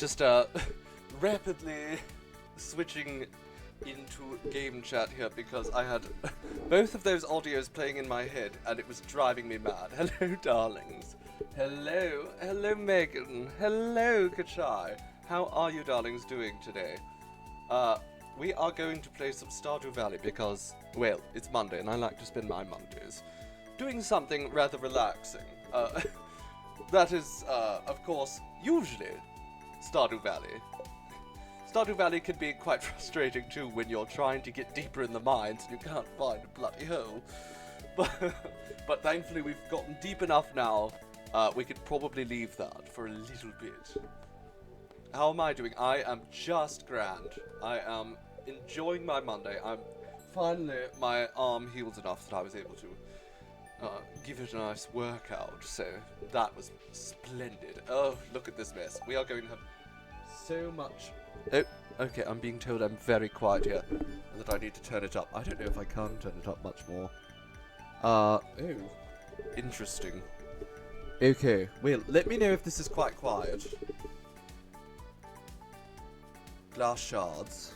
Just rapidly switching into game chat here because I had both of those audios playing in my head and it was driving me mad. Hello, darlings. Hello, Megan. Hello, Kachai. How are you, darlings, doing today? We are going to play some Stardew Valley because, well, it's Monday and I like to spend my Mondays doing something rather relaxing. That is, of course, usually Stardew Valley. Stardew Valley can be quite frustrating too when you're trying to get deeper in the mines and you can't find a bloody hole. But thankfully we've gotten deep enough now, we could probably leave that for a little bit. How am I doing? I am just grand. I am enjoying my Monday. Finally, my arm healed enough that I was able to give it a nice workout, so that was splendid. Oh, look at this mess. We are going to have so much... Oh, okay, I'm being told I'm very quiet here, and that I need to turn it up. I don't know if I can turn it up much more. Oh, interesting. Okay, well, let me know if this is quite quiet. Glass shards.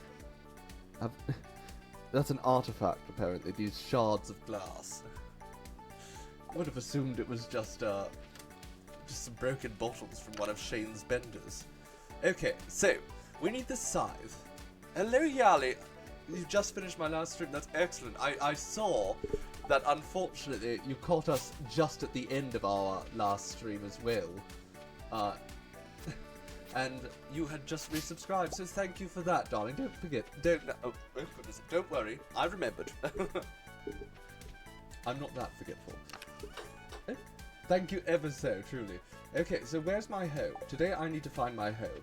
That's an artifact, apparently, these shards of glass. I would have assumed it was just some broken bottles from one of Shane's benders. Okay, so, we need the scythe. Hello, Yali. You just finished my last stream. That's excellent. I saw that, unfortunately, you caught us just at the end of our last stream as well. And you had just resubscribed, so thank you for that, darling. Don't forget. Oh goodness. Don't worry. I remembered. I'm not that forgetful. Thank you ever so, truly. Okay, so where's my hoe? Today I need to find my hoe.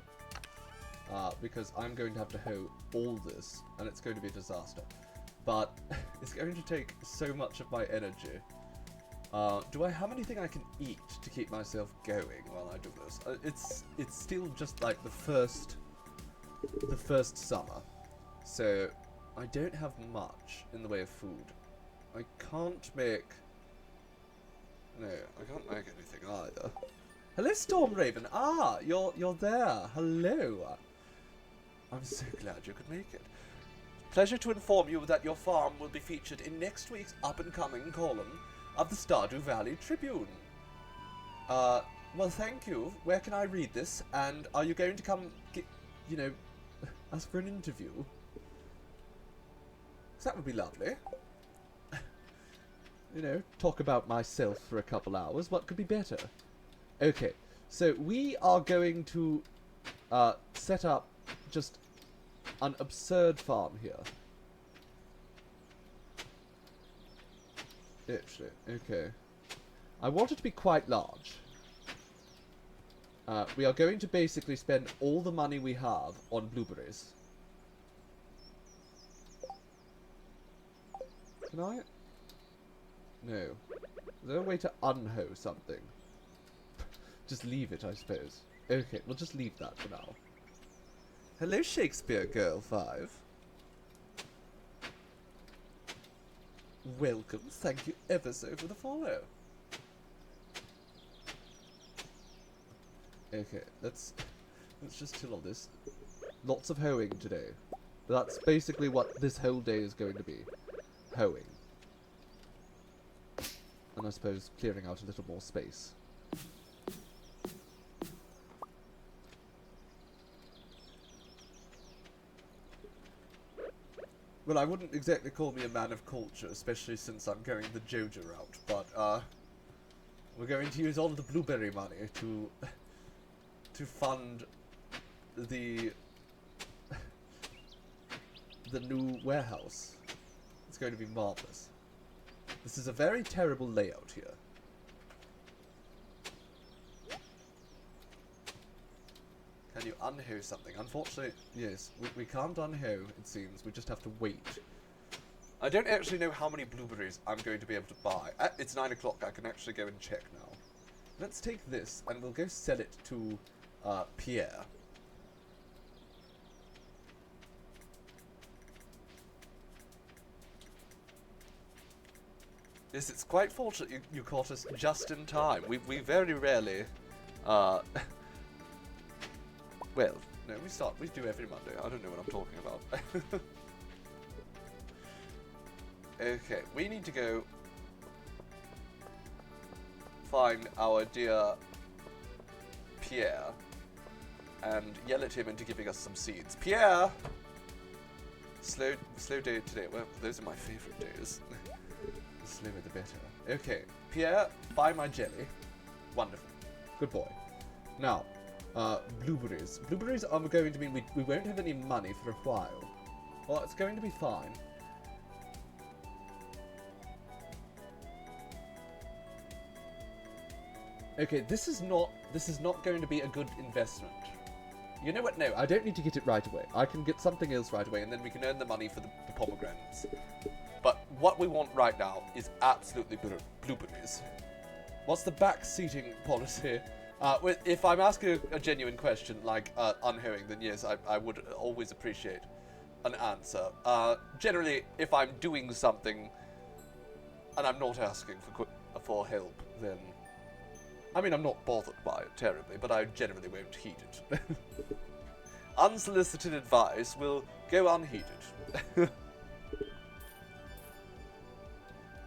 Because I'm going to have to hoe all this, and it's going to be a disaster. But it's going to take so much of my energy. Do I have anything I can eat to keep myself going while I do this? It's still just like the first summer, so I don't have much in the way of food. I can't make... No, I can't make anything either. Hello, Storm Raven. Ah, you're there. Hello. I'm so glad you could make it. Pleasure to inform you that your farm will be featured in next week's up-and-coming column of the Stardew Valley Tribune. Well, thank you. Where can I read this? And are you going to come, ask for an interview? 'Cause that would be lovely. Talk about myself for a couple hours. What could be better? Okay, so we are going to set up just an absurd farm here. Actually, okay. I want it to be quite large. We are going to basically spend all the money we have on blueberries. Can I? No. Is there a way to unhoe something? Just leave it, I suppose. Okay, we'll just leave that for now. Hello, Shakespeare Girl 5. Welcome. Thank you ever so for the follow. Okay, let's just chill on this. Lots of hoeing today. That's basically what this whole day is going to be. Hoeing. And I suppose clearing out a little more space. Well, I wouldn't exactly call me a man of culture, especially since I'm going the Joja route, but, we're going to use all of the blueberry money to fund the new warehouse. It's going to be marvelous. This is a very terrible layout here. Can you unhoe something? Unfortunately, yes, we can't unhoe, it seems. We just have to wait. I don't actually know how many blueberries I'm going to be able to buy. It's 9 o'clock, I can actually go and check now. Let's take this, and we'll go sell it to Pierre. Yes, it's quite fortunate you caught us just in time. We very rarely Well, no, we do every Monday. I don't know what I'm talking about. Okay, we need to go find our dear Pierre and yell at him into giving us some seeds. Pierre! Slow day today. Well, those are my favourite days. The slower the better. Okay, Pierre, buy my jelly. Wonderful. Good boy. Now, blueberries. Blueberries are going to mean we won't have any money for a while. Well, it's going to be fine. Okay, this is not going to be a good investment. You know what? No, I don't need to get it right away. I can get something else right away, and then we can earn the money for the pomegranates. But what we want right now is absolutely blueberries. What's the backseating policy? If I'm asking a genuine question, like unhoeing, then yes, I would always appreciate an answer. Generally, if I'm doing something and I'm not asking for help, then... I mean, I'm not bothered by it terribly, but I generally won't heed it. Unsolicited advice will go unheeded.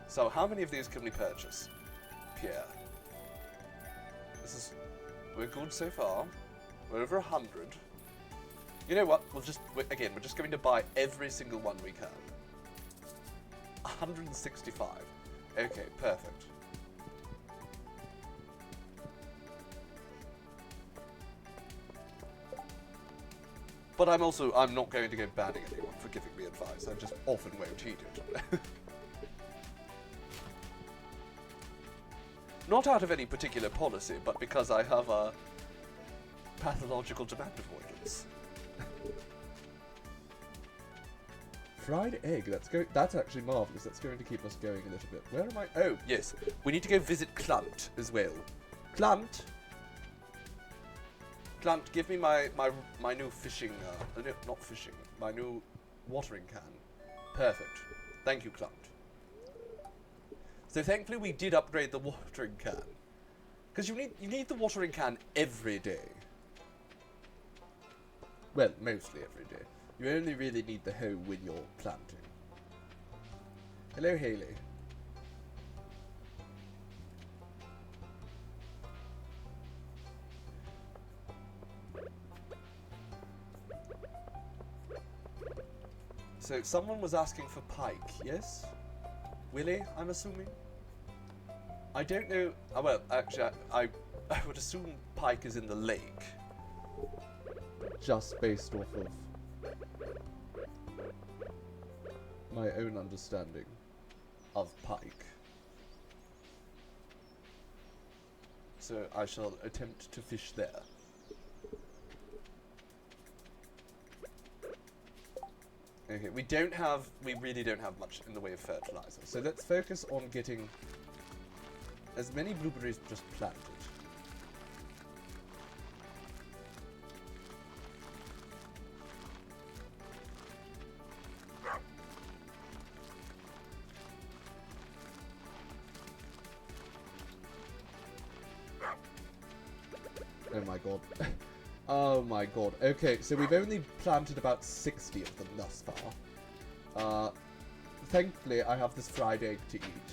So, how many of these can we purchase? Pierre. We're good so far. We're over 100. You know what? We're just going to buy every single one we can. 165. Okay, perfect. But I'm not going to go banning anyone for giving me advice. I just often won't heed it. Not out of any particular policy, but because I have a pathological demand avoidance. Fried egg, that's actually marvellous. That's going to keep us going a little bit. Where am I? Oh, yes. We need to go visit Clunt as well. Clunt! Clunt, give me my new fishing, not fishing, my new watering can. Perfect. Thank you, Clunt. So thankfully we did upgrade the watering can. Because you need the watering can every day. Well, mostly every day. You only really need the hoe when you're planting. Hello, Haley. So, someone was asking for pike, yes? Willie, I'm assuming? I don't know... Oh, well, actually, I would assume pike is in the lake. Just based off of my own understanding of pike. So, I shall attempt to fish there. Okay, we really don't have much in the way of fertilizer. So let's focus on getting as many blueberries just planted. Oh my god. Oh my god. Okay, so we've only planted about 60 of them thus far. Thankfully, I have this fried egg to eat,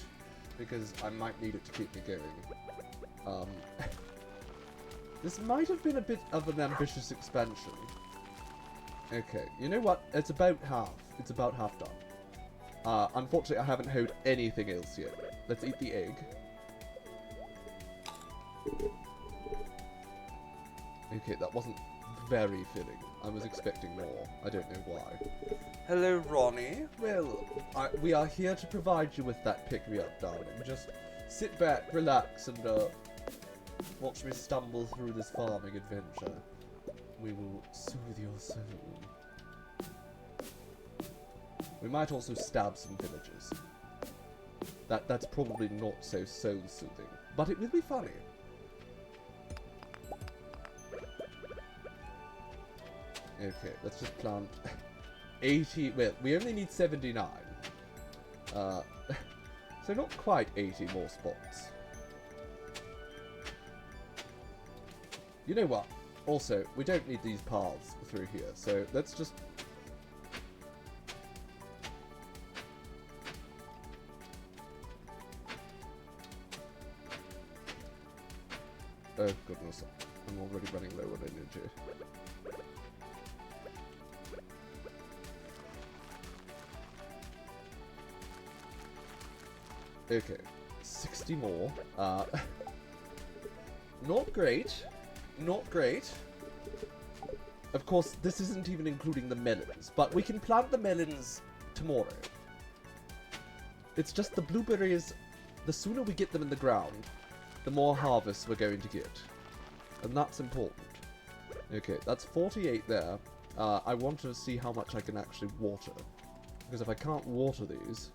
because I might need it to keep me going. This might have been a bit of an ambitious expansion. Okay, you know what? It's about half. It's about half done. Unfortunately, I haven't hoed anything else yet. Let's eat the egg. Okay, that wasn't very filling. I was expecting more. I don't know why. Hello, Ronnie. Well, we are here to provide you with that pick-me-up, darling. Just sit back, relax, and watch me stumble through this farming adventure. We will soothe your soul. We might also stab some villagers. That's probably not so soul-soothing, but it will be funny. Okay, let's just plant 80, well, we only need 79. So not quite 80 more spots. You know what? Also, we don't need these paths through here, so let's just... Oh goodness, I'm already running low on energy. Okay, 60 more. Not great. Not great. Of course, this isn't even including the melons, but we can plant the melons tomorrow. It's just the blueberries, the sooner we get them in the ground, the more harvests we're going to get. And that's important. Okay, that's 48 there. I want to see how much I can actually water. Because if I can't water these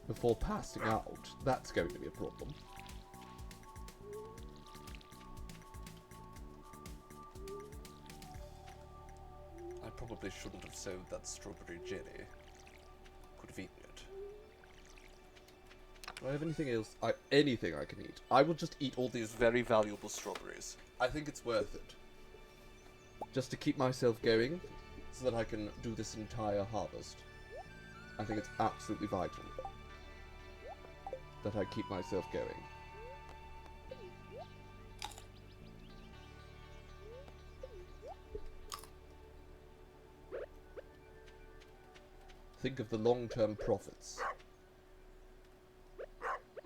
before passing out, that's going to be a problem. I probably shouldn't have sowed that strawberry jelly. Could have eaten it. Do I have anything else? Anything I can eat. I will just eat all these very valuable strawberries. I think it's worth it. Just to keep myself going, so that I can do this entire harvest. I think it's absolutely vital that I keep myself going. Think of the long-term profits. I'll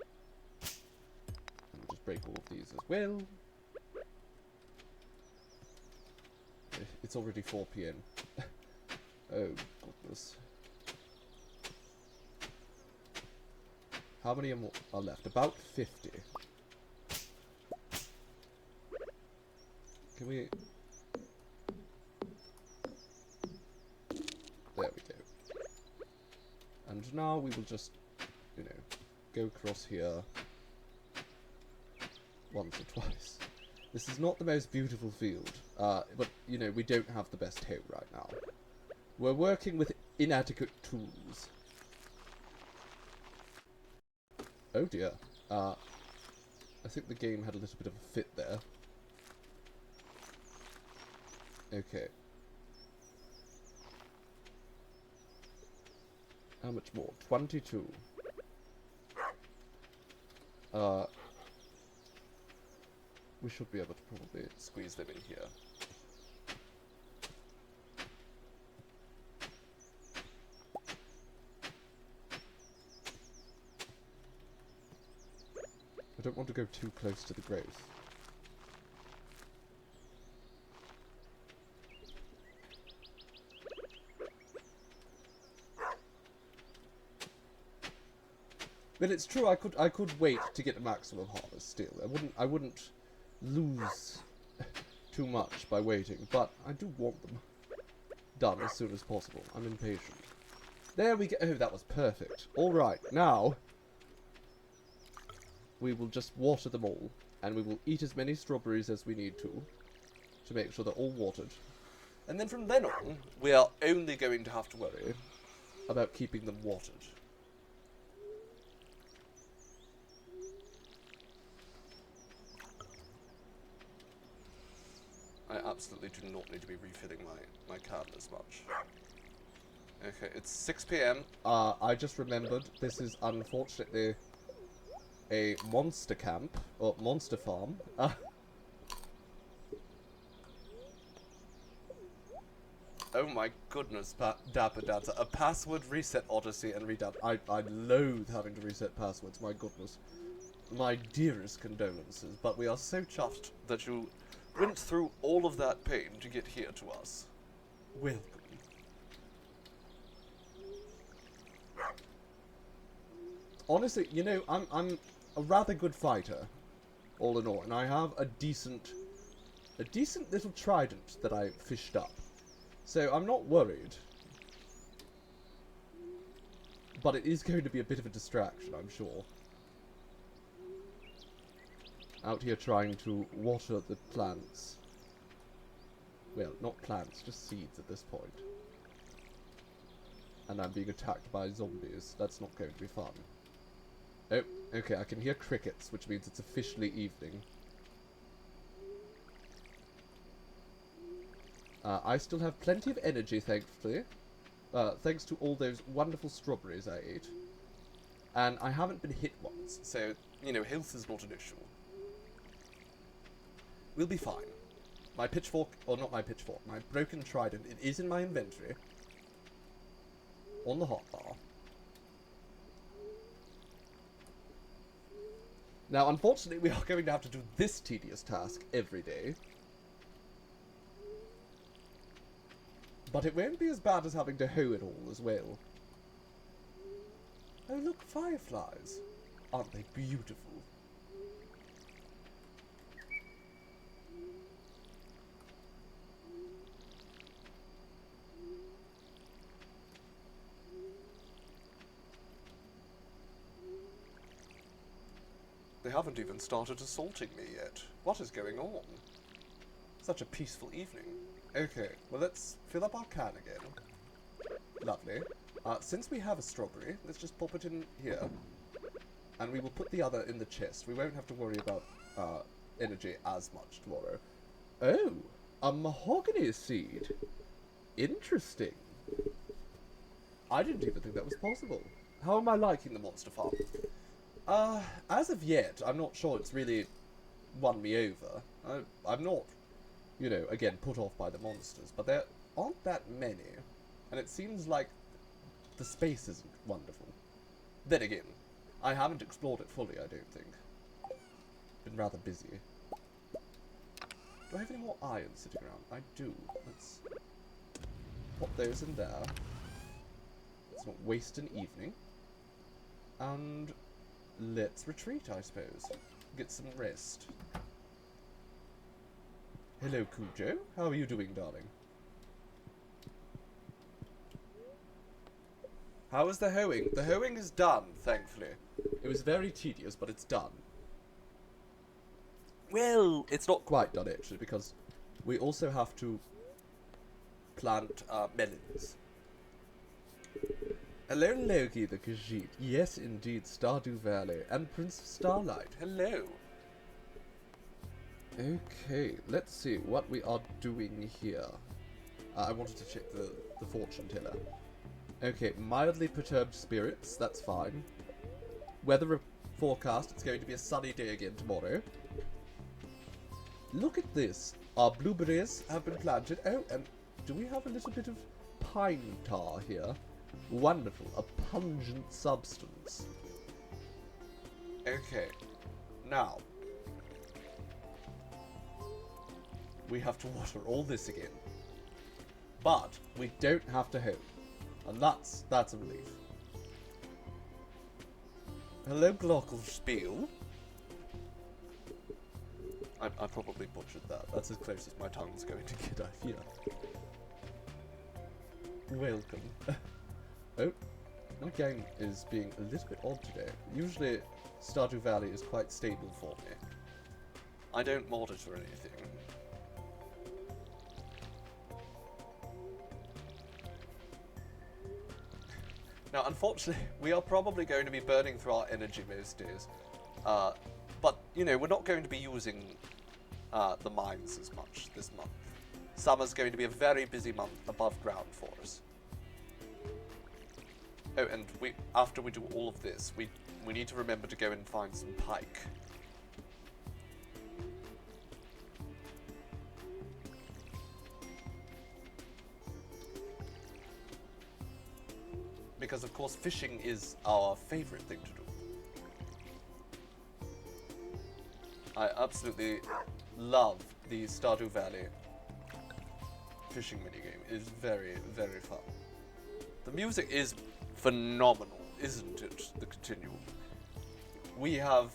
just break all of these as well. It's already 4 PM. Oh, goodness. How many are left? About 50. Can we... There we go. And now we will just, you know, go across here once or twice. This is not the most beautiful field, but, you know, we don't have the best hoe right now. We're working with inadequate tools. Oh dear. I think the game had a little bit of a fit there. Okay. How much more? 22. We should be able to probably squeeze them in here. I don't want to go too close to the growth. But it's true, I could wait to get a maximum harvest still. I wouldn't lose too much by waiting, but I do want them done as soon as possible. I'm impatient. There we go. Oh, that was perfect. Alright, now we will just water them all, and we will eat as many strawberries as we need to make sure they're all watered. And then from then on, we are only going to have to worry about keeping them watered. I absolutely do not need to be refilling my can as much. Okay, it's 6 PM. I just remembered this is unfortunately a monster camp, or monster farm. Oh my goodness, Dapper Data. A password reset Odyssey and redat. I loathe having to reset passwords, my goodness. My dearest condolences, but we are so chuffed that you went through all of that pain to get here to us. Welcome. Honestly, you know, I'm a rather good fighter, all in all, and I have a decent little trident that I fished up. So I'm not worried. But it is going to be a bit of a distraction, I'm sure. Out here trying to water the plants. Well, not plants, just seeds at this point. And I'm being attacked by zombies. That's not going to be fun. Oh, okay, I can hear crickets, which means it's officially evening. I still have plenty of energy, thankfully. Thanks to all those wonderful strawberries I ate. And I haven't been hit once, so, you know, health is not an issue. We'll be fine. My pitchfork, or not my pitchfork, my broken trident, it is in my inventory. On the hotbar. Now, unfortunately, we are going to have to do this tedious task every day. But it won't be as bad as having to hoe it all as well. Oh, look, fireflies. Aren't they beautiful? They haven't even started assaulting me yet. What is going on? Such a peaceful evening. Okay, well let's fill up our can again. Lovely. Since we have a strawberry, let's just pop it in here. And we will put the other in the chest. We won't have to worry about energy as much tomorrow. Oh, a mahogany seed. Interesting. I didn't even think that was possible. How am I liking the monster farm? As of yet, I'm not sure it's really won me over. I'm not, you know, again, put off by the monsters, but there aren't that many, and it seems like the space isn't wonderful. Then again, I haven't explored it fully, I don't think. Been rather busy. Do I have any more iron sitting around? I do. Let's pop those in there. Let's not waste an evening. And let's retreat, I suppose. Get some rest. Hello, Cujo. How are you doing, darling? How is the hoeing? The hoeing is done, thankfully. It was very tedious, but it's done. Well, it's not quite done, actually, because we also have to plant melons. Hello, Loki the Khajiit. Yes, indeed, Stardew Valley. And Prince of Starlight. Hello. Okay, let's see what we are doing here. I wanted to check the fortune teller. Okay, mildly perturbed spirits. That's fine. Weather forecast. It's going to be a sunny day again tomorrow. Look at this. Our blueberries have been planted. Oh, and do we have a little bit of pine tar here? Wonderful. A pungent substance. Okay. Now, we have to water all this again. But we don't have to hoe. And that's a relief. Hello, Glockenspiel. I probably butchered that. That's as close as my tongue's going to get, I fear. Welcome. Oh, my gang is being a little bit odd today. Usually, Stardew Valley is quite stable for me. I don't monitor anything. Now, unfortunately, we are probably going to be burning through our energy most days. But, you know, we're not going to be using the mines as much this month. Summer's going to be a very busy month above ground for us. Oh, and after we do all of this, we need to remember to go and find some pike. Because, of course, fishing is our favorite thing to do. I absolutely love the Stardew Valley fishing minigame. It is very, very fun. The music is phenomenal, isn't it? The Continuum. We have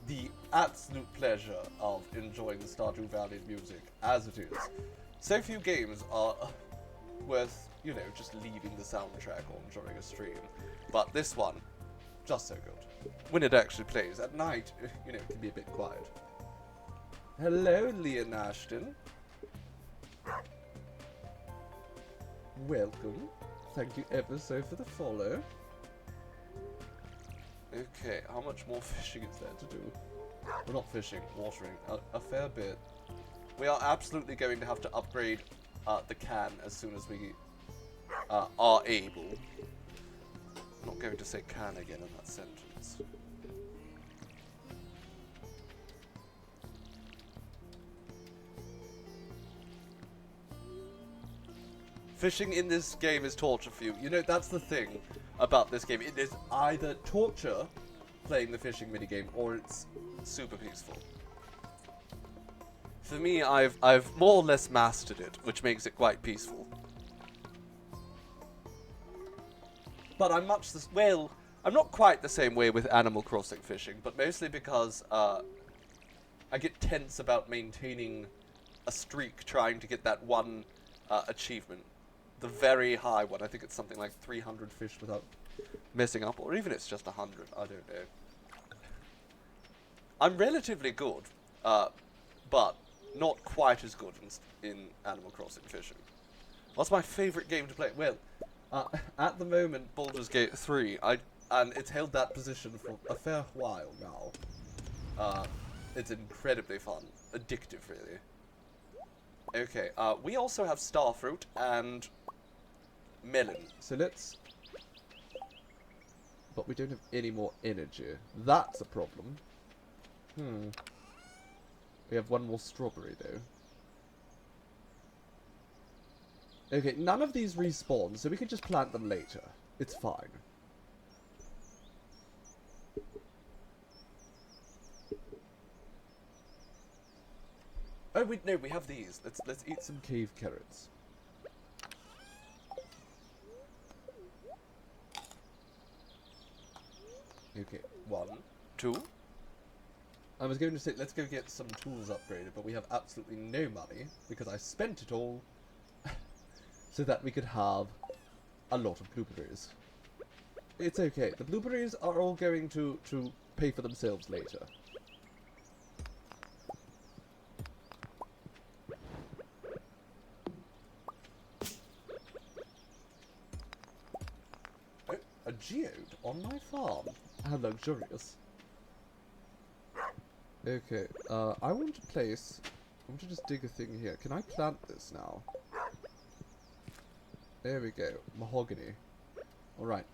the absolute pleasure of enjoying the Stardew Valley music as it is. So few games are worth, you know, just leaving the soundtrack on during a stream. But this one, just so good. When it actually plays. At night, you know, it can be a bit quiet. Hello, Leon Ashton. Welcome. Thank you ever so for the follow. Okay, how much more fishing is there to do? Well, not fishing, watering. A fair bit. We are absolutely going to have to upgrade the can as soon as we are able. I'm not going to say can again in that sentence. Fishing in this game is torture for you. You know, that's the thing about this game. It is either torture playing the fishing minigame, or it's super peaceful. For me, I've more or less mastered it, which makes it quite peaceful. But I'm much the well, I'm not quite the same way with Animal Crossing fishing, but mostly because I get tense about maintaining a streak, trying to get that one achievement. The very high one. I think it's something like 300 fish without messing up, or even it's just 100. I don't know. I'm relatively good, but not quite as good in Animal Crossing fishing. What's my favourite game to play? Well, at the moment, Baldur's Gate 3, and it's held that position for a fair while now. It's incredibly fun. Addictive, really. Okay, we also have starfruit and melon. So let's... But we don't have any more energy. That's a problem. We have one more strawberry, though. Okay, none of these respawn, so we can just plant them later. It's fine. Oh, no, we have these. Let's eat some cave carrots. Okay, 1, 2. I was going to say, let's go get some tools upgraded, but we have absolutely no money, because I spent it all so that we could have a lot of blueberries. It's okay. The blueberries are all going to pay for themselves later. Oh, a geode on my farm. How luxurious. Okay, I want to just dig a thing here. Can I plant this now? There we go. Mahogany. Alright.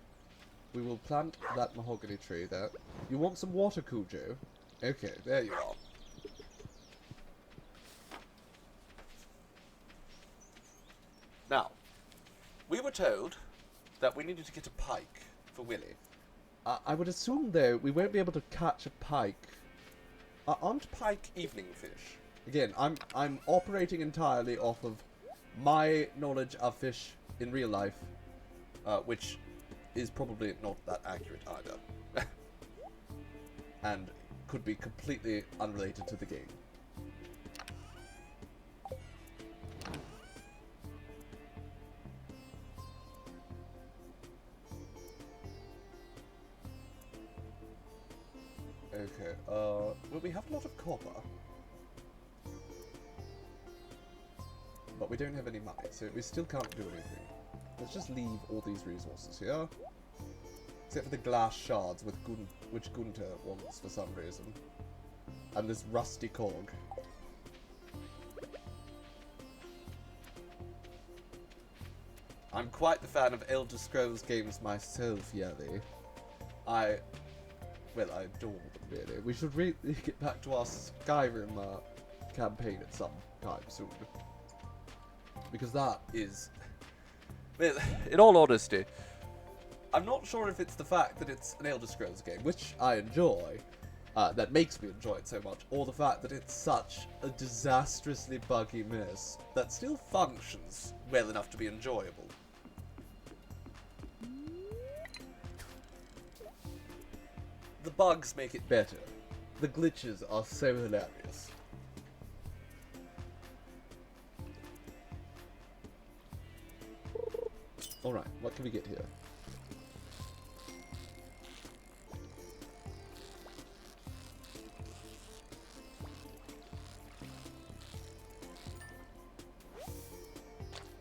We will plant that mahogany tree there. You want some water, Cujo? Okay, there you are. Now, we were told that we needed to get a pike for Willy. I would assume, though, we won't be able to catch a pike. Aren't pike evening fish? Again, I'm operating entirely off of my knowledge of fish in real life, which is probably not that accurate either. And could be completely unrelated to the game. Okay, well, we have a lot of copper. But we don't have any money, so we still can't do anything. Let's just leave all these resources here. Except for the glass shards, which Gunter wants for some reason. And this rusty cog. I'm quite the fan of Elder Scrolls games myself, Yelly. Well, I adore them, really. We should really get back to our Skyrim campaign at some time soon. Because that is... Well, in all honesty, I'm not sure if it's the fact that it's an Elder Scrolls game, which I enjoy, that makes me enjoy it so much, or the fact that it's such a disastrously buggy mess that still functions well enough to be enjoyable. The bugs make it better. The glitches are so hilarious. Alright, what can we get here?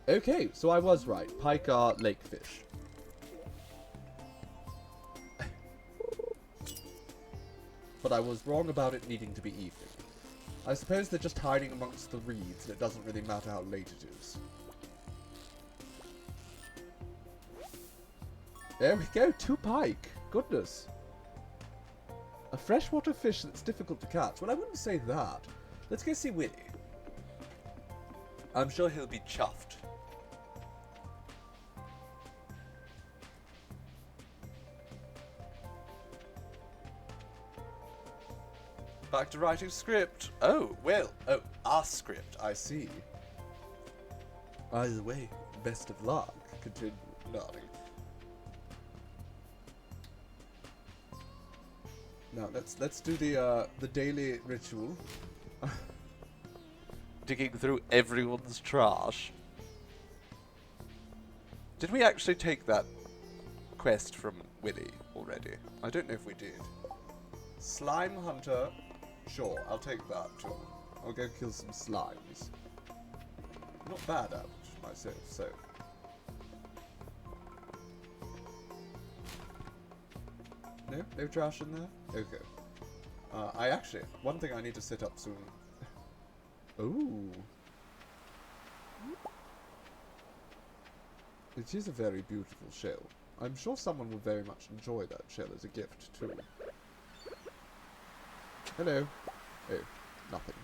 Okay, so I was right. Pike are lake fish. But I was wrong about it needing to be evening. I suppose they're just hiding amongst the reeds, and it doesn't really matter how late it is. There we go, 2 pike. Goodness. A freshwater fish that's difficult to catch. Well, I wouldn't say that. Let's go see Willy. I'm sure he'll be chuffed. Back to writing script. Oh, well. Oh, our script. I see. Either way, best of luck. Continue nodding. Now let's do the daily ritual. Digging through everyone's trash. Did we actually take that quest from Willy already? I don't know if we did. Slime hunter. Sure, I'll take that too. I'll go kill some slimes. Not bad at it myself, so. No? No trash in there? Okay. I actually, one thing I need to set up soon. Ooh. It is a very beautiful shell. I'm sure someone will very much enjoy that shell as a gift too. Hello. Oh, nothing.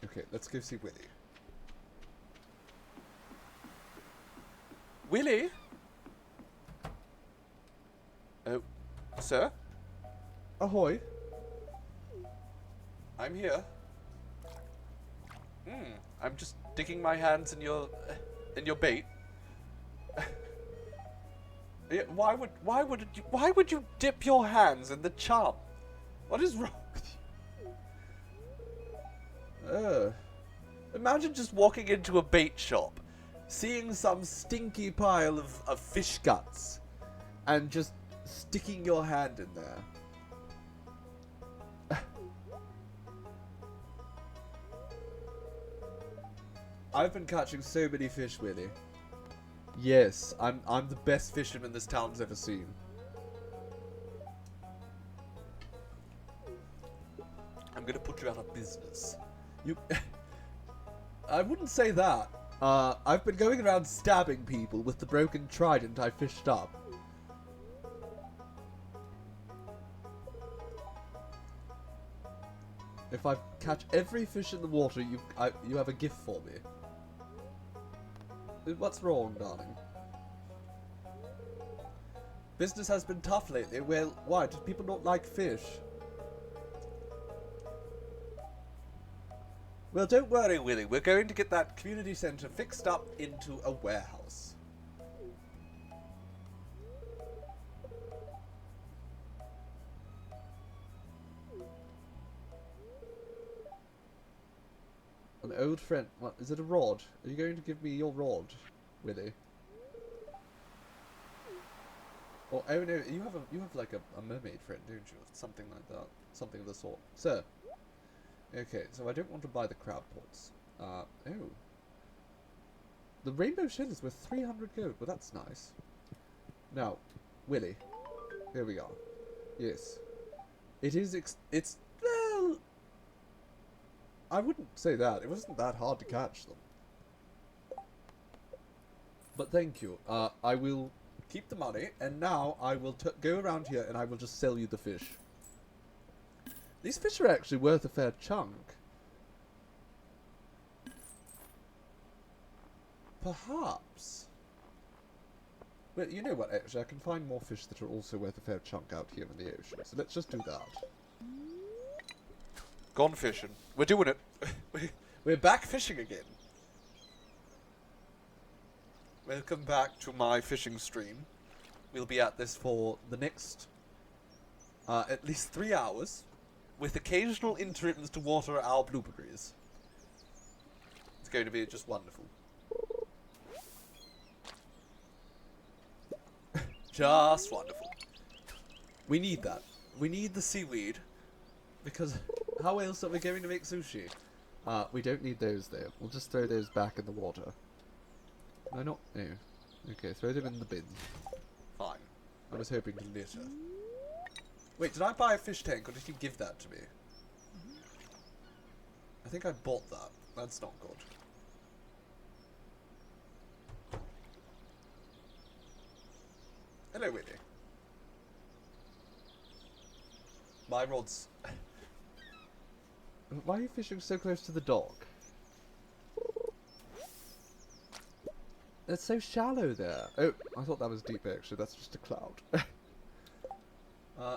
Okay, let's go see Willy. Willy? Oh, sir? Ahoy. I'm here. I'm just digging my hands in your bait. Yeah, why would you dip your hands in the chum? What is wrong with you? Imagine just walking into a bait shop, seeing some stinky pile of fish guts, and just sticking your hand in there. I've been catching so many fish, Willy. Yes, I'm the best fisherman this town's ever seen. I'm gonna put you out of business. You... I wouldn't say that. I've been going around stabbing people with the broken trident I fished up. If I catch every fish in the water, you have a gift for me. What's wrong, darling? Business has been tough lately. Well, why? Do people not like fish? Well, don't worry, Willy. We're going to get that community centre fixed up into a warehouse. An old friend. What? Is it a rod? Are you going to give me your rod, Willy? Or oh no, you have like a mermaid friend, don't you? Something like that. Something of the sort. Sir. Okay, so I don't want to buy the crab pots. Oh. The rainbow shell is worth 300 gold. Well, that's nice. Now, Willy. Here we are. Yes. It is it's well, I wouldn't say that. It wasn't that hard to catch them. But thank you. I will keep the money, and now I will go around here and I will just sell you the fish. These fish are actually worth a fair chunk. Perhaps. Well, you know what, actually, I can find more fish that are also worth a fair chunk out here in the ocean. So let's just do that. Gone fishing. We're doing it. We're back fishing again. Welcome back to my fishing stream. We'll be at this for the next at least 3 hours, with occasional interims to water our blueberries. It's going to be just wonderful. Just wonderful. We need that. We need the seaweed, because how else are we going to make sushi? We don't need those though. We'll just throw those back in the water. No, not... No. Okay, throw them in the bin. Fine. I was hoping to litter. Wait, did I buy a fish tank or did you give that to me? I think I bought that. That's not good. Hello, Willie. My rod's... Why are you fishing so close to the dock? It's so shallow there. Oh, I thought that was deep actually. That's just a cloud.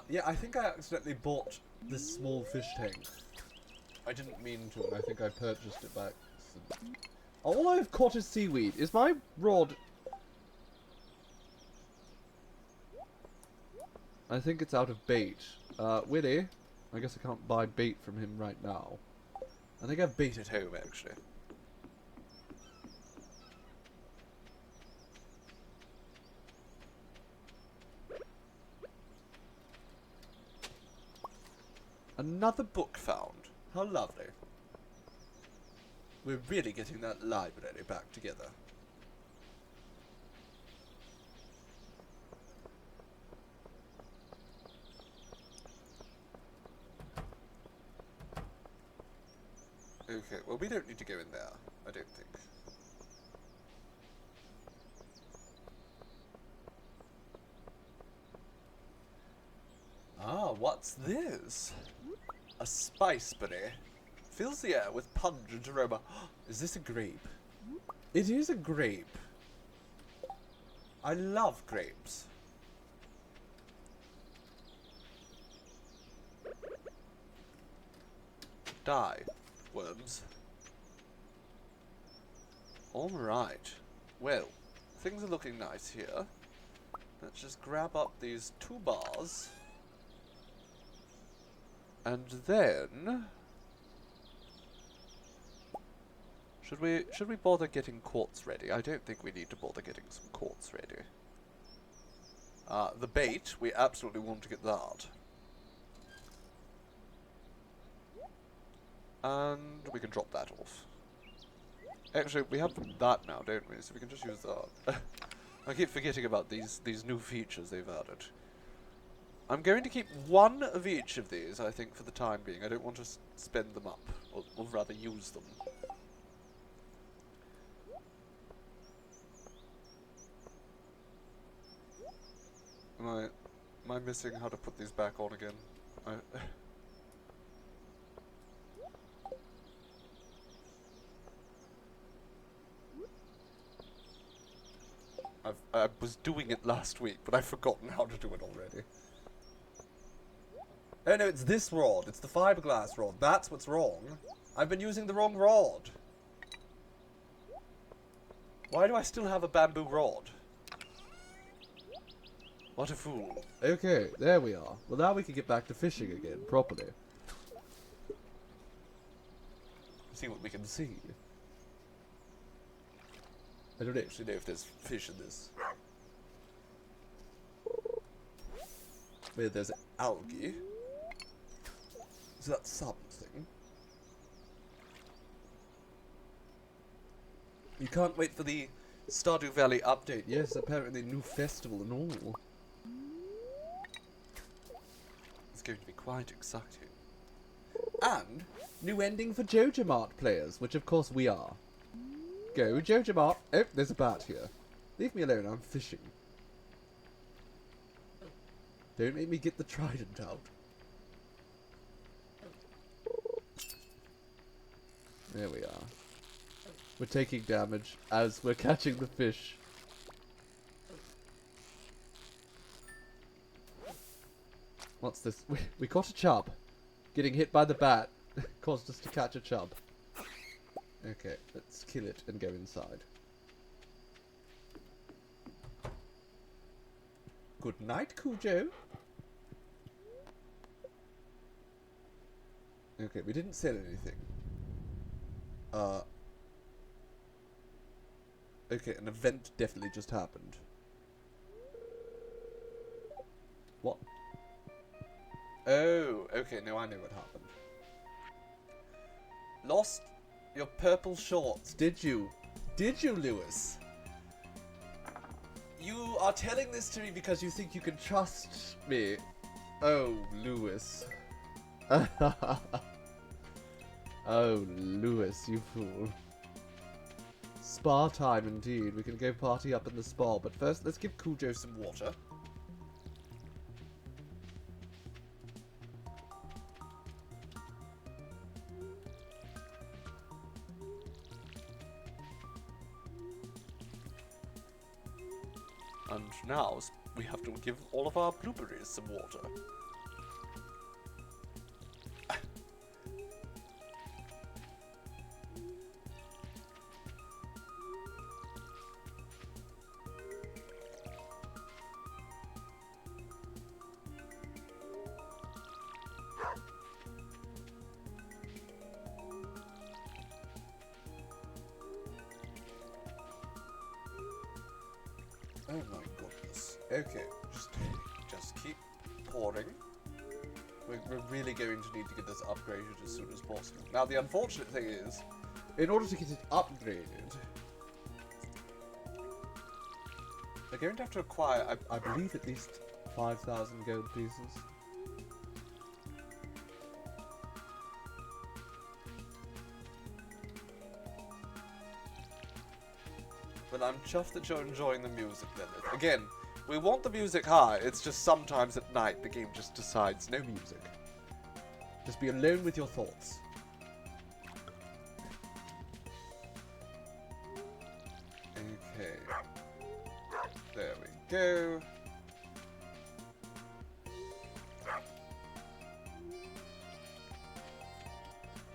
Yeah, I think I accidentally bought this small fish tank. I didn't mean to, and I think I purchased it by accident. All I've caught is seaweed. Is my rod... I think it's out of bait. Willie? I guess I can't buy bait from him right now. I think I have bait at home, actually. Another book found. How lovely. We're really getting that library back together. Okay, well we don't need to go in there, I don't think. Ah, what's this? A spiceberry. Fills the air with pungent aroma. Is this a grape? It is a grape. I love grapes. Die, worms. Alright. Well, things are looking nice here. Let's just grab up these 2 bars. And then... Should we bother getting quartz ready? I don't think we need to bother getting some quartz ready. The bait, we absolutely want to get that. And we can drop that off. Actually, we have that now, don't we? So we can just use that. I keep forgetting about these new features they've added. I'm going to keep 1 of each of these, I think, for the time being. I don't want to spend them up, or rather use them. Am I missing how to put these back on again? I was doing it last week, but I've forgotten how to do it already. Oh no, it's this rod. It's the fiberglass rod. That's what's wrong. I've been using the wrong rod. Why do I still have a bamboo rod? What a fool. Okay, there we are. Well, now we can get back to fishing again, properly. See what we can see. I don't actually know if there's fish in this. Where there's algae. So that's something. You can't wait for the Stardew Valley update. Yes, apparently new festival and all. It's going to be quite exciting. And new ending for JojaMart players, which of course we are. Go, JojaMart. Oh, there's a bat here. Leave me alone, I'm fishing. Don't make me get the trident out. There we are. We're taking damage as we're catching the fish. What's this? We caught a chub. Getting hit by the bat caused us to catch a chub. Okay, let's kill it and go inside. Good night, Cujo. Okay, we didn't sell anything. Okay, an event definitely just happened. What? Oh, okay, no, I know what happened. Lost your purple shorts, did you? Did you, Lewis? You are telling this to me because you think you can trust me. Oh, Lewis. Oh, Lewis, you fool. Spa time indeed. We can go party up in the spa, but first let's give Cujo some water. And now we have to give all of our blueberries some water. Oh my goodness. Okay, just keep pouring. We're really going to need to get this upgraded as soon as possible. Now, the unfortunate thing is, in order to get it upgraded, we're going to have to acquire, I believe, at least 5,000 gold pieces. But I'm chuffed that you're enjoying the music, Lilith. Again, we want the music high, it's just sometimes at night the game just decides No music. Just be alone with your thoughts. Okay. There we go.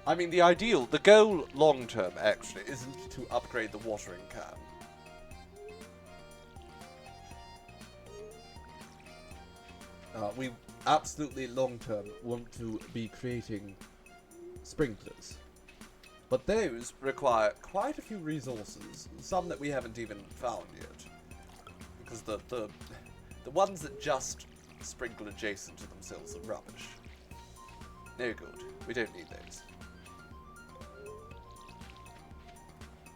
I mean, the goal long term actually isn't to upgrade the watering can. We absolutely long-term want to be creating sprinklers. But those require quite a few resources, some that we haven't even found yet. Because the ones that just sprinkle adjacent to themselves are rubbish. No good. We don't need those.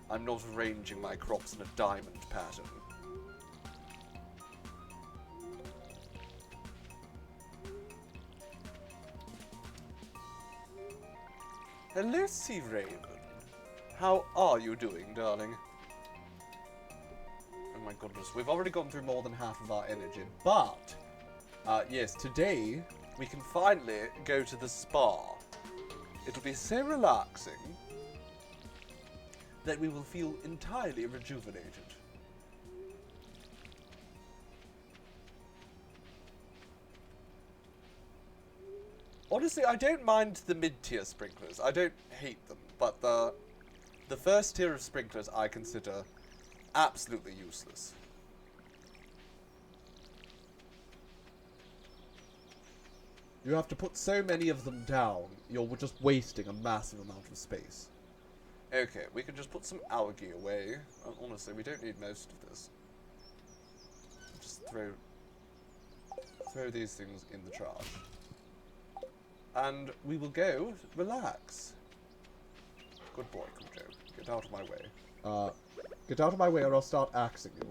I'm not arranging my crops in a diamond pattern. Hello, Sea Raven. How are you doing, darling? Oh my goodness, we've already gone through more than half of our energy, but yes, today We can finally go to the spa. It'll be so relaxing that we will feel entirely rejuvenated. Honestly, I don't mind the mid-tier sprinklers. I don't hate them, but the first tier of sprinklers I consider absolutely useless. you have to put so many of them down, you're just wasting a massive amount of space. Okay, we can just put some algae away. Honestly, we don't need most of this. Just throw these things in the trash. And we will go relax. Good boy, Cujo. Get out of my way. Get out of my way or I'll start axing you.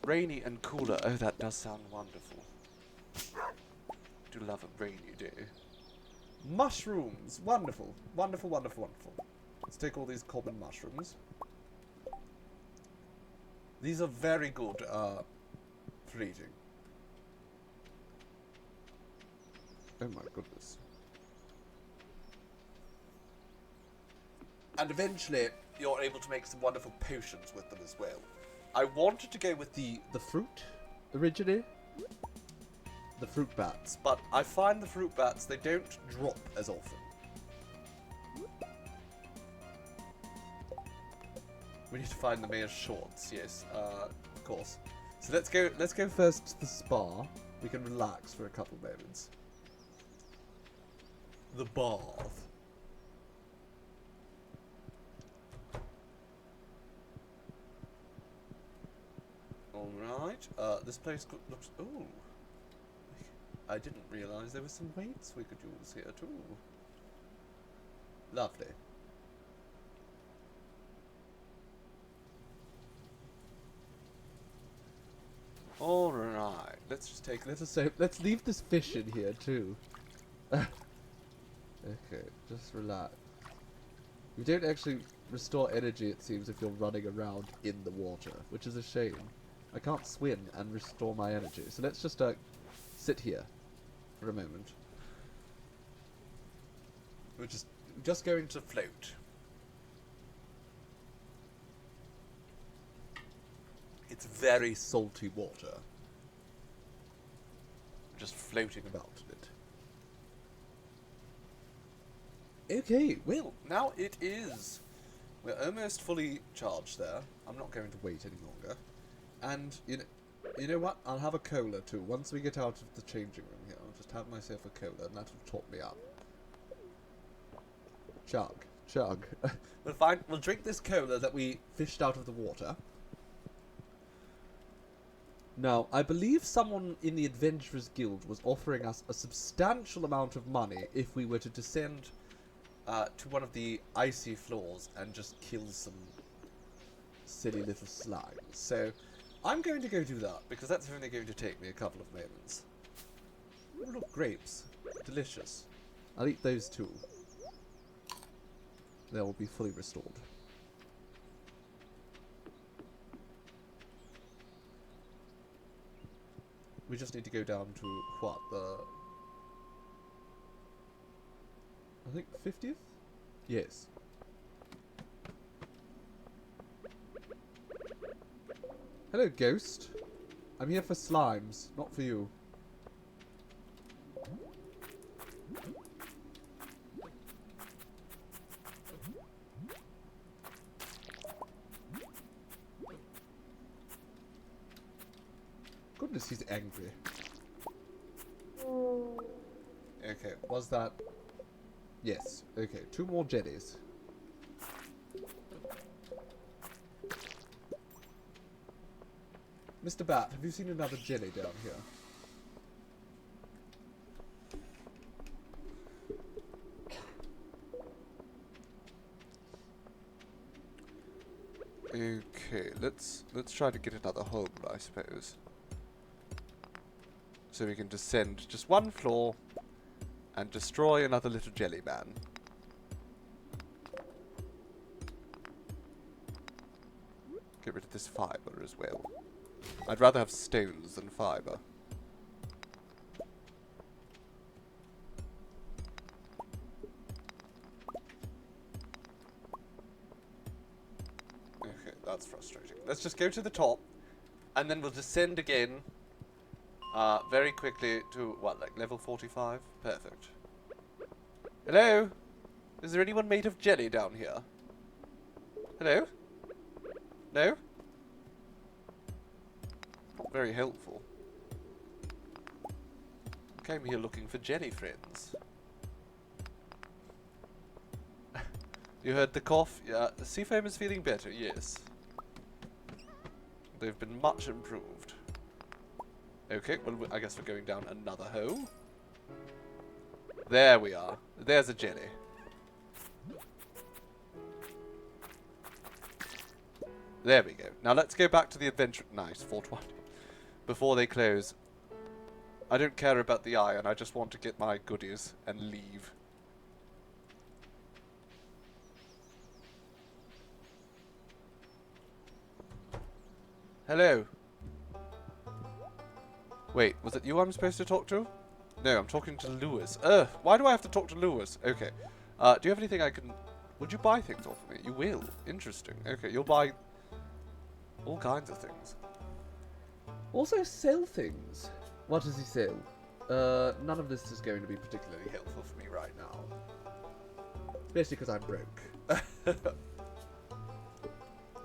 Rainy and cooler. Oh, that does sound wonderful. Do love a rainy day. Mushrooms! Wonderful. Wonderful, wonderful, wonderful. Let's take all these common mushrooms. These are very good for eating. Oh my goodness. And eventually, You're able to make some wonderful potions with them as well. I wanted to go with the fruit, originally. The fruit bats. but I find the fruit bats, they don't drop as often. We need to find the mayor's shorts, yes, of course. So let's go first to the spa. We can relax for a couple moments. The bath. Alright, this place looks... Ooh. I didn't realise there were some weights we could use here too. Lovely. Alright, let's just take a little soap. Let's leave this fish in here too. Okay, just relax. You don't actually restore energy, it seems, if you're running around in the water, which is a shame. I can't swim and restore my energy, so let's just sit here for a moment. We're just going to float. It's very salty water. Just floating about in it. Okay, well, now it is. We're almost fully charged there. I'm not going to wait any longer. And, you know what? I'll have a cola too. Once we get out of the changing room here, I'll just have myself a cola, and that'll top me up. Chug. Chug. We'll drink this cola that we fished out of the water. Now, I believe someone in the Adventurers Guild was offering us a substantial amount of money if we were to descend to one of the icy floors and just kill some silly little slimes. So, I'm going to go do that, because that's only going to take me a couple of moments. Oh, look, grapes. Delicious. I'll eat those too. They will be fully restored. We just need to go down to, what, I think 50th? Yes. Hello, ghost. I'm here for slimes, not for you. Goodness, he's angry. Okay, was that... Yes, okay, 2 more jellies. Mr. Bat, have you seen another jelly down here? Okay, let's try to get another home, I suppose. So we can descend just 1 floor and destroy another little jelly man. Get rid of this fibre as well. I'd rather have stones than fibre. Okay, that's frustrating. Let's just go to the top, and then we'll descend again very quickly to, what, like level 45? Perfect. Hello? Is there anyone made of jelly down here? Hello? No? Not very helpful. Came here looking for jelly friends. You heard the cough? Yeah, Seafoam is feeling better, yes. They've been much improved. Okay, well, I guess we're going down another hole. There we are. There's a jelly. There we go. Now let's go back to the adventure. Nice, 420. Before they close. I don't care about the iron. I just want to get my goodies and leave. Hello. Wait, was it you I'm supposed to talk to? No, I'm talking to Lewis. Why do I have to talk to Lewis? Okay. Do you have anything I can... Would you buy things off of me? You will. Interesting. Okay, you'll buy all kinds of things. Also sell things. What does he sell? None of this is going to be particularly helpful for me right now. Especially because I'm broke.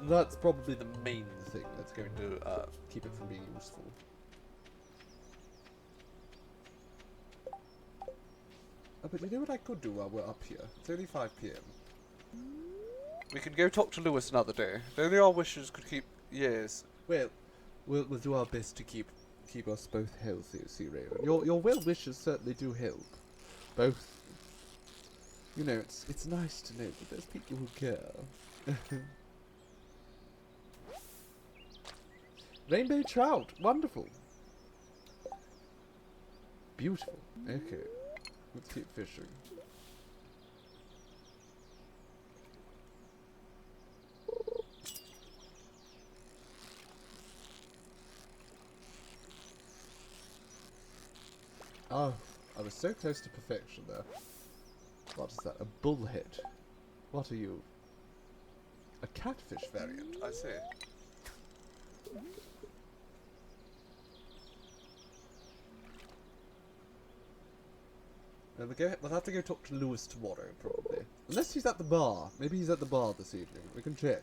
That's probably the main thing that's going to keep it from being useful. Oh, but you know what I could do while we're up here? It's only 5 PM. We can go talk to Lewis another day. If only our wishes could keep... Yes. Well, we'll do our best to keep us both healthy, Sea Raven. Your well wishes certainly do help. Both. You know, it's nice to know that there's people who care. Rainbow trout, wonderful. beautiful. Okay, let's keep fishing. Oh, I was so close to perfection there. What is that? A bullhead? What are you? A catfish variant, I see. We'll have to go talk to Lewis tomorrow, probably. Unless he's at the bar. Maybe he's at the bar this evening. We can check.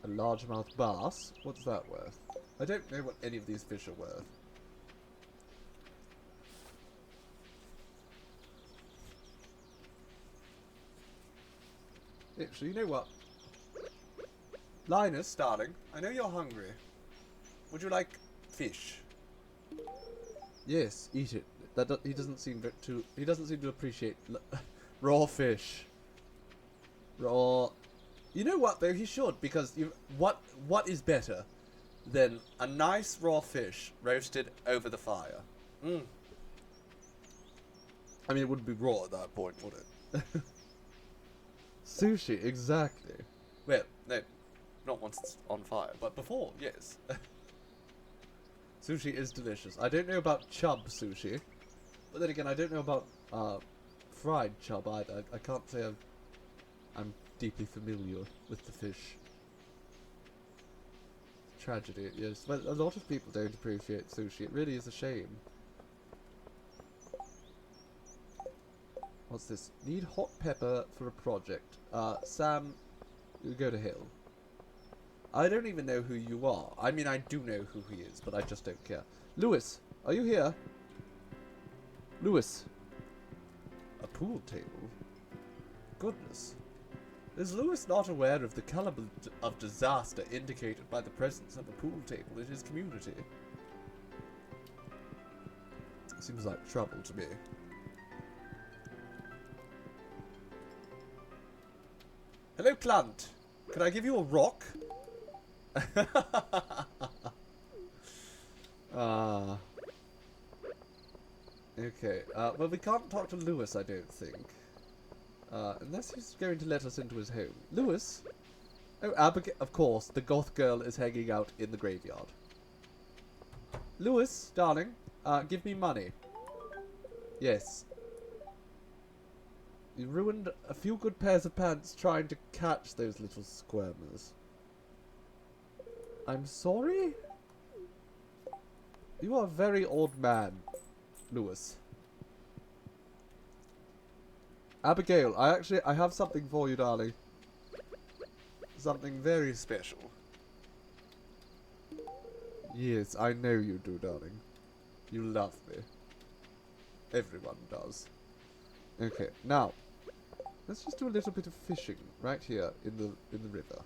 A largemouth bass? What's that worth? I don't know what any of these fish are worth. Actually, you know what? Linus, darling, I know you're hungry. Would you like fish? Yes, eat it. He doesn't seem to appreciate raw fish. Raw. You know what though? He should, because what is better than a nice raw fish roasted over the fire? Mm. I mean, it wouldn't be raw at that point, would it? Sushi, exactly. Well, no, not once it's on fire, but before, yes. Sushi is delicious. I don't know about chub sushi, but then again, I don't know about fried chub either. I can't say I'm deeply familiar with the fish. Tragedy, yes. Well, a lot of people don't appreciate sushi. It really is a shame. What's this? Need hot pepper for a project. Sam, you go to hell. I don't even know who you are. I mean, I do know who he is, but I just don't care. Lewis, are you here? Lewis. A pool table? Goodness. Is Lewis not aware of the caliber of disaster indicated by the presence of a pool table in his community? Seems like trouble to me. Hello, plant. Can I give you a rock? Okay. Well, we can't talk to Lewis, I don't think. Unless he's going to let us into his home. Lewis? Oh, Abigail. Of course, the goth girl is hanging out in the graveyard. Lewis, darling, give me money. Yes. You ruined a few good pairs of pants trying to catch those little squirmers. I'm sorry? You are a very old man, Lewis. Abigail, I have something for you, darling. Something very special. Yes, I know you do, darling. You love me. Everyone does. Okay, now let's just do a little bit of fishing right here in the river.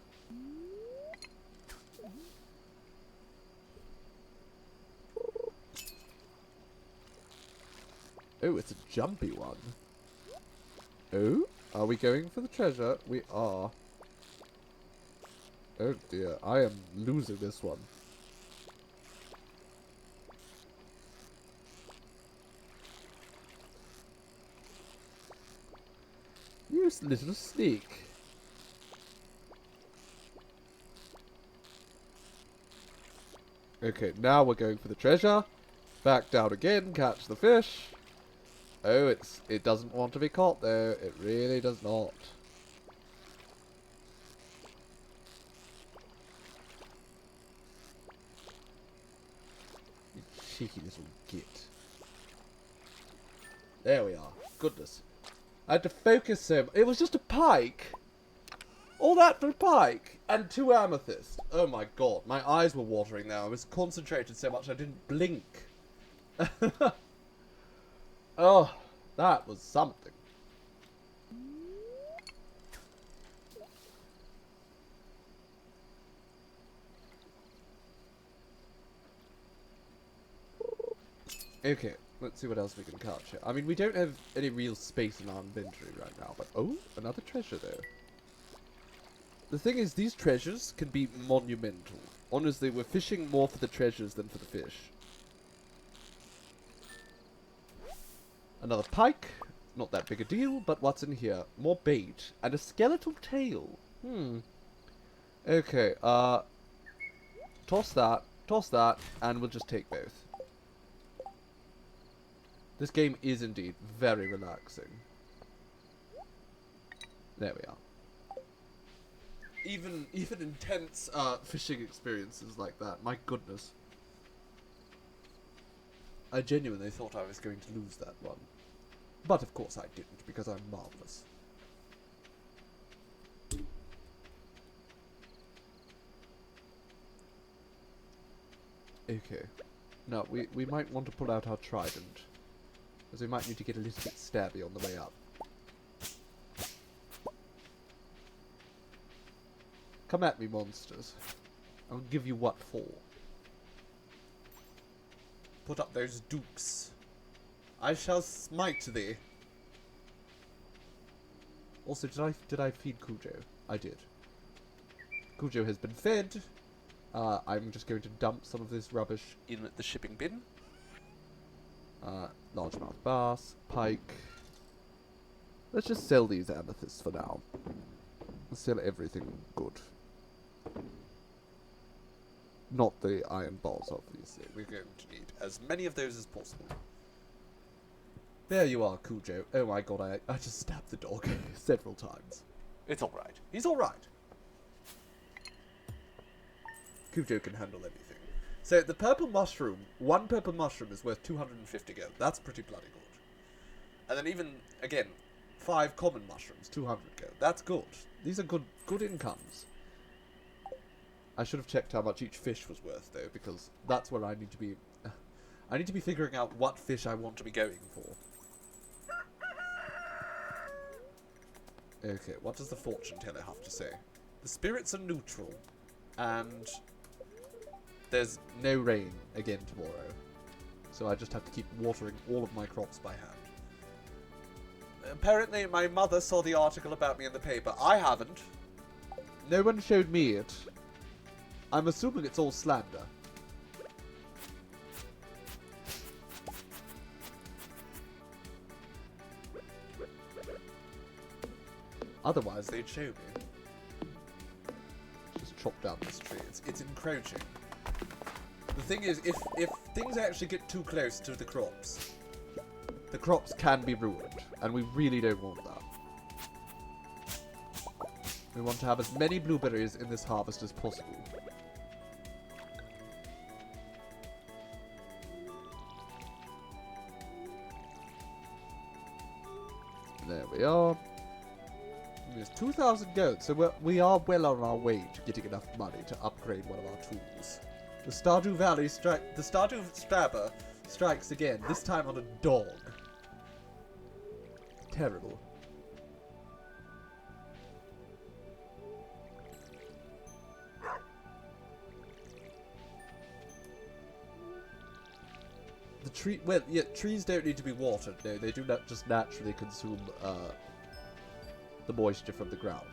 Oh, it's a jumpy one. Oh, are we going for the treasure? We are. Oh dear, I am losing this one. You little sneak. Okay, now we're going for the treasure. Back down again, catch the fish. Oh, it doesn't want to be caught though. It really does not. You cheeky little git. There we are. Goodness. I had to focus so much. It was just a pike. All that for a pike. And 2 amethysts. Oh my god. My eyes were watering now. I was concentrated so much I didn't blink. Oh, that was something. Okay, let's see what else we can catch here. I mean, we don't have any real space in our inventory right now, but oh, another treasure though. The thing is, these treasures can be monumental. Honestly, we're fishing more for the treasures than for the fish. Another pike. Not that big a deal, but what's in here? More bait. And a skeletal tail. Okay, toss that, and we'll just take both. This game is indeed very relaxing. There we are. Even intense fishing experiences like that, my goodness. I genuinely thought I was going to lose that one. But of course I didn't, because I'm marvelous. Okay. Now, we might want to pull out our trident, as we might need to get a little bit stabby on the way up. Come at me, monsters. I'll give you what for. Put up those dukes. I shall smite thee. Also, did I feed Cujo? I did. Cujo has been fed. I'm just going to dump some of this rubbish In the shipping bin. Largemouth bass, pike. Let's just sell these amethysts for now. Let's sell everything good. Not the iron balls, obviously. We're going to need as many of those as possible. There you are, Cujo. Oh my god, I just stabbed the dog several times. It's alright. He's alright. Cujo can handle anything. So, the purple mushroom, one purple mushroom is worth 250 gold. That's pretty bloody good. And then even, again, 5 common mushrooms, 200 gold. That's good. These are good incomes. I should have checked how much each fish was worth, though, because that's where I need to be... I need to be figuring out what fish I want to be going for. Okay, what does the fortune teller have to say? The spirits are neutral, and there's no rain again tomorrow. So I just have to keep watering all of my crops by hand. Apparently my mother saw the article about me in the paper. I haven't. No one showed me it. I'm assuming it's all slander. Otherwise, they'd show me. Just chop down this tree. It's encroaching. The thing is, if things actually get too close to the crops can be ruined, and we really don't want that. We want to have as many blueberries in this harvest as possible. There we are. There's 2,000 gold, so we are well on our way to getting enough money to upgrade one of our tools. The Stardew Stabber strikes again, this time on a dog. Terrible. The tree, well, yeah, trees don't need to be watered, no, they do not just naturally consume, the moisture from the ground.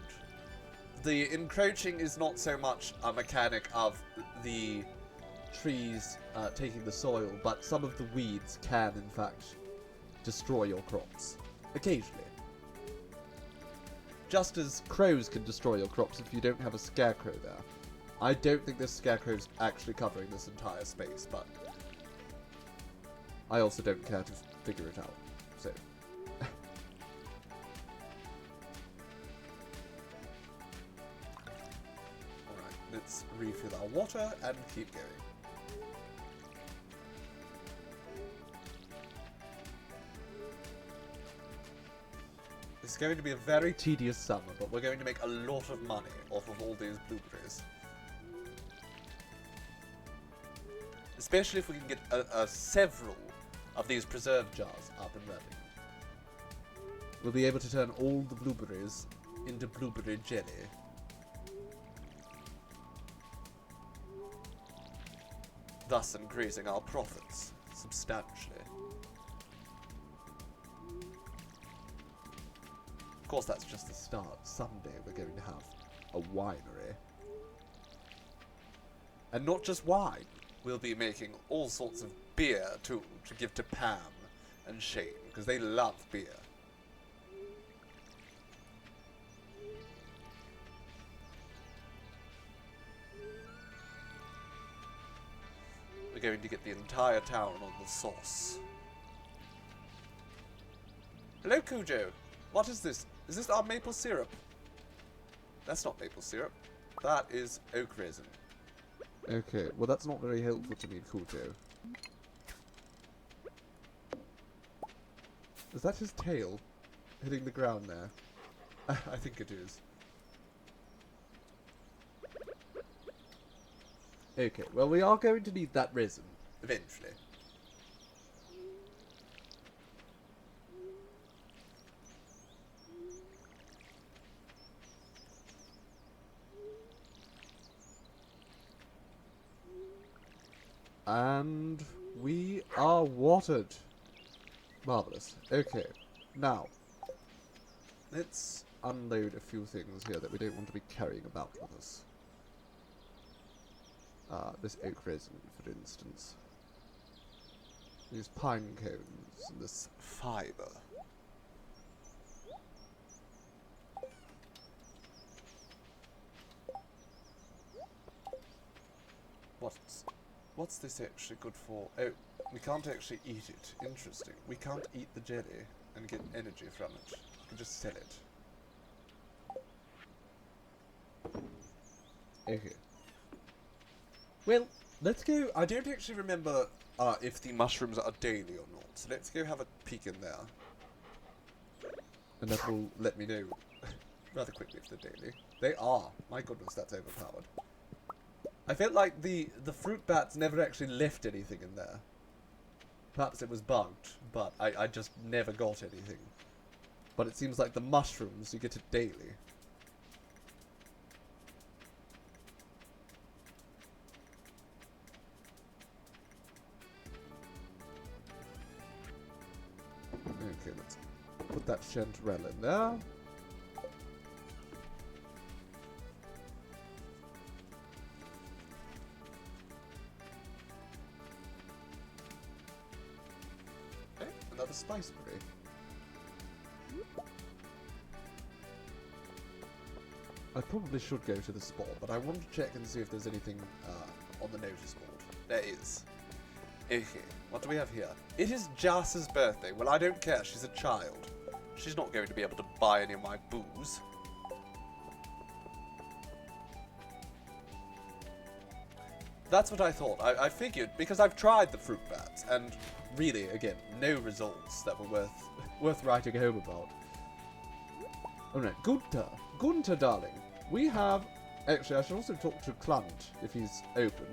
The encroaching is not so much a mechanic of the trees taking the soil, but some of the weeds can, in fact, destroy your crops. Occasionally. Just as crows can destroy your crops if you don't have a scarecrow there. I don't think this scarecrow's actually covering this entire space, but I also don't care to figure it out, so... Let's refill our water and keep going. It's going to be a very tedious summer, but we're going to make a lot of money off of all these blueberries. Especially if we can get several of these preserve jars up and running. We'll be able to turn all the blueberries into blueberry jelly. Thus increasing our profits substantially. Of course, that's just the start. Someday we're going to have a winery. And not just wine. We'll be making all sorts of beer, too, to give to Pam and Shane, because they love beer. We're going to get the entire town on the sauce. Hello, Cujo. What is this? Is this our maple syrup? That's not maple syrup. That is oak resin. Okay, well that's not very helpful to me, Kujo. Is that his tail hitting the ground there? I think it is. Okay, well we are going to need that resin. Eventually. And we are watered. Marvellous. Okay, now, let's unload a few things here that we don't want to be carrying about with us. This oak resin, for instance. These pine cones, and this Fiber. What's this actually good for? Oh, we can't actually eat it. Interesting. We can't eat the jelly and get energy from it. We can just sell it. okay. Well, let's go. I don't actually remember if the mushrooms are daily or not, so let's go have a peek in there. And that will Let me know rather quickly if they're daily. They are. My goodness, that's overpowered. I felt like the fruit bats never actually left anything in there. Perhaps it was bugged, but I just never got anything. But it seems like the mushrooms, you get it daily. Okay, let's put that chanterelle in there. Okay, another spice berry. I probably should go to the spot, but I want to check and see if there's anything On the notice board. There is. Okay, what do we have here? It is Jas's birthday. Well, I don't care. She's a child. She's not going to be able to buy any of my booze. That's what I thought. I figured, because I've tried the fruit bats, and really, again, no results that were worth writing home about. Alright, Gunter, darling. We have... Actually, I should also talk to Clunt, if he's open.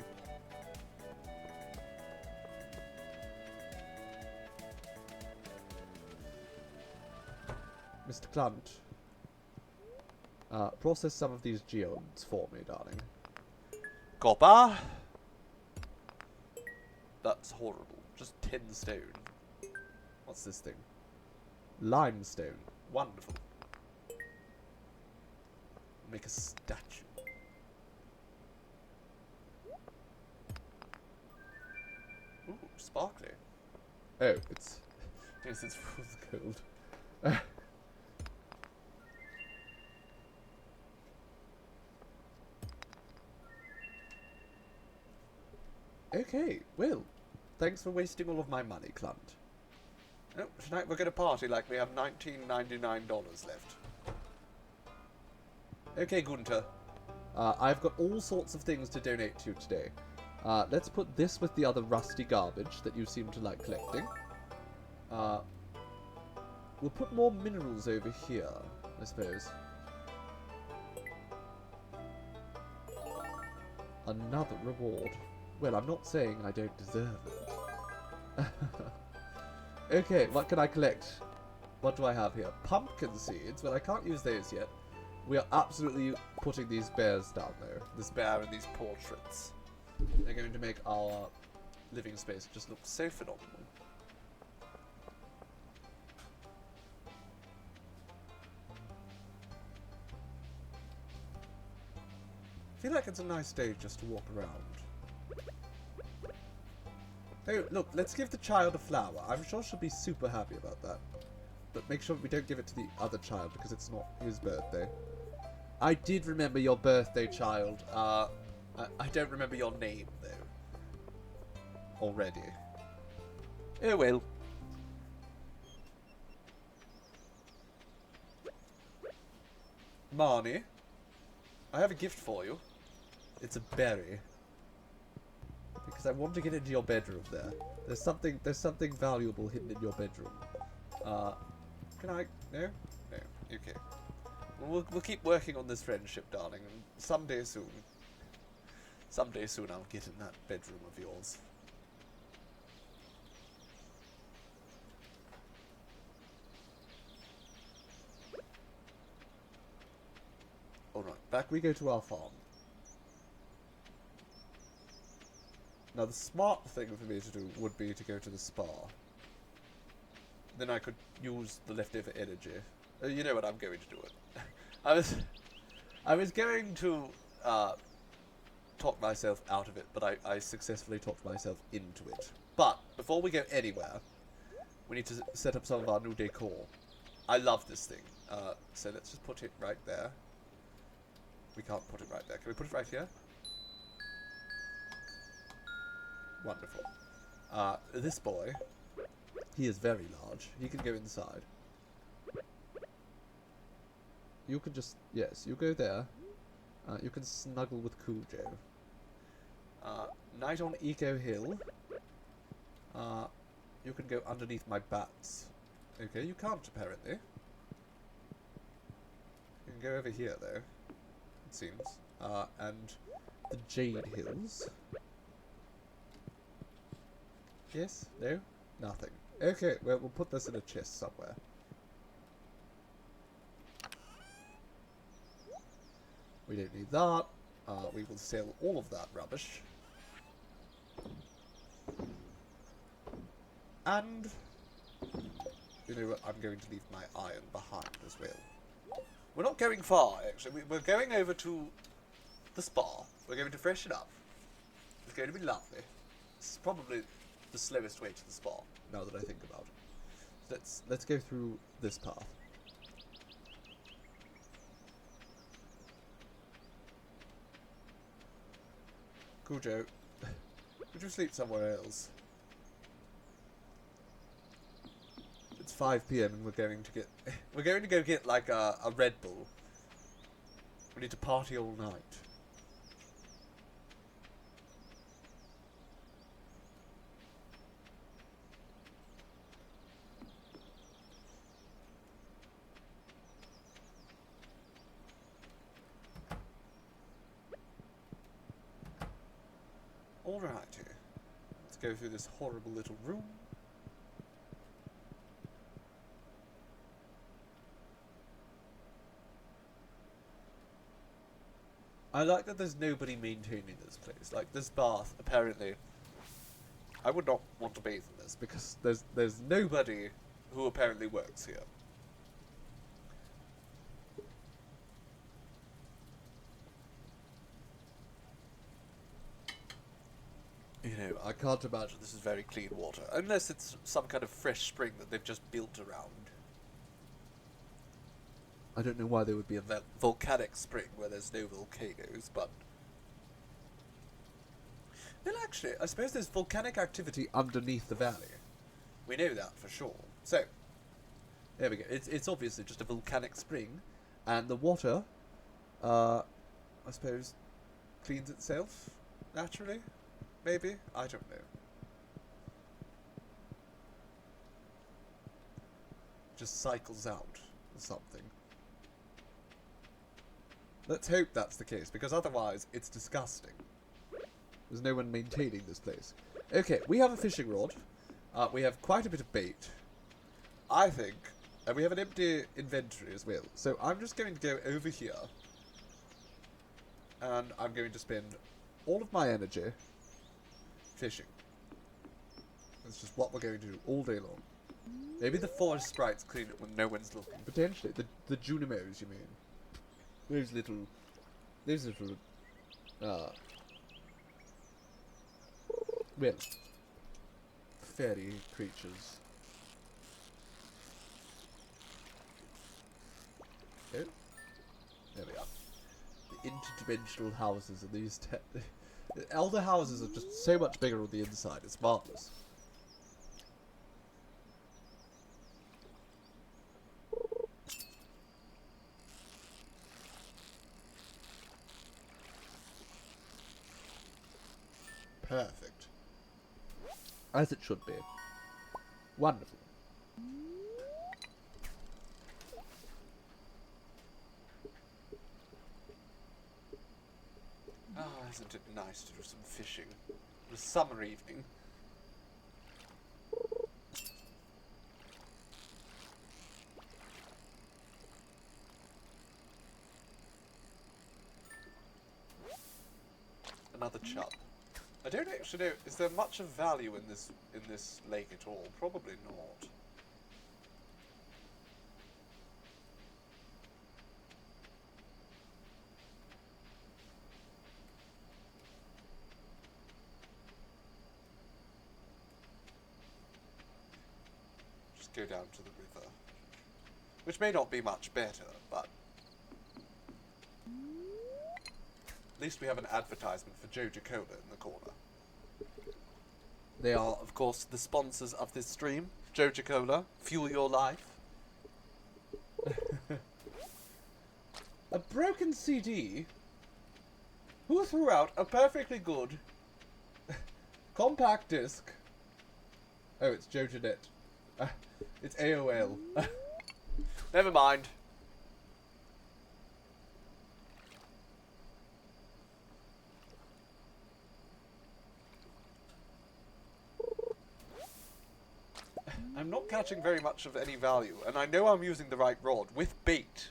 Mr. Clunt. Process some of these geodes for me, darling. Copper. That's horrible. Just 10 stone. What's this thing? Limestone. Wonderful. Make a statue. Ooh, sparkly. Oh, it's... Yes, it's full of gold. Okay, well, thanks for wasting all of my money, Clunt. Oh, tonight we're going to party like we have $19.99 left. Okay, Gunter. I've got all sorts of things to donate to today. Let's put this with the other rusty garbage that you seem to like collecting. We'll put more minerals over here, I suppose. Another reward. Well, I'm not saying I don't deserve it. Okay, what can I collect? What do I have here? Pumpkin seeds. Well, I can't use those yet. We are absolutely putting these bears down there. This bear and these portraits. They're going to make our living space just look So phenomenal. feel like it's a nice day just to walk around. Hey, look, let's give the child a flower. I'm sure she'll be super happy about that. But make sure we don't give it to the other child because it's not his birthday. I did remember your birthday, child. I don't remember your name, though. Already. Oh well. Marnie, I have a gift for you. It's a berry. Because I want to get into your bedroom there. There's something valuable hidden in your bedroom. Can I? No? No. Okay. Well, we'll keep working on this friendship, darling, and someday soon I'll get in that bedroom of yours. Alright, back we go to our farm. Now, the smart thing for me to do would be to go to the spa. Then I could use the leftover energy. You know what, I'm going to do it. I was going to talk myself out of it, but I successfully talked myself into it. But before we go anywhere, we need to set up some of our new decor. I love this thing. So let's just put it right there. We can't put it right there. Can we put it right here? Wonderful. This boy, he is very large. He can go inside. You can just, yes, you go there. You can snuggle with Cujo. Night on Eco Hill. You can go underneath my bats. Okay, you can't apparently. You can go over here though, it seems. And the Jade Hills. Yes? No? Nothing. Okay, well, we'll put this in a chest somewhere. We don't need that. We will sell all of that rubbish. And, you know what, I'm going to leave my iron behind as well. We're not going far, actually. We're going over to the spa. We're going to freshen up. It's going to be lovely. It's probably the slowest way to the spa, now that I think about it. Let's go through this path. Cujo, could you sleep somewhere else? It's 5 PM and we're going to go get like a Red Bull. We need to party all night. Alrighty. Let's go through this horrible little room. I like that there's nobody maintaining this place. Like, this bath, apparently, I would not want to bathe in this because there's nobody who apparently works here. You know, I can't imagine this is very clean water, unless it's some kind of fresh spring that they've just built around. I don't know why there would be a volcanic spring where there's no volcanoes, but... Well, actually, I suppose there's volcanic activity underneath the valley. We know that for sure. So, there we go. It's obviously just a volcanic spring, and the water, I suppose, cleans itself naturally? Maybe? I don't know. Just cycles out or something. Let's hope that's the case, because otherwise it's disgusting. There's no one maintaining this place. Okay, we have a fishing rod. We have quite a bit of bait, I think, and we have an empty inventory as well. So I'm just going to go over here, and I'm going to spend all of my energy fishing. That's just what we're going to do all day long. Maybe the forest sprites clean it when no one's looking. Potentially. The Junimos, you mean? Those little Well, fairy creatures. Oh, there we are. The interdimensional houses in these elder houses are just so much bigger on the inside. It's marvelous. Perfect. As it should be. Wonderful. Ah, isn't it nice to do some fishing? A summer evening. Another chub. I don't actually know. Is there much of value in this lake at all? Probably not. Just go down to the river, which may not be much better, but at least we have an advertisement for Joja Cola in the corner. They are, of course, the sponsors of this stream. Joja Cola, fuel your life. A broken CD? Who threw out a perfectly good Compact disc. Oh, it's JojaNet. It's AOL. Never mind. I'm not catching very much of any value, and I know I'm using the right rod with bait.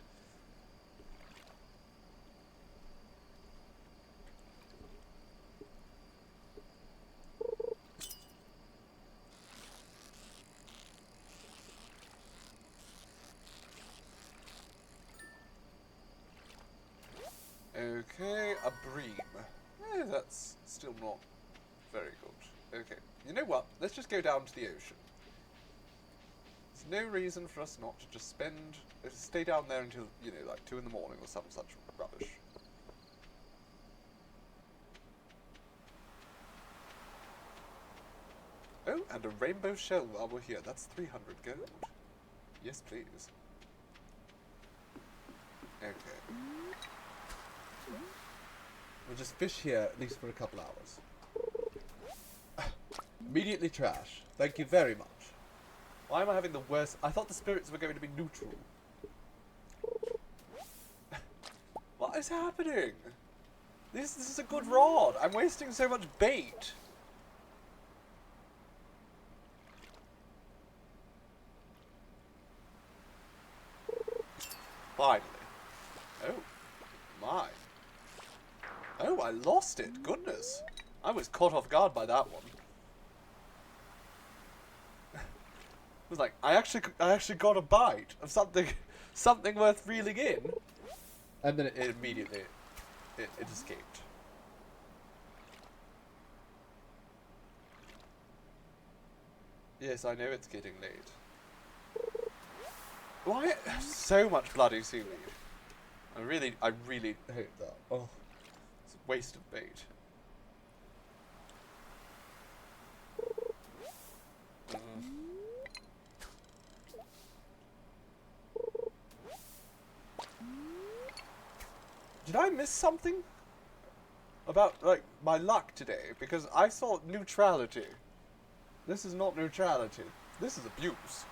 Okay, a bream. That's still not very good. Okay, you know what? Let's just go down to the ocean. There's no reason for us not to just stay down there until, you know, like 2 in the morning or some such rubbish. Oh, and a rainbow shell while we're here. That's 300 gold. Yes, please. Okay. We'll just fish here at least for a couple hours. Immediately trash. Thank you very much. Why am I having the worst? I thought the spirits were going to be neutral. What is happening? This is a good rod. I'm wasting so much bait. Finally. Oh, my. Oh, I lost it. Goodness. I was caught off guard by that one. It was like, I actually got a bite of something worth reeling in. And then it immediately, it escaped. Yes, I know it's getting late. Why so much bloody seaweed? I really hate that. Oh, it's a waste of bait. Did I miss something about, like, my luck today? Because I saw neutrality. This is not neutrality. This is abuse.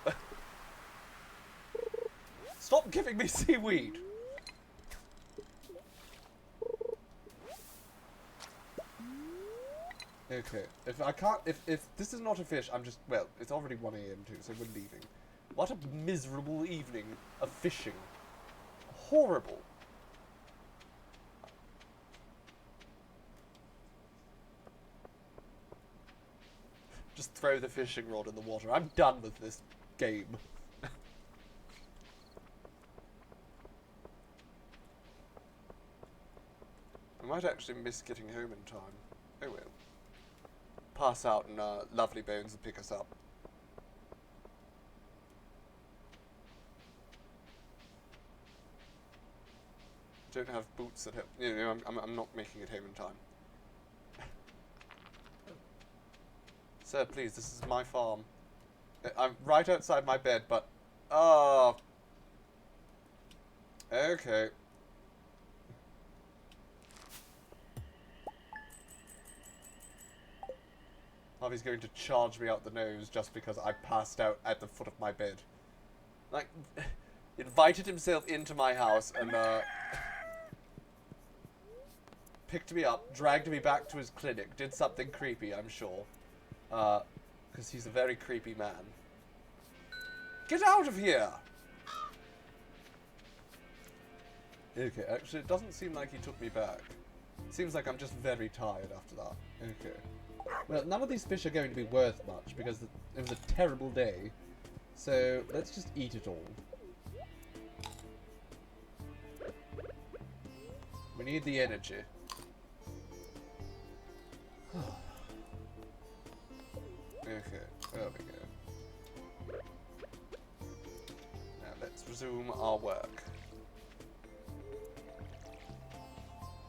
Stop giving me seaweed! Okay, if this is not a fish, I'm just, well, it's already 1 AM too, so we're leaving. What a miserable evening of fishing. Horrible. Just throw the fishing rod in the water. I'm done with this game. I might actually miss getting home in time. Oh well. Pass out and Lovely Bones will pick us up. Don't have boots that help. You know, I'm not making it home in time. Sir, please, this is my farm. I'm right outside my bed, but... Oh. Okay. Harvey's going to charge me out the nose just because I passed out at the foot of my bed. Like, invited himself into my house and, picked me up, dragged me back to his clinic, did something creepy, I'm sure. Because he's a very creepy man. Get out of here! Okay, actually, it doesn't seem like he took me back. Seems like I'm just very tired after that. Okay. Well, none of these fish are going to be worth much because it was a terrible day. So, let's just eat it all. We need the energy. Okay, there we go. Now let's resume our work.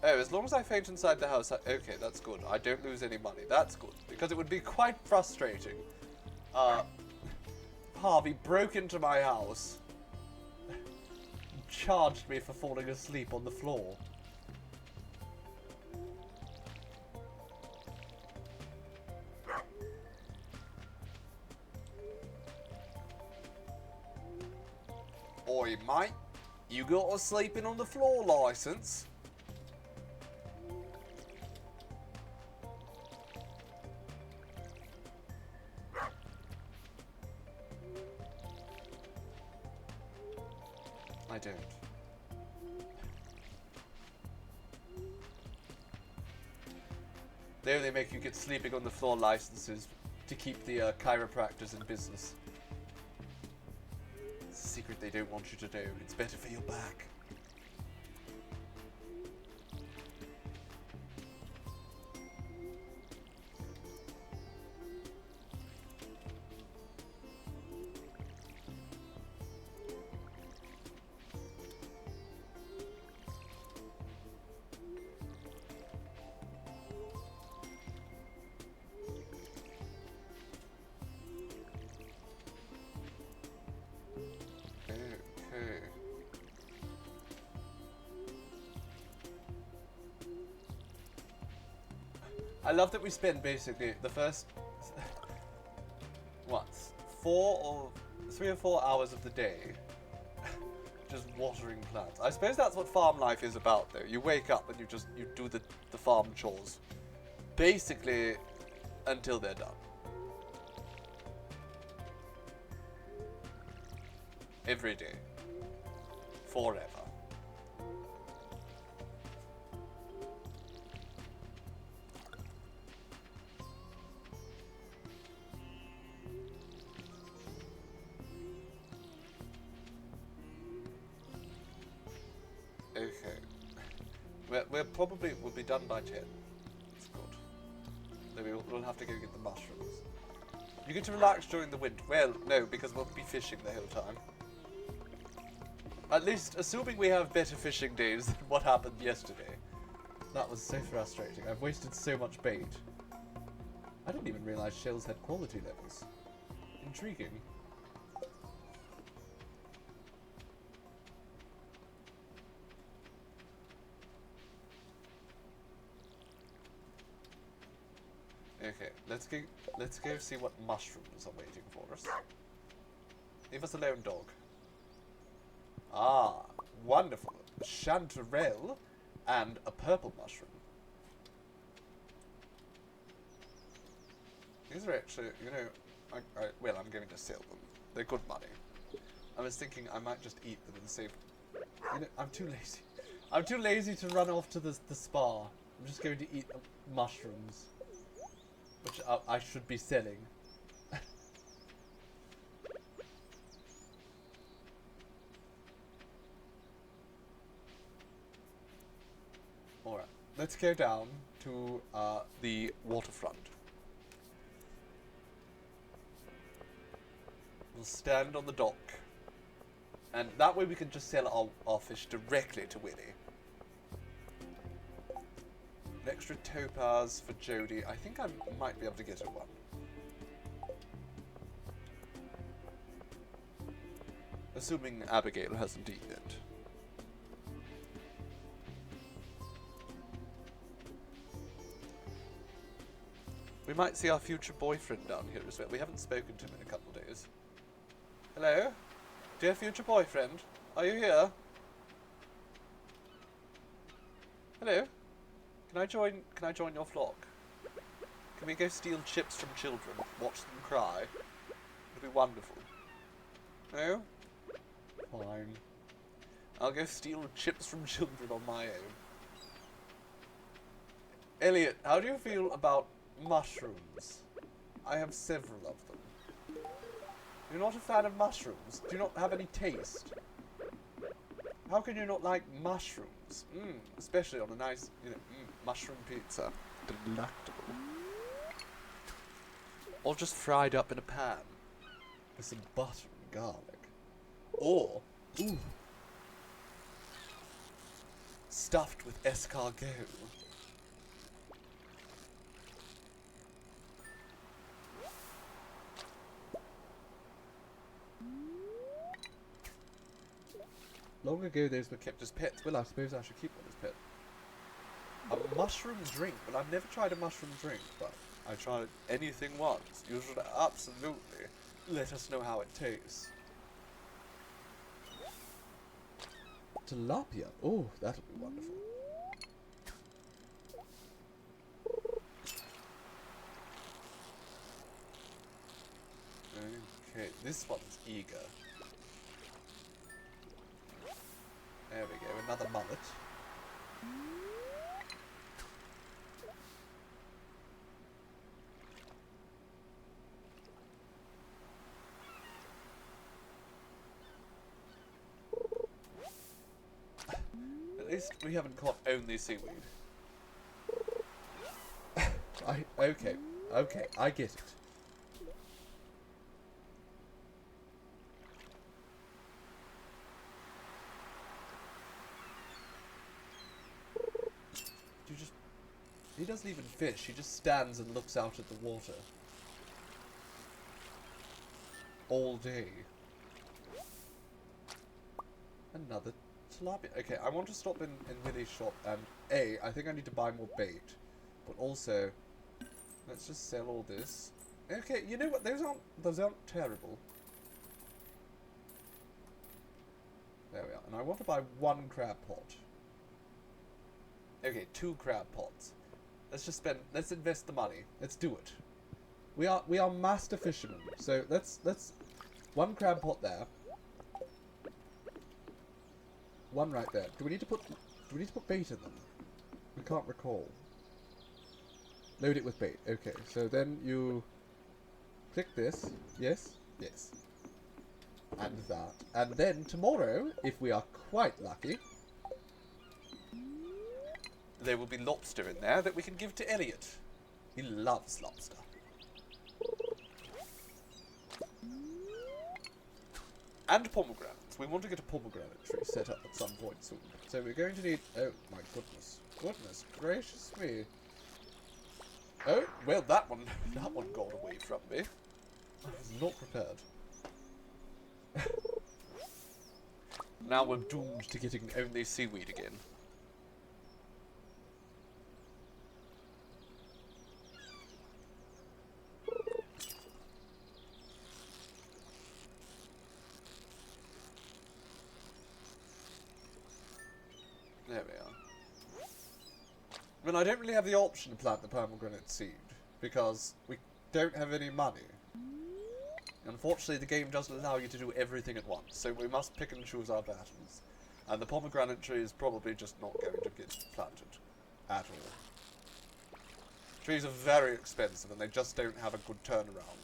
Oh, as long as I faint inside the house, okay, that's good. I don't lose any money. That's good. Because it would be quite frustrating. Harvey broke into my house. Charged me for falling asleep on the floor. Oi, mate. You got a sleeping on the floor license? I don't. They only make you get sleeping on the floor licenses to keep the chiropractors in business. It's a secret they don't want you to know. It's better for your back. I love that we spend basically the first, what, 3 or 4 hours of the day just watering plants. I suppose that's what farm life is about, though. You wake up and you do the farm chores, basically until they're done. Every day, forever. Okay. We're probably will be done by 10. That's good. Then we'll have to go get the mushrooms. You get to relax during the winter. Well, no, because we'll be fishing the whole time. At least, assuming we have better fishing days than what happened yesterday. That was so frustrating. I've wasted so much bait. I didn't even realize shells had quality levels. Intriguing. Okay, let's go see what mushrooms are waiting for us. Leave us alone, dog. Ah, wonderful. Chanterelle and a purple mushroom. These are actually, you know, well, I'm going to sell them. They're good money. I was thinking I might just eat them and save. You know, I'm too lazy. I'm too lazy to run off to the spa. I'm just going to eat mushrooms, which I should be selling. Alright, let's go down to the waterfront. We'll stand on the dock. And that way we can just sell our fish directly to Willy. An extra topaz for Jody. I think I might be able to get her one. Assuming Abigail hasn't eaten it. We might see our future boyfriend down here as well. We haven't spoken to him in a couple of days. Hello? Dear future boyfriend, are you here? Hello? Can I join your flock? Can we go steal chips from children, watch them cry? It'd be wonderful. No? Fine. I'll go steal chips from children on my own. Elliot, how do you feel about mushrooms? I have several of them. You're not a fan of mushrooms? Do you not have any taste? How can you not like mushrooms? Especially on a nice, mushroom pizza. Delectable. Or just fried up in a pan. With some butter and garlic. Or, stuffed with escargot. Long ago those were kept as pets. Well, I suppose I should keep one as pet. A mushroom drink. Well, I've never tried a mushroom drink, but I tried anything once. You should absolutely let us know how it tastes. Tilapia. Oh, that'll be wonderful. Okay, this one's eager. There we go, another mullet. At least we haven't caught only seaweed. Okay, I get it. He doesn't even fish, he just stands and looks out at the water. All day. Another tilapia. Okay, I want to stop in Willy's shop and I think I need to buy more bait. But also, let's just sell all this. Okay, you know what, those aren't terrible. There we are. And I want to buy one crab pot. Okay, 2 crab pots. Let's invest the money. Let's do it. We are master fishermen. So let's 1 crab pot there. 1 right there. Do we need to put bait in them? We can't recall. Load it with bait. Okay, so then you click this. Yes, yes. And that. And then tomorrow, if we are quite lucky, there will be lobster in there that we can give to Elliot. He loves lobster. And pomegranates. We want to get a pomegranate tree set up at some point soon. So we're going to need... Oh, my goodness. Goodness gracious me. Oh, well, that one got away from me. I was not prepared. Now we're doomed to getting only seaweed again. There we are. I mean, I don't really have the option to plant the pomegranate seed, because we don't have any money. Unfortunately, the game doesn't allow you to do everything at once, so we must pick and choose our battles. And the pomegranate tree is probably just not going to get planted at all. Trees are very expensive, and they just don't have a good turnaround.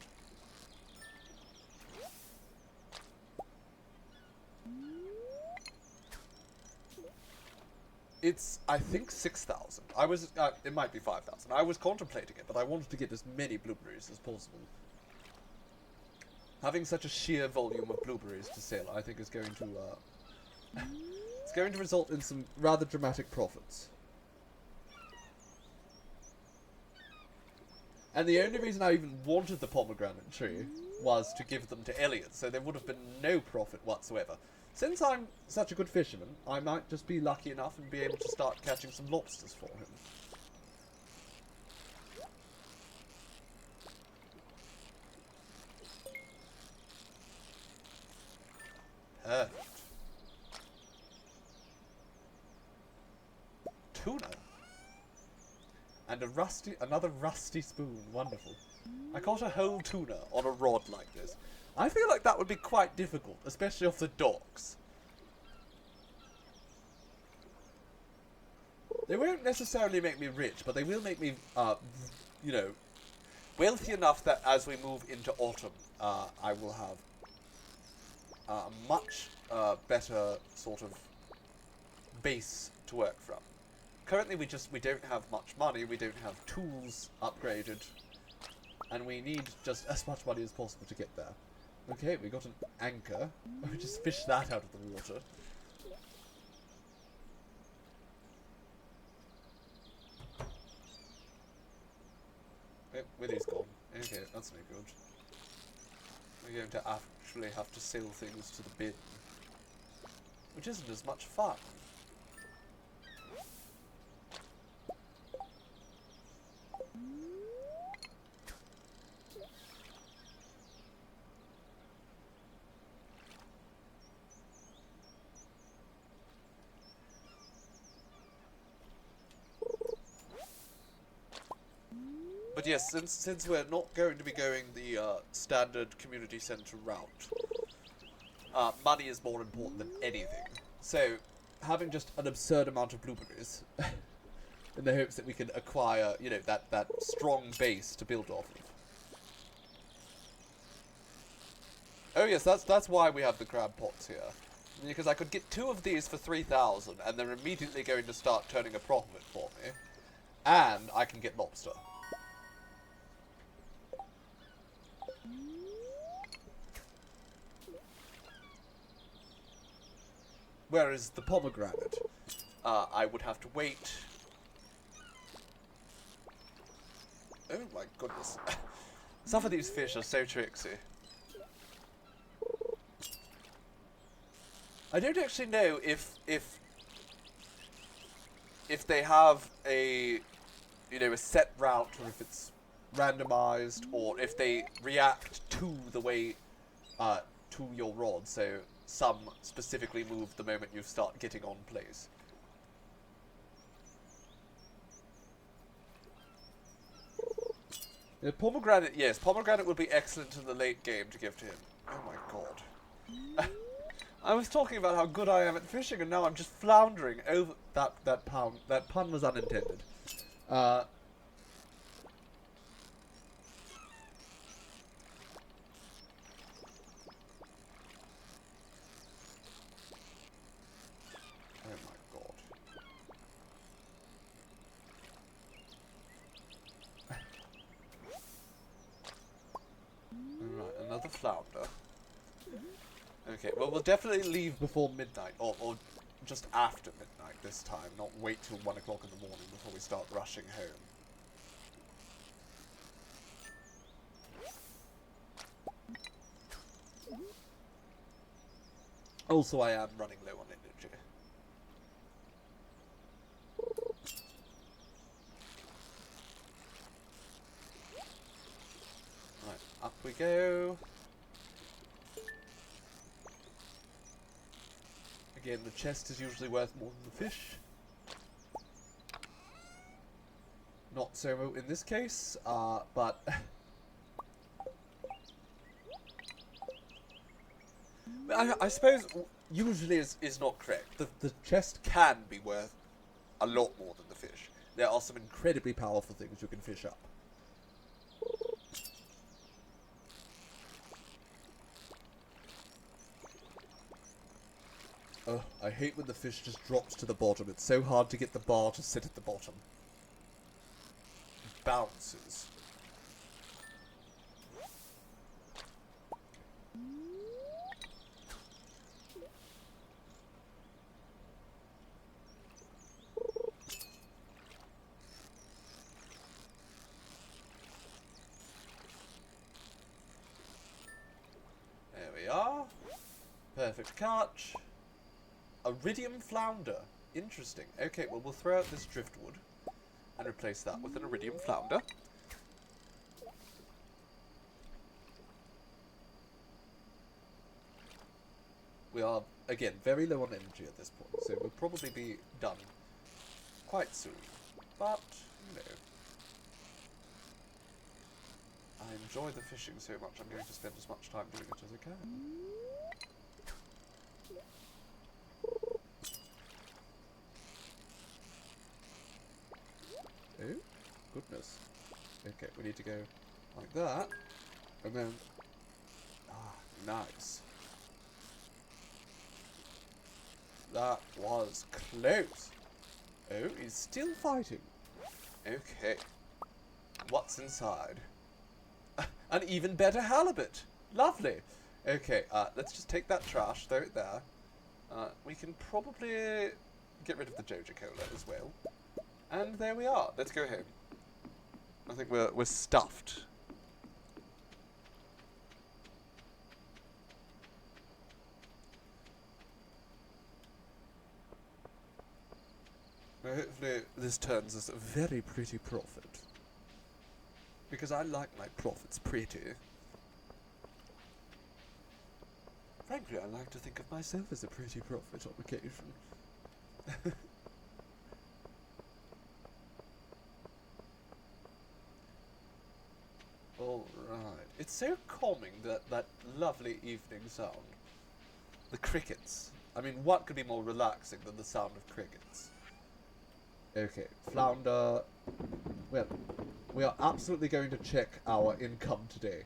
It's, I think, 6,000. I was, it might be 5,000. I was contemplating it, but I wanted to get as many blueberries as possible. Having such a sheer volume of blueberries to sell, I think is going to, it's going to result in some rather dramatic profits. And the only reason I even wanted the pomegranate tree was to give them to Elliot, so there would have been no profit whatsoever. Since I'm such a good fisherman, I might just be lucky enough and be able to start catching some lobsters for him. Perfect. Tuna. And another rusty spoon. Wonderful. I caught a whole tuna on a rod like this. I feel like that would be quite difficult, especially off the docks. They won't necessarily make me rich, but they will make me, you know, wealthy enough that as we move into autumn, I will have a much better sort of base to work from. Currently we don't have much money, we don't have tools upgraded, and we need just as much money as possible to get there. Okay, we got an anchor. We just fished that out of the water. Oh, Willie's gone. Okay, that's no good. We're going to actually have to sell things to the bin, which isn't as much fun. But yes, since we're not going to be going the standard community centre route, money is more important than anything. So, having just an absurd amount of blueberries, in the hopes that we can acquire, you know, that strong base to build off of. Oh yes, that's why we have the crab pots here. Because I could get 2 of these for 3,000, and they're immediately going to start turning a profit for me. And I can get lobster. Whereas the pomegranate, I would have to wait. Oh my goodness. Some of these fish are so tricksy. I don't actually know if they have a, you know, a set route, or if it's randomized, or if they react to the way, to your rod. So some specifically move the moment you start getting on place. Yeah, pomegranate, yes, pomegranate would be excellent in the late game to give to him. Oh my god. I was talking about how good I am at fishing, and now I'm just floundering over that pun. That pun was unintended. Oh my god. Alright, another flounder. Okay, well, we'll definitely leave before midnight, or just after midnight this time, not wait till 1 o'clock in the morning before we start rushing home. Also, I am running low on energy. Right, up we go. Again, the chest is usually worth more than the fish. Not so in this case, but... I suppose usually is not correct. The chest can be worth a lot more than the fish. There are some incredibly powerful things you can fish up. Oh, I hate when the fish just drops to the bottom. It's so hard to get the bar to sit at the bottom. It bounces. There we are. Perfect catch. Iridium flounder. Interesting. Okay, well, we'll throw out this driftwood and replace that with an iridium flounder. We are, again, very low on energy at this point, so we'll probably be done quite soon. But, you know, I enjoy the fishing so much, I'm going to spend as much time doing it as I can. Oh, goodness. Okay, we need to go like that, and then, nice. That was close. Oh, he's still fighting. Okay. What's inside? An even better halibut. Lovely. Okay, let's just take that trash, throw it there. We can probably get rid of the Joja Cola as well. And there we are. Let's go home. I think we're stuffed. Now, hopefully this turns us a very pretty profit. Because I like my profits pretty. Frankly, I like to think of myself as a pretty prophet on occasion. Alright. It's so calming, that lovely evening sound. The crickets. I mean, what could be more relaxing than the sound of crickets? Okay, flounder. Well, we are absolutely going to check our income today.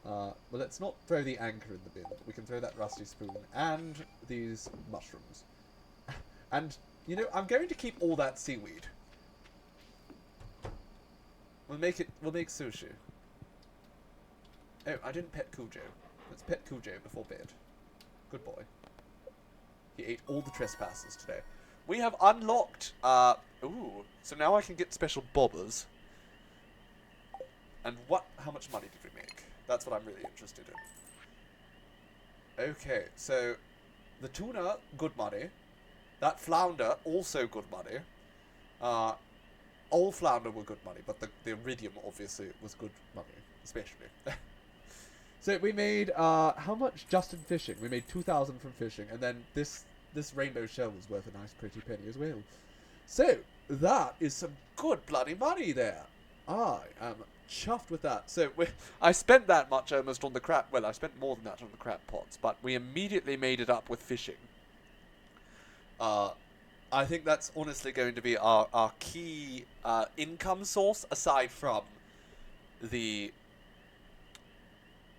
Well, let's not throw the anchor in the bin. We can throw that rusty spoon and these mushrooms. And, you know, I'm going to keep all that seaweed. We'll make sushi. Oh, I didn't pet Cujo. Let's pet Cujo before bed. Good boy. He ate all the trespassers today. We have unlocked, ooh, so now I can get special bobbers. And how much money did we make? That's what I'm really interested in. Okay, so the tuna, good money. That flounder, also good money. All flounder were good money, but the iridium obviously was good money, especially. So we made, how much just in fishing? We made 2,000 from fishing, and then this rainbow shell was worth a nice pretty penny as well. So, that is some good bloody money there. I am chuffed with that. So, I spent that much almost on the crab, well, I spent more than that on the crab pots, but we immediately made it up with fishing. I think that's honestly going to be our key income source, aside from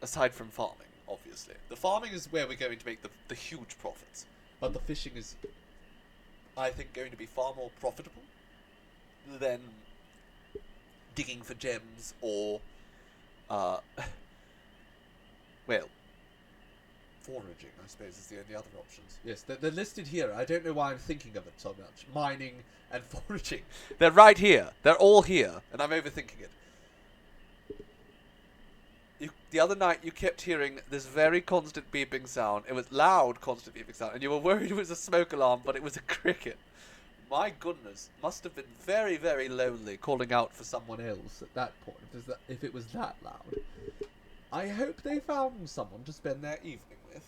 farming, obviously. The farming is where we're going to make the huge profits. But the fishing is, I think, going to be far more profitable than digging for gems or, well, foraging, I suppose, is the only other options. Yes, they're listed here. I don't know why I'm thinking of it so much. Mining and foraging. They're right here. They're all here, and I'm overthinking it. The other night, you kept hearing this very constant beeping sound. It was loud, constant beeping sound, and you were worried it was a smoke alarm, but it was a cricket. My goodness, must have been very, very lonely calling out for someone else at that point, if it was that loud. I hope they found someone to spend their evening with.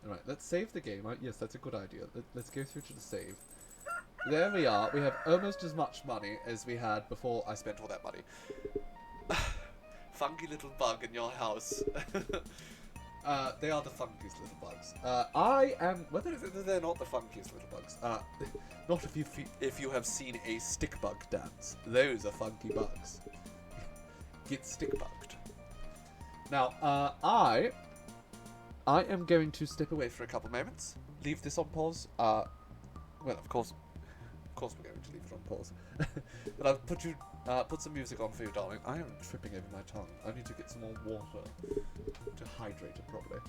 Alright, let's save the game. Yes, that's a good idea. Let's go through to the save. There we are. We have almost as much money as we had before I spent all that money. Funky little bug in your house. They are the funkiest little bugs. Well, they're not the funkiest little bugs. Not if you have seen a stick bug dance. Those are funky bugs. Get stick bugged. Now, I am going to step away for a couple moments. Leave this on pause. Well, of course we're going to leave it on pause. But I'll put some music on for you, darling. I am tripping over my tongue. I need to get some more water to hydrate it properly.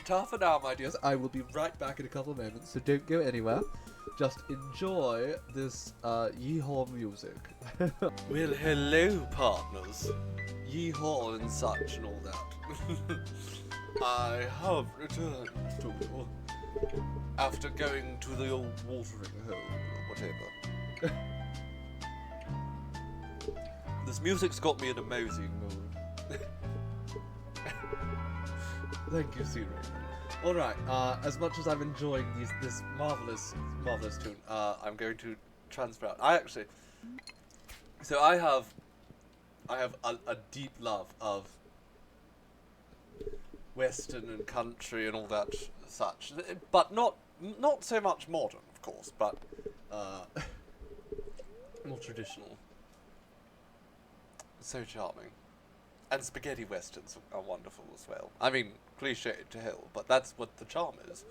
Ta for now, my dears. I will be right back in a couple of moments, so don't go anywhere. Just enjoy this yeehaw music. Well, hello, partners. Yeehaw and such and all that. I have returned to you after going to the old watering hole or whatever. This music's got me in a moseying mood. Thank you, Siri. Alright, as much as I'm enjoying this marvelous tune, I'm going to transfer out. I have a deep love of Western and country and all that such, but not so much modern, of course, but more traditional. So charming. And spaghetti westerns are wonderful as well. I mean, cliched to hell, but that's what the charm is.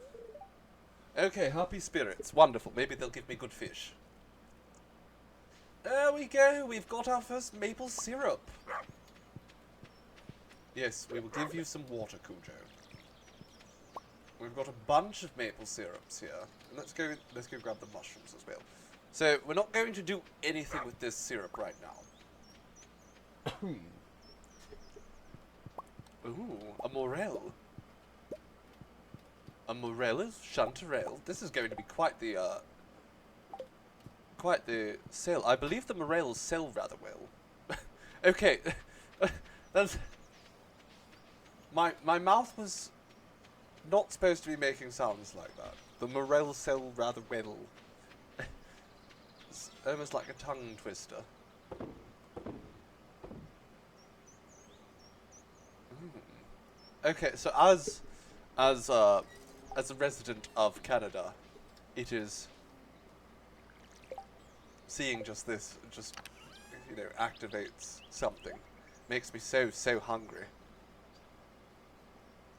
Okay, happy spirits. Wonderful. Maybe they'll give me good fish. There we go. We've got our first maple syrup. Yes, we will give you some water, Cujo. We've got a bunch of maple syrups here. And let's go grab the mushrooms as well. So, we're not going to do anything with this syrup right now. Ooh, a morel. A morel chanterelle. This is going to be quite the sale. I believe the morels sell rather well. Okay, that's my mouth was not supposed to be making sounds like that. The morels sell rather well. It's almost like a tongue twister. Okay, so as a resident of Canada, it is seeing just this, activates something. Makes me so hungry.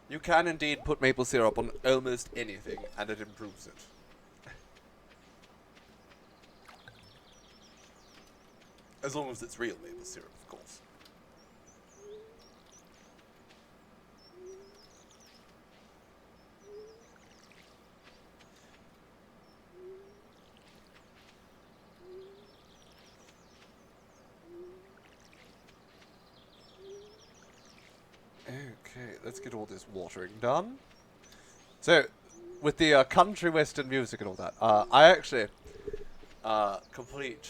You can indeed put maple syrup on almost anything, and it improves it. As long as it's real maple syrup, of course. Okay, let's get all this watering done. So, with the country western music and all that, I actually, complete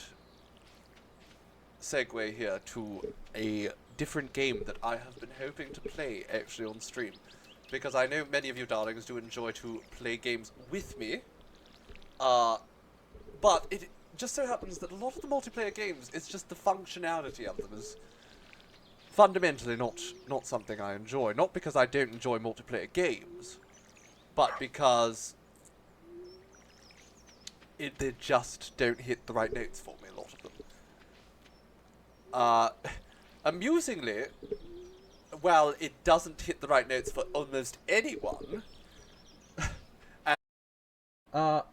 segue here to a different game that I have been hoping to play actually on stream. Because I know many of you darlings do enjoy to play games with me. But it just so happens that a lot of the multiplayer games, it's just the functionality of them is fundamentally not something I enjoy. Not because I don't enjoy multiplayer games, but because they just don't hit the right notes for me, a lot of them. Amusingly, well, it doesn't hit the right notes for almost anyone. I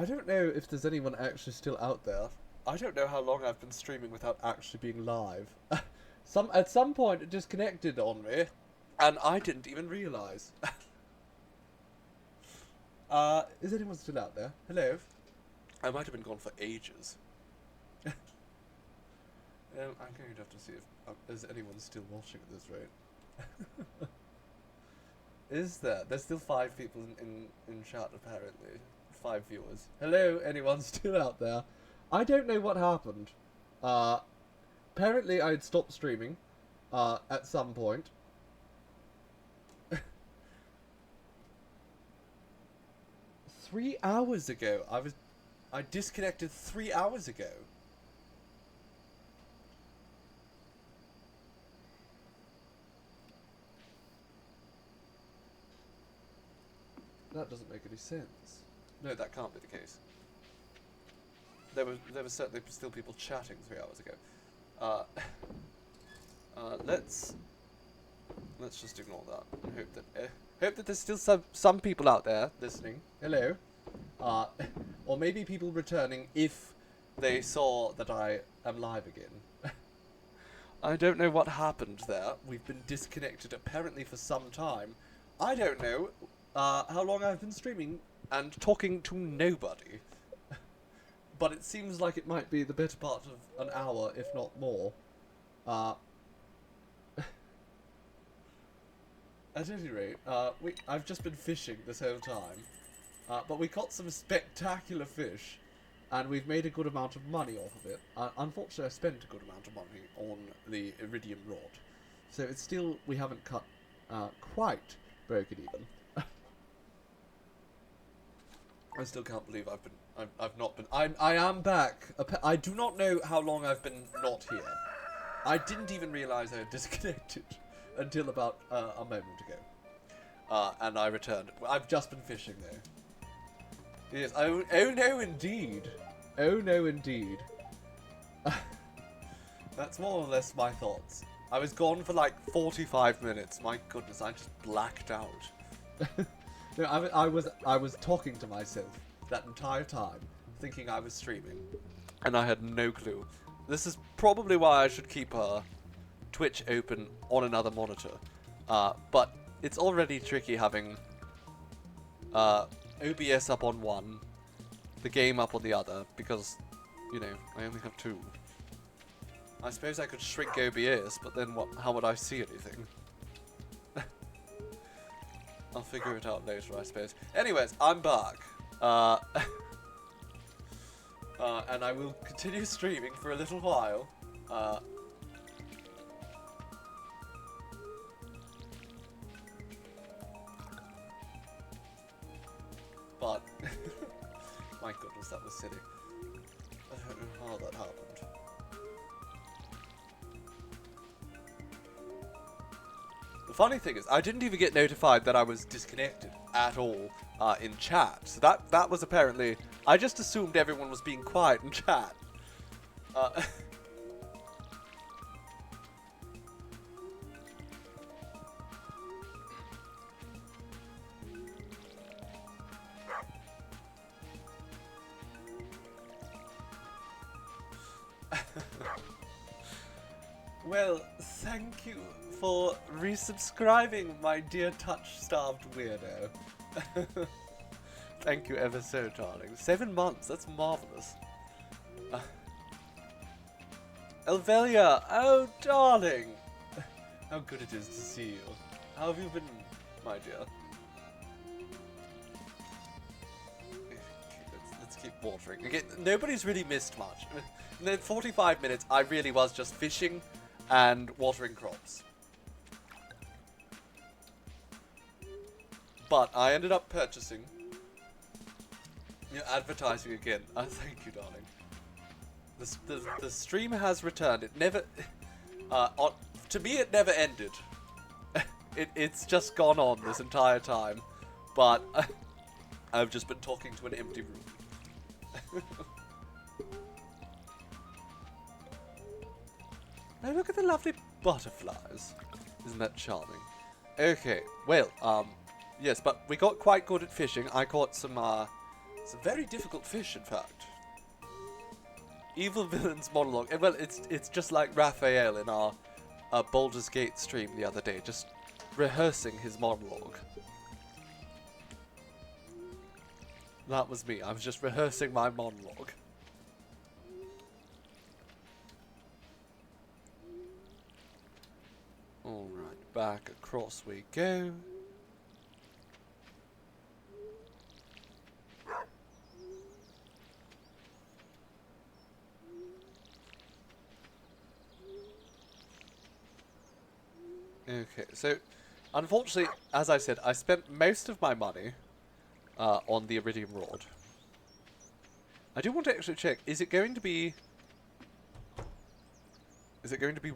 don't know if there's anyone actually still out there. I don't know how long I've been streaming without actually being live. At some point it disconnected on me, and I didn't even realise. Is anyone still out there? Hello? I might have been gone for ages. I'm going to have to see if is anyone still watching at this rate. Is there? There's still 5 people in chat, apparently. 5 viewers. Hello, anyone still out there? I don't know what happened. Apparently I had stopped streaming, at some point. 3 hours ago. I disconnected 3 hours ago. That doesn't make any sense. No, that can't be the case. There were certainly still people chatting 3 hours ago. Let's Let's just ignore that. And hope that there's still some people out there listening. Hello. Or maybe people returning if they saw that I am live again. I don't know what happened there. We've been disconnected apparently for some time. I don't know how long I've been streaming and talking to nobody. But it seems like it might be the better part of an hour, if not more. At any rate, I've just been fishing this whole time. But we caught some spectacular fish. And we've made a good amount of money off of it. Unfortunately, I spent a good amount of money on the iridium rod. So it's still, we haven't quite broken even. I still can't believe I've not been, I am back. I do not know how long I've been not here. I didn't even realise I had disconnected until about a moment ago. And I returned. I've just been fishing though. Yes, oh no indeed. Oh no indeed. That's more or less my thoughts. I was gone for like 45 minutes. My goodness, I just blacked out. No, I was talking to myself that entire time, thinking I was streaming. And I had no clue. This is probably why I should keep Twitch open on another monitor. But it's already tricky having OBS up on one, the game up on the other, because, you know, I only have two. I suppose I could shrink OBS, but then what? How would I see anything? I'll figure it out later, I suppose. Anyways, I'm back. And I will continue streaming for a little while. But, my goodness, that was silly. I don't know how that happened. The funny thing is, I didn't even get notified that I was disconnected at all in chat. So that was apparently, I just assumed everyone was being quiet in chat. Well, thank you for resubscribing, my dear touch-starved weirdo. Thank you ever so, darling. 7 months, that's marvellous. Elvelia, oh, darling. How good it is to see you. How have you been, my dear? Let's keep watering. Okay, nobody's really missed much. In the 45 minutes, I really was just fishing and watering crops. But I ended up purchasing. You're advertising again. Thank you, darling. The stream has returned. It never... to me, it never ended. It's just gone on this entire time. But I've just been talking to an empty room. Oh, look at the lovely butterflies. Isn't that charming? Okay, well, yes, but we got quite good at fishing. I caught some very difficult fish, in fact. Evil Villain's monologue. Well, it's just like Raphael in our Baldur's Gate stream the other day, just rehearsing his monologue. That was me. I was just rehearsing my monologue. Alright, back across we go. Okay, so unfortunately, as I said, I spent most of my money on the iridium rod. I do want to actually check, is it going to be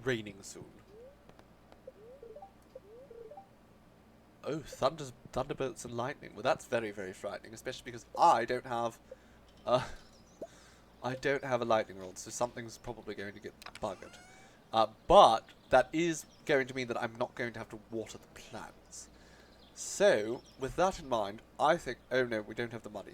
raining soon? Oh, thunderbolts and lightning. Well, that's very, very frightening, especially because I don't have a lightning rod, so something's probably going to get buggered. But that is going to mean that I'm not going to have to water the plants. So, with that in mind, I think... Oh no, we don't have the money.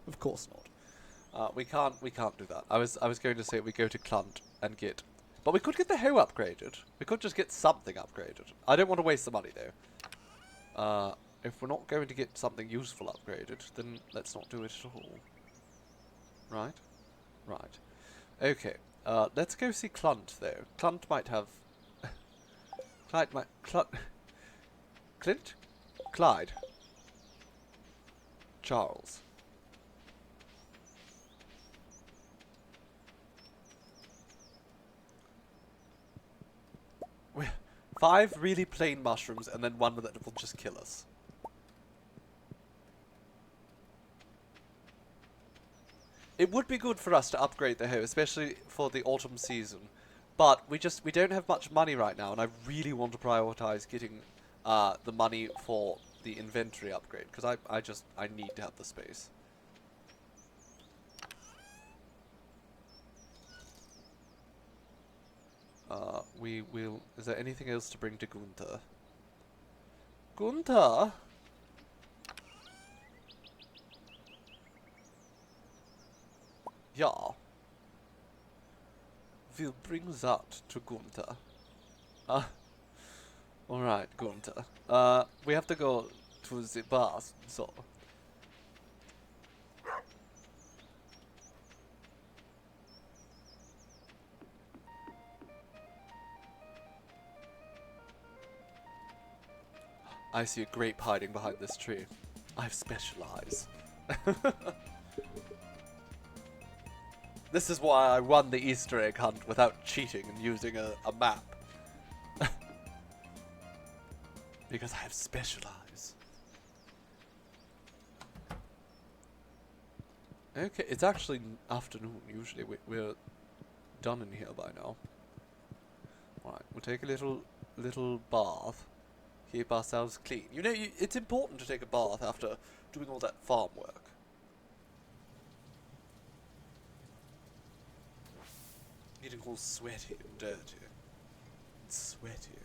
Of course not. We can't do that. I was going to say we go to Clunt and get... But we could get the hoe upgraded. We could just get something upgraded. I don't want to waste the money, though. If we're not going to get something useful upgraded, then let's not do it at all. Right? Right. Okay. Let's go see Clunt, though. Clunt might have... Clyde might... Clint? Clyde. Charles. We 5 really plain mushrooms and then 1 that will just kill us. It would be good for us to upgrade the hoe, especially for the autumn season. But we don't have much money right now, and I really want to prioritize getting the money for the inventory upgrade, because I need to have the space. We will... Is there anything else to bring to Gunther? Gunther? Yeah. We'll bring that to Gunther. Alright, Gunther. We have to go to the bath, so... I see a grape hiding behind this tree. I specialize. This is why I won the Easter egg hunt without cheating and using a map. Because I have specialize. Okay, it's actually afternoon. Usually we're done in here by now. Alright, we'll take a little bath. Keep ourselves clean. You know, it's important to take a bath after doing all that farm work. Getting all sweaty and dirty. Sweaty.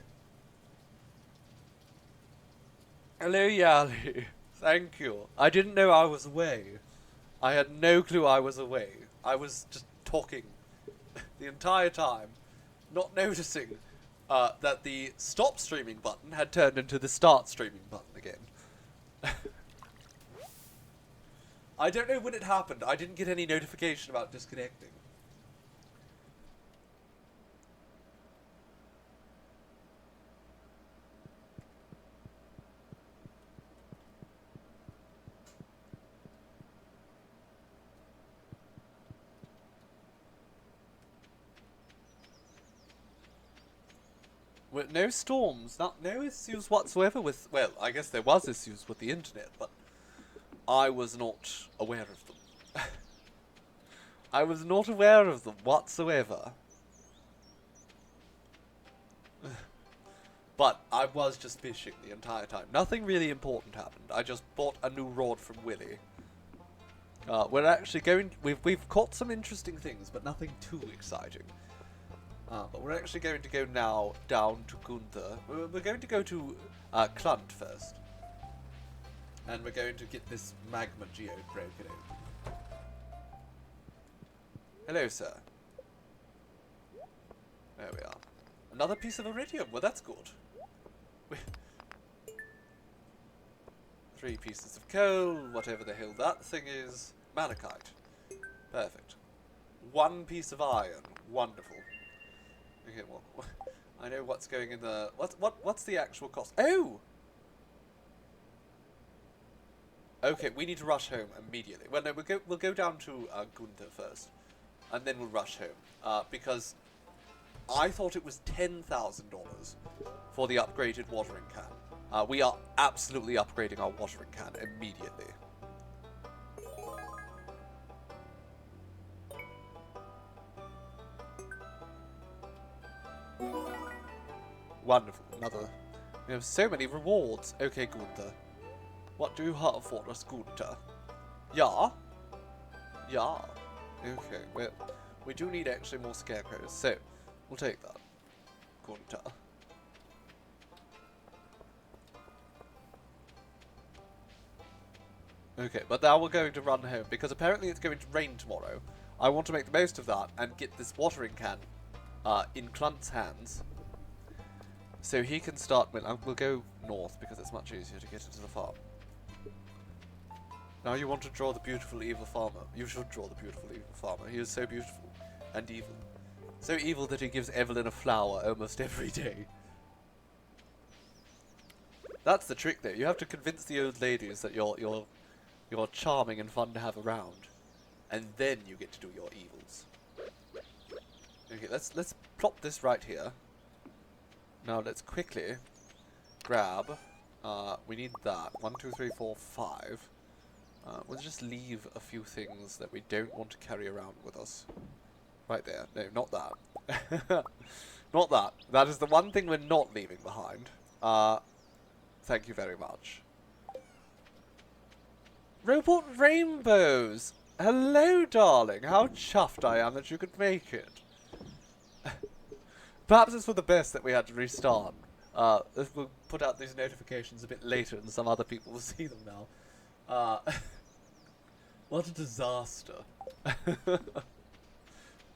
Hello, Yali. Thank you. I didn't know I was away. I had no clue I was away. I was just talking the entire time, not noticing that the stop streaming button had turned into the start streaming button again. I don't know when it happened. I didn't get any notification about disconnecting. Well, no storms, no issues whatsoever with, well, I guess there was issues with the internet, but I was not aware of them. I was not aware of them whatsoever. But I was just fishing the entire time. Nothing really important happened. I just bought a new rod from Willy. We're actually going, we've caught some interesting things, but nothing too exciting. But we're actually going to go now down to Gunther. We're going to go to Clunt first. And we're going to get this magma geode broken open. Hello, sir. There we are. Another piece of iridium. Well, that's good. 3 pieces of coal, whatever the hell that thing is. Malachite. Perfect. 1 piece of iron. Wonderful. Okay, well, I know what's going in the... What's the actual cost? Oh! Okay, we need to rush home immediately. Well, no, we'll go down to Gunther first. And then we'll rush home. Because I thought it was $10,000 for the upgraded watering can. We are absolutely upgrading our watering can immediately. Wonderful. Another. We have so many rewards. Okay, Gunther. What do you have for us, Gunther? Yeah? Yeah. Okay, well, we do need actually more scarecrows, so we'll take that. Gunter. Okay, but now we're going to run home, because apparently it's going to rain tomorrow. I want to make the most of that and get this watering can in Clunt's hands. So he can start... We'll go north, because it's much easier to get into the farm. Now you want to draw the beautiful evil farmer. You should draw the beautiful evil farmer. He is so beautiful and evil. So evil that he gives Evelyn a flower almost every day. That's the trick, though. You have to convince the old ladies that you're charming and fun to have around, and then you get to do your evils. Okay, let's plop this right here. Now let's quickly grab. We need that 1, 2, 3, 4, 5. We'll just leave a few things that we don't want to carry around with us. Right there. No, not that. Not that. That is the one thing we're not leaving behind. Thank you very much. Robot rainbows! Hello, darling. How chuffed I am that you could make it. Perhaps it's for the best that we had to restart. We'll put out these notifications a bit later and some other people will see them now. What a disaster.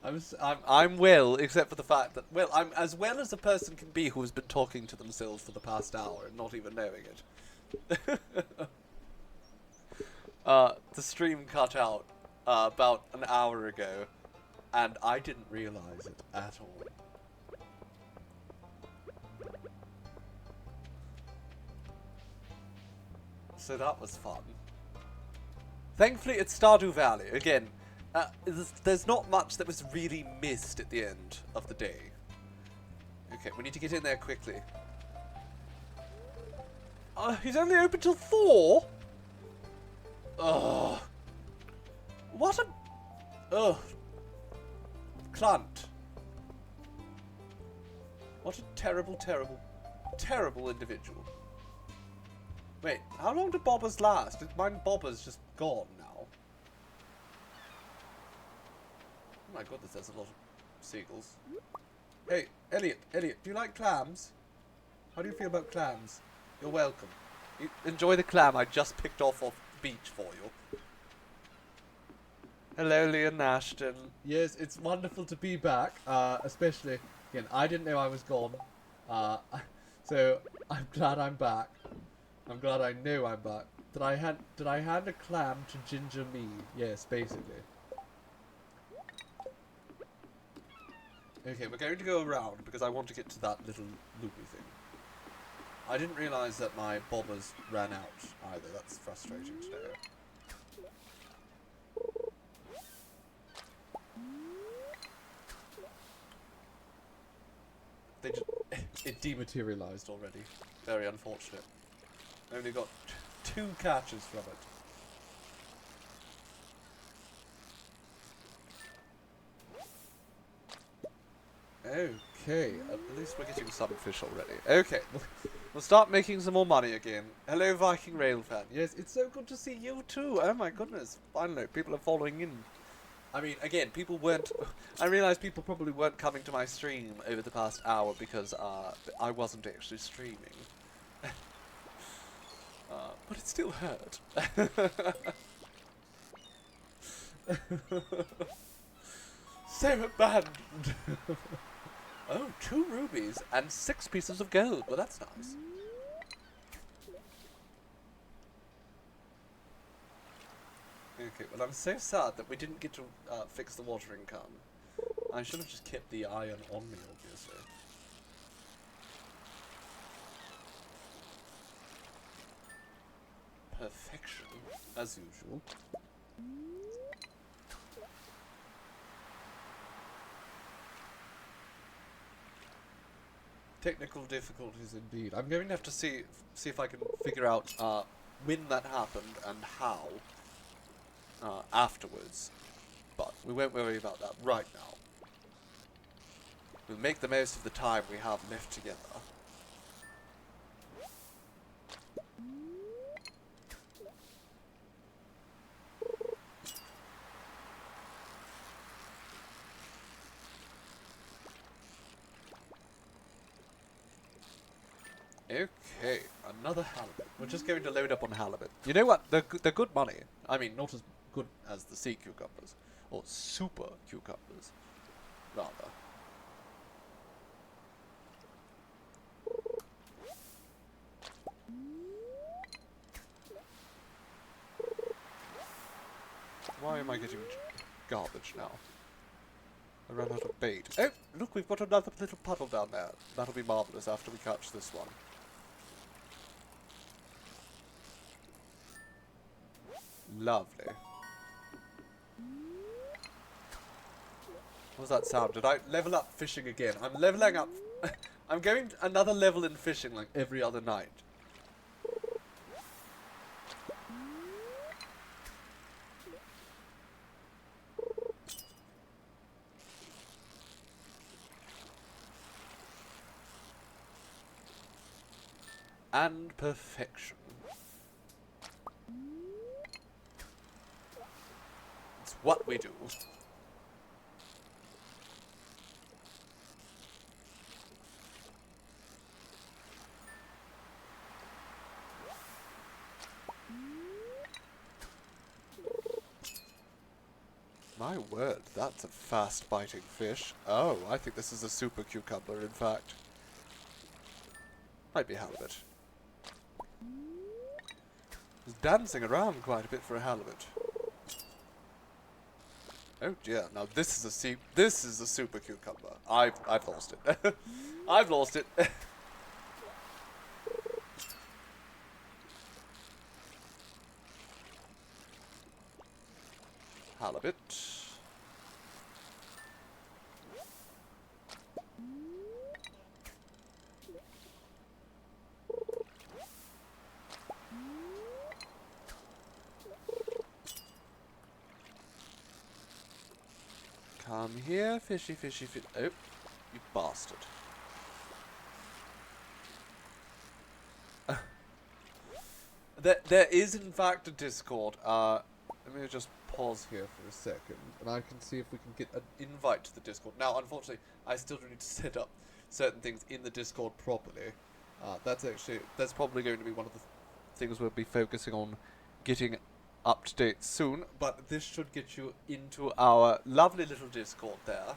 I'm well, except for the fact that, well, I'm as well as a person can be who has been talking to themselves for the past hour and not even knowing it. The stream cut out about an hour ago, and I didn't realize it at all. So that was fun. Thankfully, it's Stardew Valley. Again, there's not much that was really missed at the end of the day. Okay, we need to get in there quickly. He's only open till 4? Ugh. What a... Ugh. Clunt. What a terrible, terrible, terrible individual. Wait, how long do bobbers last? Mine bobber's just gone now. Oh my goodness, there's a lot of seagulls. Hey, Elliot, do you like clams? How do you feel about clams? You're welcome. Enjoy the clam I just picked off the beach for you. Hello, Leon Ashton. Yes, it's wonderful to be back, especially, again, I didn't know I was gone, so I'm glad I'm back. I'm glad I know I'm back. Did I hand a clam to Ginger me? Yes, basically. Okay, we're going to go around because I want to get to that little loopy thing. I didn't realise that my bobbers ran out either. That's frustrating to know. They just... it dematerialised already. Very unfortunate. Only got 2 catches from it. Okay, at least we're getting some fish already. Okay, we'll start making some more money again. Hello, Viking Railfan. Yes, it's so good to see you too. Oh my goodness, finally, people are following in. I mean, again, people weren't... I realised people probably weren't coming to my stream over the past hour because I wasn't actually streaming. But it still hurt. So abandoned. Oh, 2 rubies and 6 pieces of gold. Well, that's nice. Okay, well, I'm so sad that we didn't get to fix the watering can. I should have just kept the iron on me, obviously. Perfection, as usual. Technical difficulties indeed. I'm going to have to see if I can figure out when that happened and how afterwards. But we won't worry about that right now. We'll make the most of the time we have left together. Okay, another halibut. We're just going to load up on halibut. You know what? They're good money. I mean, not as good as the sea cucumbers. Or super cucumbers, rather. Why am I getting garbage now? I ran out of bait. Oh, look, we've got another little puddle down there. That'll be marvellous after we catch this one. Lovely. What was that sound? Did I level up fishing again? I'm leveling up. I'm going another level in fishing like every other night. And perfection. It's what we do. My word, that's a fast-biting fish. Oh, I think this is a super cucumber, in fact. Might be halibut. He's dancing around quite a bit for a halibut. Oh dear, now this is a super cucumber. I've lost it. I've lost it. Halibut. Come here, fishy, fishy, fish. Oh, you bastard. There is, in fact, a Discord. Let me just pause here for a second, and I can see if we can get an invite to the Discord. Now, unfortunately, I still do need to set up certain things in the Discord properly. That's probably going to be one of the things we'll be focusing on getting up to date soon, but this should get you into our lovely little Discord there.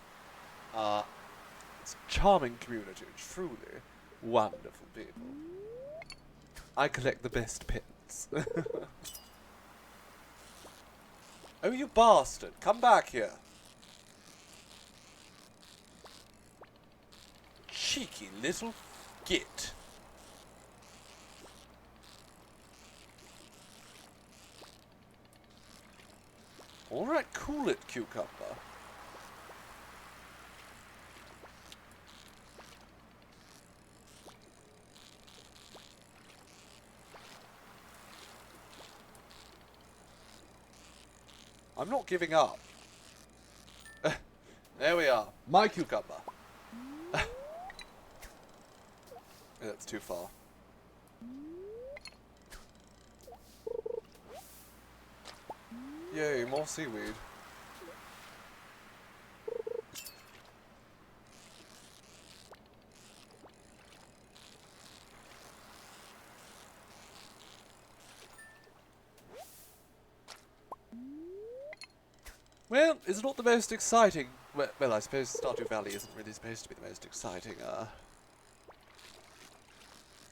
It's a charming community, truly wonderful people. I collect the best pins. Oh, you bastard! Come back here! Cheeky little git. Alright, cool it, cucumber. I'm not giving up. There we are. My cucumber. That's too far. Yay, more seaweed. Well, it's not the most exciting. Well, I suppose Stardew Valley isn't really supposed to be the most exciting.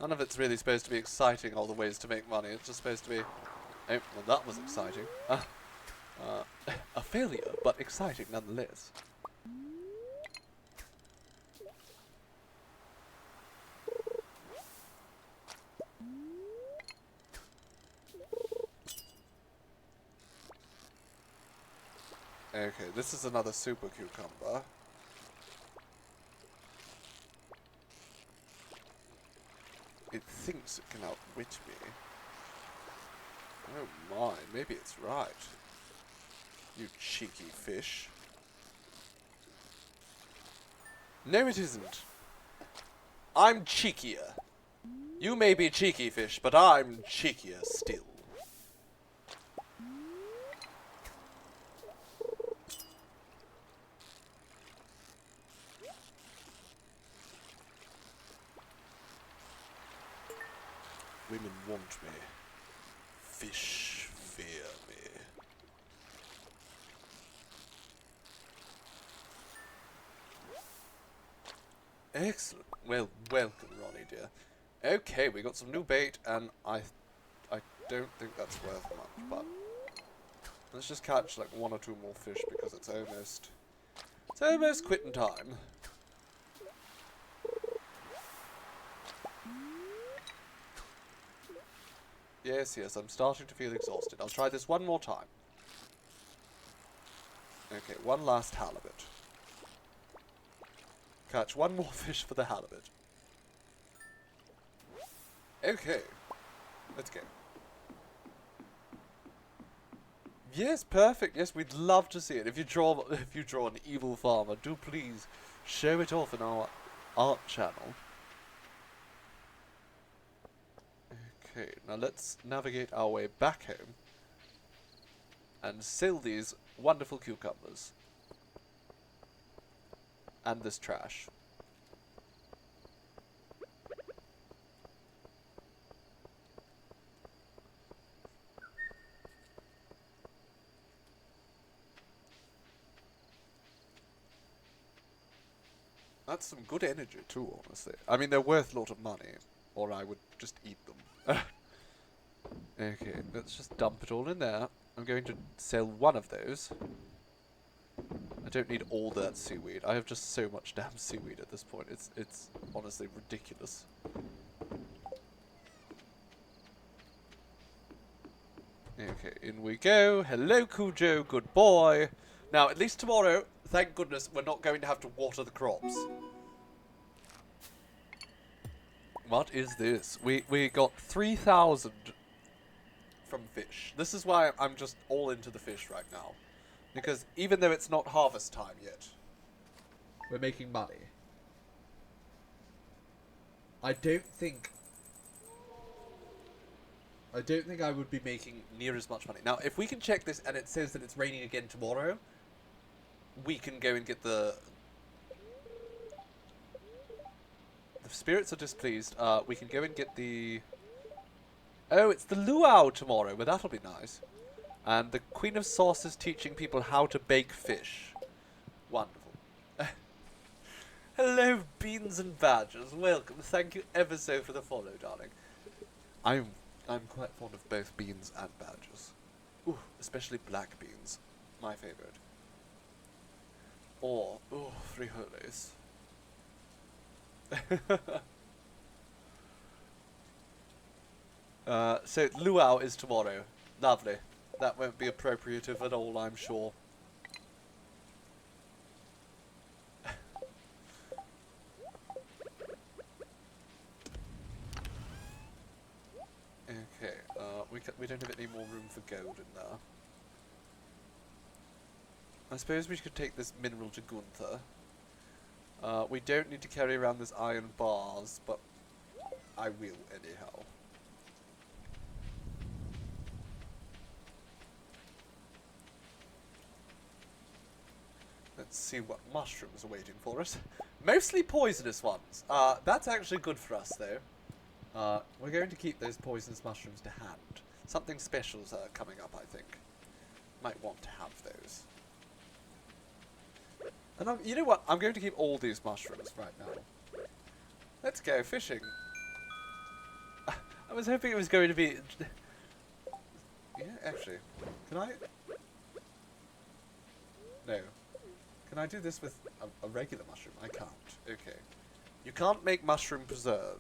None of it's really supposed to be exciting, all the ways to make money. It's just supposed to be. Oh, well, that was exciting. A failure, but exciting nonetheless. Okay, this is another super cucumber. It thinks it can outwit me. Oh my, maybe it's right. You cheeky fish. No, it isn't. I'm cheekier. You may be cheeky fish, but I'm cheekier still. Women want me. Fish fear me. Excellent. Well, welcome, Ronnie dear. Okay, we got some new bait, and I don't think that's worth much, but let's just catch like 1 or 2 more fish because it's almost quitting time. Yes, yes, I'm starting to feel exhausted. I'll try this one more time. Okay, one last halibut. Catch 1 more fish for the halibut. Okay, let's go. Yes, perfect. Yes, we'd love to see it. If you draw an evil farmer, do please show it off in our art channel. Okay, now let's navigate our way back home and sell these wonderful cucumbers and this trash. That's some good energy too, honestly. I mean, they're worth a lot of money, or I would just eat them. Okay, let's just dump it all in there. I'm going to sell 1 of those. I don't need all that seaweed. I have just so much damn seaweed at this point. It's honestly ridiculous. Okay, in we go. Hello, Cujo. Good boy. Now, at least tomorrow, thank goodness, we're not going to have to water the crops. What is this? We got 3,000 from fish. This is why I'm just all into the fish right now. Because even though it's not harvest time yet, we're making money. I don't think I would be making near as much money. Now, if we can check this and it says that it's raining again tomorrow, we can go and get the spirits are displeased. We can go and get the... Oh, it's the luau tomorrow, but that'll be nice. And the Queen of Sauce is teaching people how to bake fish. Wonderful. Hello, beans and badgers. Welcome. Thank you ever so for the follow, darling. I'm quite fond of both beans and badgers. Ooh, especially black beans. My favourite. Or, ooh, frijoles. So, luau is tomorrow. Lovely. That won't be appropriative at all, I'm sure. Okay, we don't have any more room for gold in there. I suppose we could take this mineral to Gunther. We don't need to carry around this iron bars, but I will anyhow. Let's see what mushrooms are waiting for us. Mostly poisonous ones. That's actually good for us, though. We're going to keep those poisonous mushrooms to hand. Something special's coming up, I think. Might want to have those. And you know what? I'm going to keep all these mushrooms right now. Let's go fishing. I was hoping it was going to be... Yeah, actually. Can I... No. Can I do this with a regular mushroom? I can't. Okay. You can't make mushroom preserve.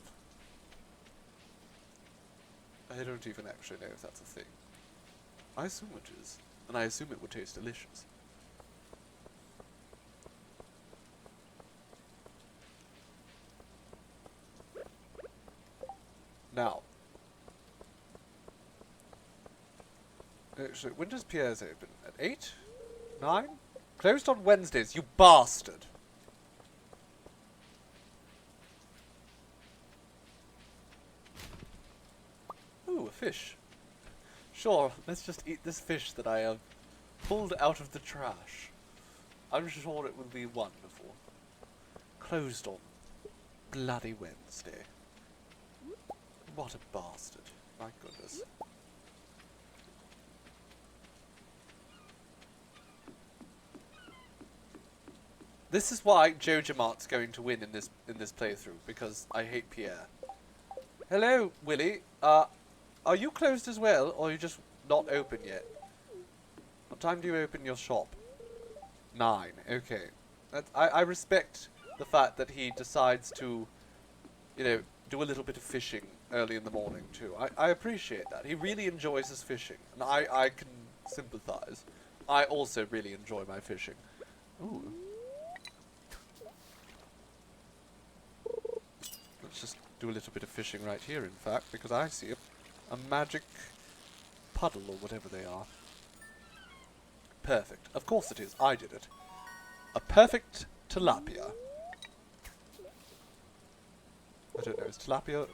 I don't even actually know if that's a thing. I assume it is. And I assume it would taste delicious. Now. Actually, when does Pierre's open? At 8? 9? Closed on Wednesdays, you bastard! Ooh, a fish. Sure, let's just eat this fish that I have pulled out of the trash. I'm sure it will be wonderful. Closed on bloody Wednesday. What a bastard. My goodness. This is why Jojamart's going to win in this playthrough, because I hate Pierre. Hello, Willy. Are you closed as well, or are you just not open yet? What time do you open your shop? 9. Okay. I respect the fact that he decides to, you know, do a little bit of fishing early in the morning too. I appreciate that. He really enjoys his fishing, and I can sympathize. I also really enjoy my fishing. Ooh. Let's just do a little bit of fishing right here, in fact, because I see a magic puddle or whatever they are. Perfect. Of course it is. I did it. A perfect tilapia. I don't know, is tilapia...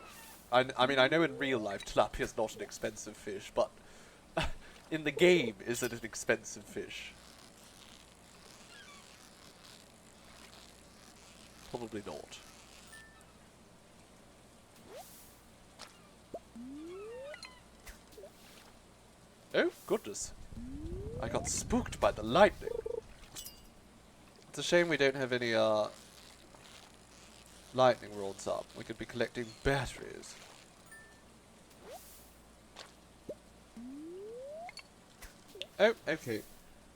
I mean, I know in real life tilapia's not an expensive fish, but in the game, is it an expensive fish? Probably not. Oh, goodness. I got spooked by the lightning. It's a shame we don't have any, lightning rods up. We could be collecting batteries. Oh, okay.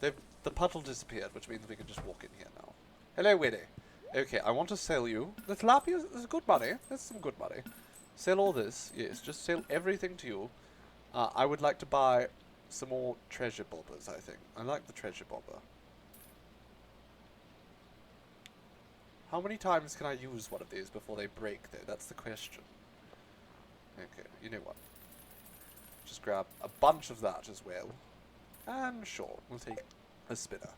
The puddle disappeared, which means we can just walk in here now. Hello, Winnie. Okay, I want to sell you. The tilapia is good money. That's some good money. Sell all this. Yes, just sell everything to you. I would like to buy some more treasure bobbers, I think. I like the treasure bobber. How many times can I use one of these before they break, though? That's the question. Okay, you know what? Just grab a bunch of that as well. And sure, we'll take a spinner.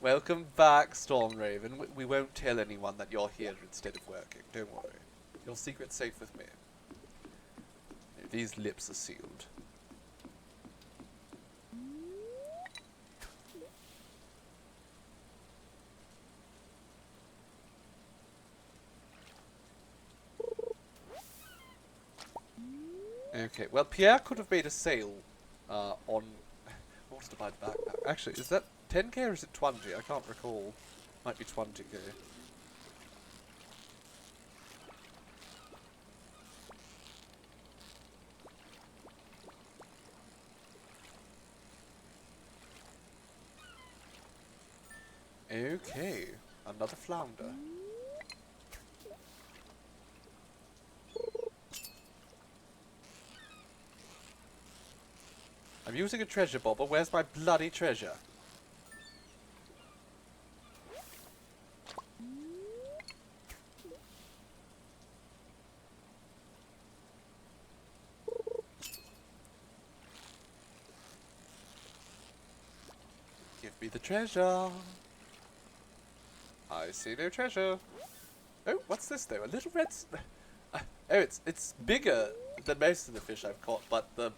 Welcome back, Stormraven. We won't tell anyone that you're here instead of working. Don't worry. Your secret's safe with me. These lips are sealed. Okay, well, Pierre could have made a sale on... What was to buy the backpack? Actually, is that 10k or is it 20? I can't recall. Might be 20k. Okay, another flounder. I'm using a treasure bobber. Where's my bloody treasure? Give me the treasure. I see no treasure. Oh, what's this though? A little red... oh, it's bigger than most of the fish I've caught, but the...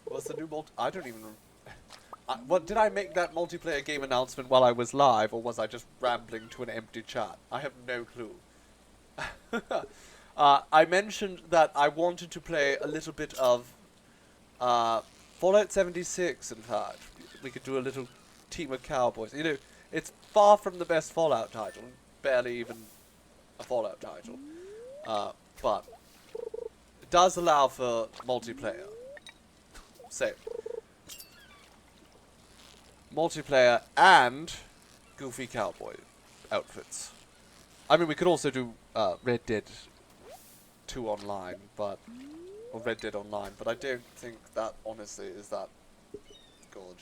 What's the new I don't even... what, did I make that multiplayer game announcement while I was live, or was I just rambling to an empty chat? I have no clue. I mentioned that I wanted to play a little bit of Fallout 76, in fact. We could do a little team of cowboys. You know, it's far from the best Fallout title. Barely even a Fallout title. But it does allow for multiplayer. So, multiplayer and goofy cowboy outfits. I mean, we could also do Red Dead 2 online, but... or Red Dead Online, but I don't think that, honestly, is that good.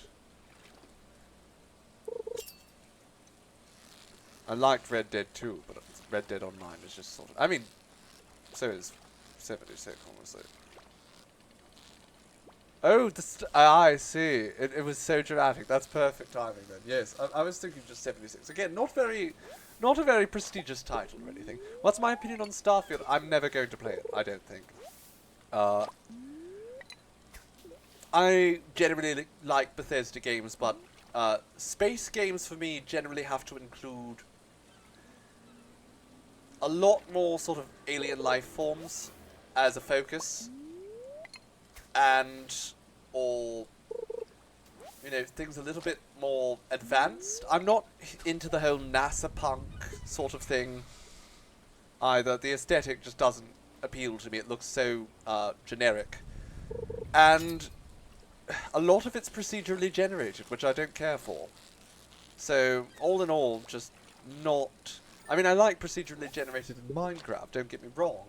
I liked Red Dead 2, but Red Dead Online is just sort of... I mean, so is 76, honestly. Oh, I see. It was so dramatic. That's perfect timing then. Yes, I was thinking just 76. Again, not a very prestigious title or anything. What's my opinion on Starfield? I'm never going to play it, I don't think. I generally like Bethesda games, but space games for me generally have to include a lot more sort of alien life forms as a focus, and or things a little bit more advanced. I'm not into the whole NASA punk sort of thing either. The aesthetic just doesn't appeal to me. It looks so generic, and a lot of it's procedurally generated, which I don't care for. So all in all, just not. I mean, I like procedurally generated in Minecraft. Don't get me wrong,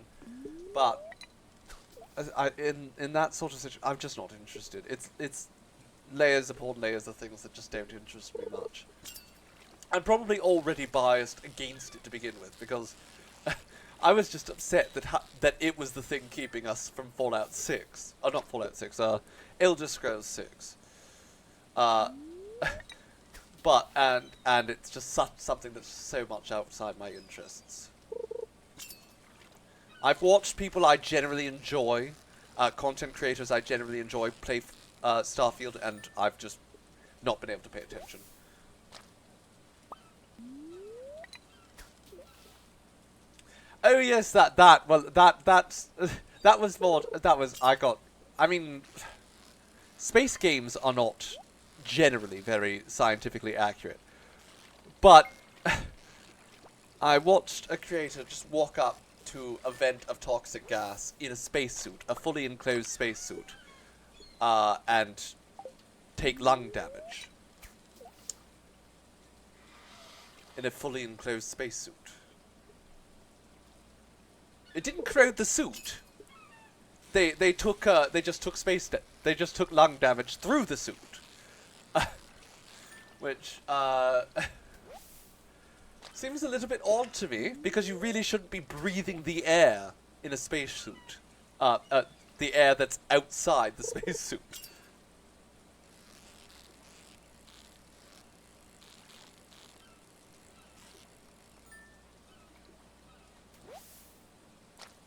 but in that sort of situation, I'm just not interested. It's layers upon layers of things that just don't interest me much. I'm probably already biased against it to begin with, because I was just upset that it was the thing keeping us from Fallout 6. Oh, not Fallout 6, Elder Scrolls 6. But, and it's just something that's so much outside my interests. I've watched people I generally enjoy, content creators I generally enjoy, play Starfield, and I've just not been able to pay attention. Oh yes, that I mean, space games are not generally very scientifically accurate, but I watched a creator just walk up to a vent of toxic gas in a spacesuit, a fully enclosed spacesuit, and take lung damage in a fully enclosed spacesuit. It didn't corrode the suit. They just took lung damage through the suit, which seems a little bit odd to me, because you really shouldn't be breathing the air in a spacesuit. The air that's outside the spacesuit.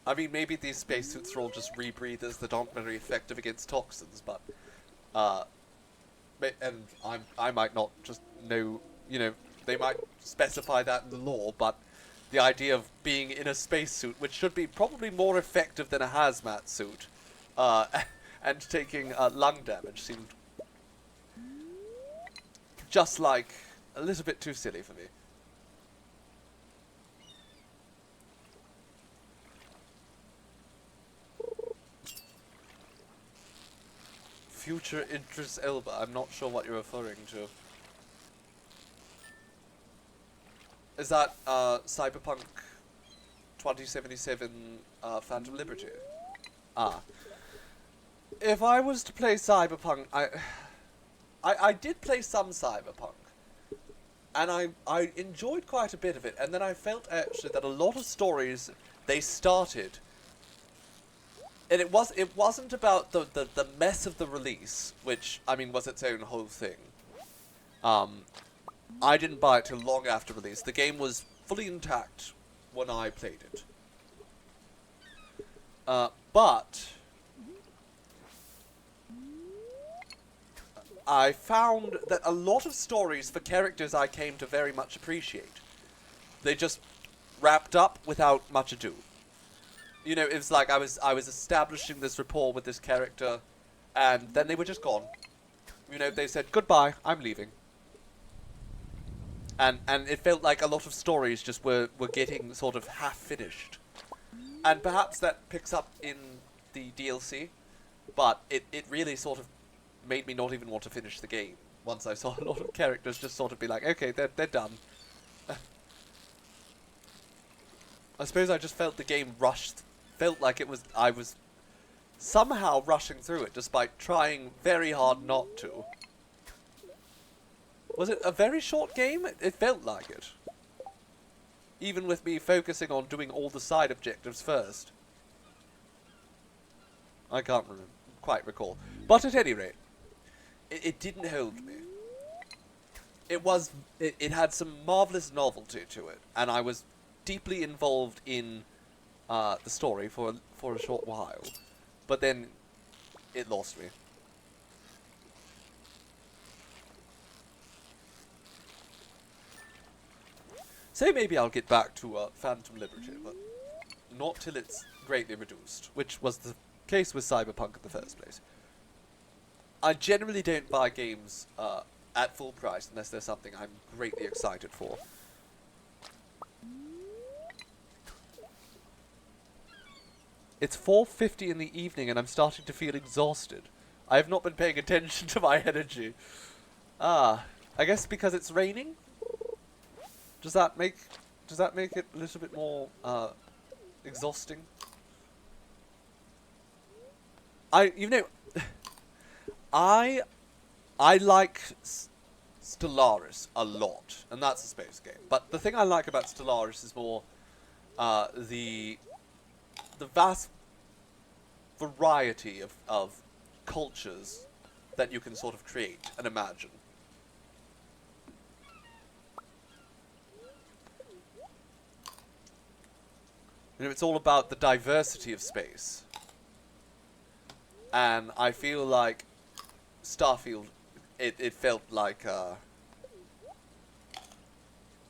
I mean, maybe these spacesuits are all just rebreathers that aren't very effective against toxins, but, and I might not just know, they might specify that in the law, but the idea of being in a spacesuit, which should be probably more effective than a hazmat suit, and taking lung damage seemed just like a little bit too silly for me. Future Idris Elba. I'm not sure what you're referring to. Is that Cyberpunk 2077 Phantom Liberty? Ah. If I was to play Cyberpunk, I did play some Cyberpunk, and I enjoyed quite a bit of it, and then I felt actually that a lot of stories they started, and it wasn't about the mess of the release, which I mean was its own whole thing. I didn't buy it till long after release. The game was fully intact when I played it. But I found that a lot of stories for characters I came to very much appreciate, they just wrapped up without much ado. It was like I was establishing this rapport with this character, and then they were just gone. They said, goodbye, I'm leaving. And it felt like a lot of stories just were getting sort of half-finished. And perhaps that picks up in the DLC, but it really sort of made me not even want to finish the game once I saw a lot of characters just sort of be like, okay, they're done. I suppose I just felt the game felt like I was somehow rushing through it despite trying very hard not to. Was it a very short game? It felt like it. Even with me focusing on doing all the side objectives first. I can't quite recall. But at any rate, it didn't hold me. It had some marvelous novelty to it, and I was deeply involved in the story for a short while. But then, it lost me. So maybe I'll get back to Phantom Liberty, but not till it's greatly reduced, which was the case with Cyberpunk in the first place. I generally don't buy games at full price unless there's something I'm greatly excited for. It's 4:50 in the evening and I'm starting to feel exhausted. I have not been paying attention to my energy. I guess because it's raining? Does that make it a little bit more exhausting? I like Stellaris a lot, and that's a space game. But the thing I like about Stellaris is more the vast variety of cultures that you can sort of create and imagine. You know, it's all about the diversity of space. And I feel like Starfield, it felt like the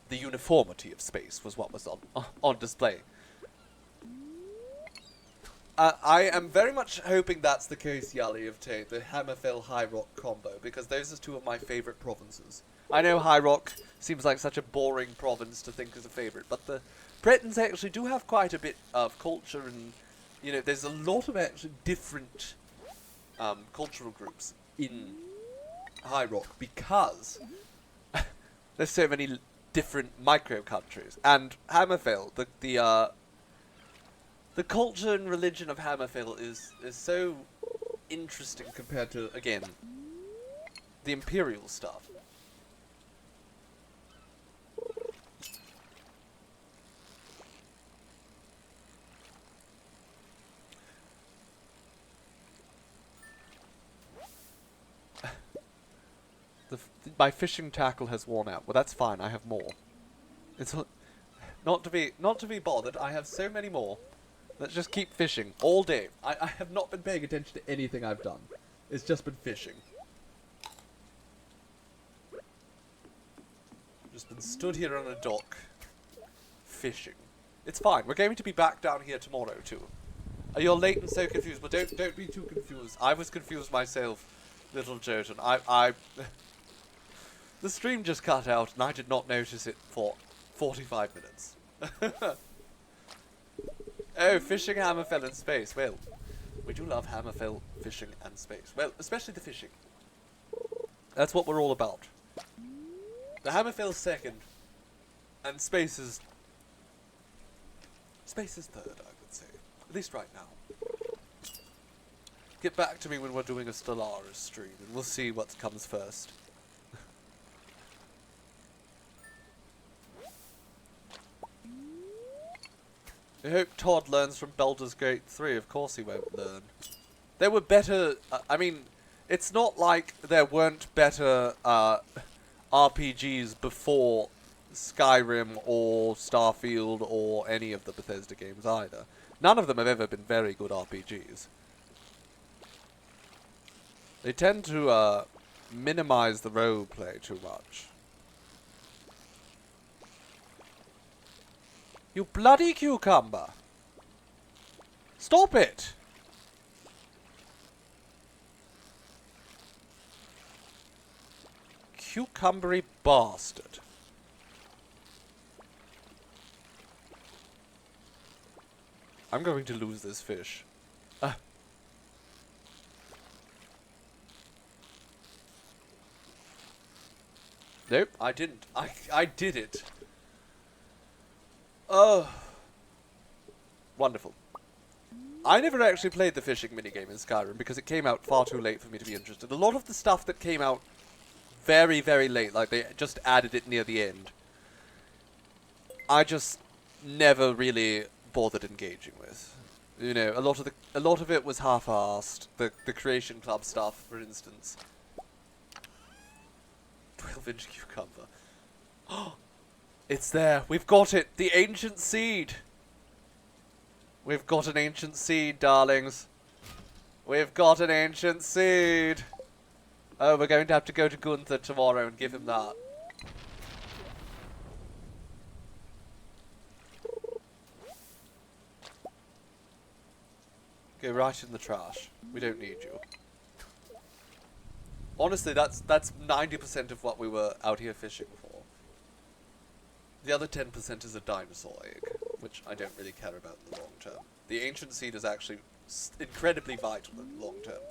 uniformity of space was what was on display. I am very much hoping that's the case, Yali, of the Hammerfell High Rock combo, because those are two of my favourite provinces. I know High Rock seems like such a boring province to think as a favourite, but the Bretons actually do have quite a bit of culture, and you know, there's a lot of actually different cultural groups in High Rock because there's so many different micro countries, and Hammerfell, the culture and religion of Hammerfell is so interesting compared to, again, the Imperial stuff. My fishing tackle has worn out. Well, that's fine. I have more. It's not to be bothered. I have so many more. Let's just keep fishing all day. I have not been paying attention to anything I've done. It's just been fishing. Just been stood here on a dock, fishing. It's fine. We're going to be back down here tomorrow too. You're late and so confused, but don't be too confused. I was confused myself, little Jotun. The stream just cut out, and I did not notice it for 45 minutes. Oh, fishing Hammerfell in space. Well, we do love Hammerfell fishing and space. Well, especially the fishing. That's what we're all about. The Hammerfell's second, and space is third, I would say. At least right now. Get back to me when we're doing a Stellaris stream, and we'll see what comes first. I hope Todd learns from Baldur's Gate 3. Of course he won't learn. There were better... I mean, it's not like there weren't better RPGs before Skyrim or Starfield or any of the Bethesda games either. None of them have ever been very good RPGs. They tend to minimize the roleplay too much. You bloody cucumber! Stop it! Cucumbery bastard. I'm going to lose this fish. Nope, I didn't. I did it. Oh. Wonderful. I never actually played the fishing minigame in Skyrim because it came out far too late for me to be interested. A lot of the stuff that came out very, very late, like they just added it near the end, I just never really bothered engaging with. You know, a lot of it was half-assed. The Creation Club stuff, for instance. 12-inch cucumber. Oh, it's there. We've got it. The ancient seed. We've got an ancient seed, darlings. We've got an ancient seed. Oh, we're going to have to go to Gunther tomorrow and give him that. Go right in the trash. We don't need you. Honestly, that's 90% of what we were out here fishing for. The other 10% is a dinosaur egg, which I don't really care about in the long term. The ancient seed is actually incredibly vital in the long term.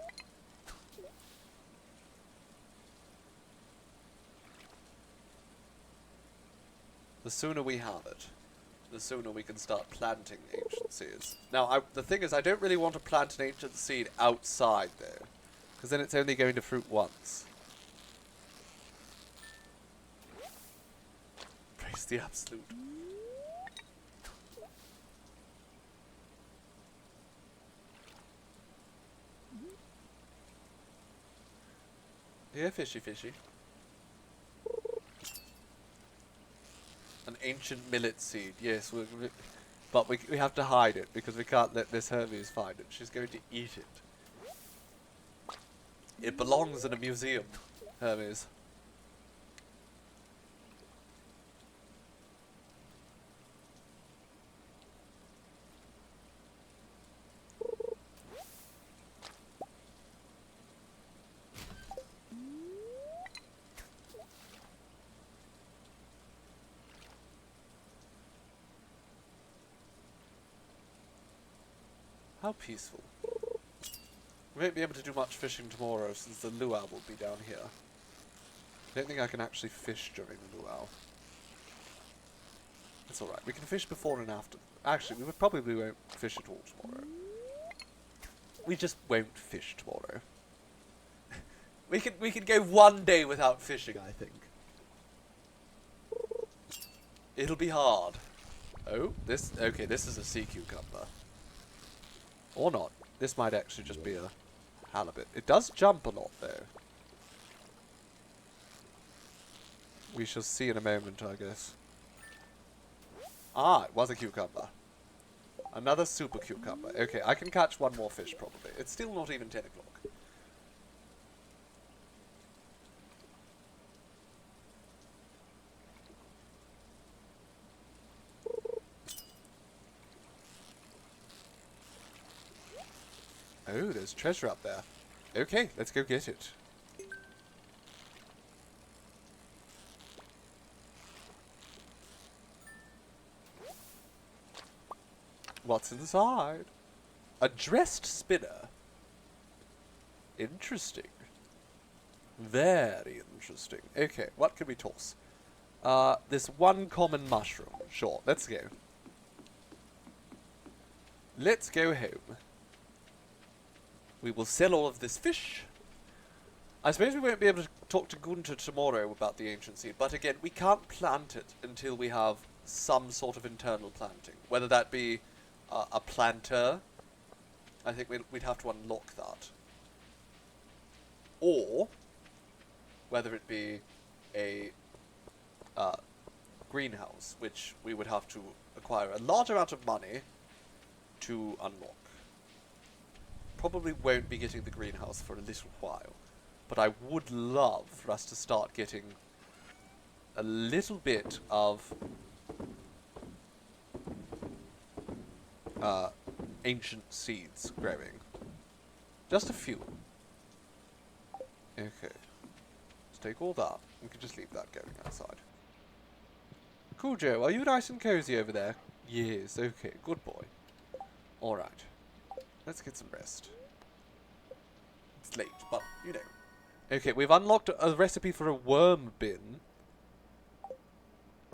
The sooner we have it, the sooner we can start planting ancient seeds. Now, the thing is, I don't really want to plant an ancient seed outside, though. Because then it's only going to fruit once. Praise the absolute. Here, fishy, fishy. An ancient millet seed. Yes, but we have to hide it because we can't let Miss Hermes find it. She's going to eat it. It belongs in a museum, Hermes. How peaceful. We won't be able to do much fishing tomorrow since the luau will be down here. I don't think I can actually fish during the luau. It's alright. We can fish before and after. Actually, we probably won't fish at all tomorrow. We just won't fish tomorrow. we can go one day without fishing, I think. It'll be hard. Oh, okay, this is a sea cucumber. Or not. This might actually just be a halibut. It does jump a lot, though. We shall see in a moment, I guess. Ah, it was a cucumber. Another super cucumber. Okay, I can catch one more fish, probably. It's still not even 10 o'clock. Oh, there's treasure up there. Okay, let's go get it. What's inside? A dressed spinner. Interesting. Very interesting. Okay, what can we toss? This one common mushroom. Sure, let's go. Let's go home. We will sell all of this fish. I suppose we won't be able to talk to Gunther tomorrow about the ancient seed, but again, we can't plant it until we have some sort of internal planting. Whether that be a planter, I think we'd have to unlock that. Or, whether it be a greenhouse, which we would have to acquire a large amount of money to unlock. Probably won't be getting the greenhouse for a little while, but I would love for us to start getting a little bit of ancient seeds growing. Just a few. Okay. Let's take all that. We can just leave that going outside. Cool, Joe. Are you nice and cozy over there? Yes. Okay. Good boy. Alright. Let's get some rest. It's late, but, you know. Okay, we've unlocked a recipe for a worm bin.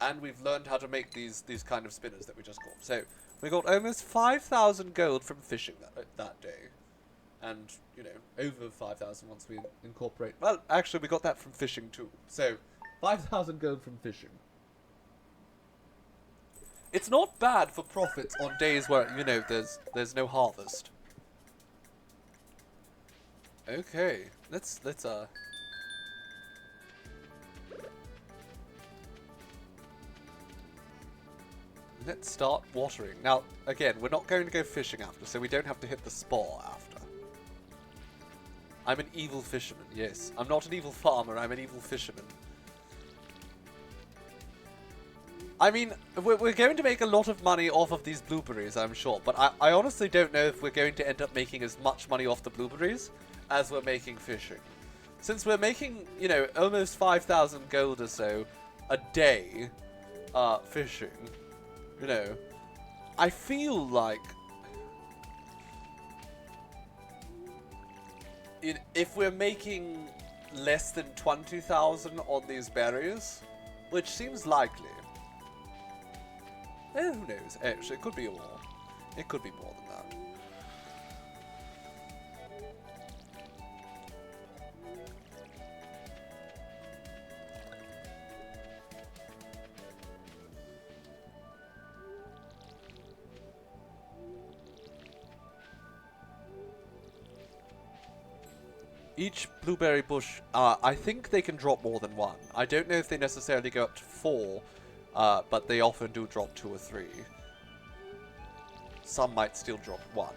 And we've learned how to make these kind of spinners that we just got. So, we got almost 5,000 gold from fishing that day. And, you know, over 5,000 once we incorporate... Well, actually, we got that from fishing too. So, 5,000 gold from fishing. It's not bad for profits on days where, you know, there's no harvest. Okay, let's start watering. Now, again, we're not going to go fishing after, so we don't have to hit the spar after. I'm an evil fisherman, yes. I'm not an evil farmer, I'm an evil fisherman. I mean, we're going to make a lot of money off of these blueberries, I'm sure. But I honestly don't know if we're going to end up making as much money off the blueberries as we're making fishing. Since we're making, you know, almost 5,000 gold or so a day fishing, you know, I feel like if we're making less than 20,000 on these berries, which seems likely. Who knows? Actually, it could be more. It could be more than that. Each blueberry bush, I think they can drop more than one. I don't know if they necessarily go up to 4, but they often do drop 2 or 3. Some might still drop 1.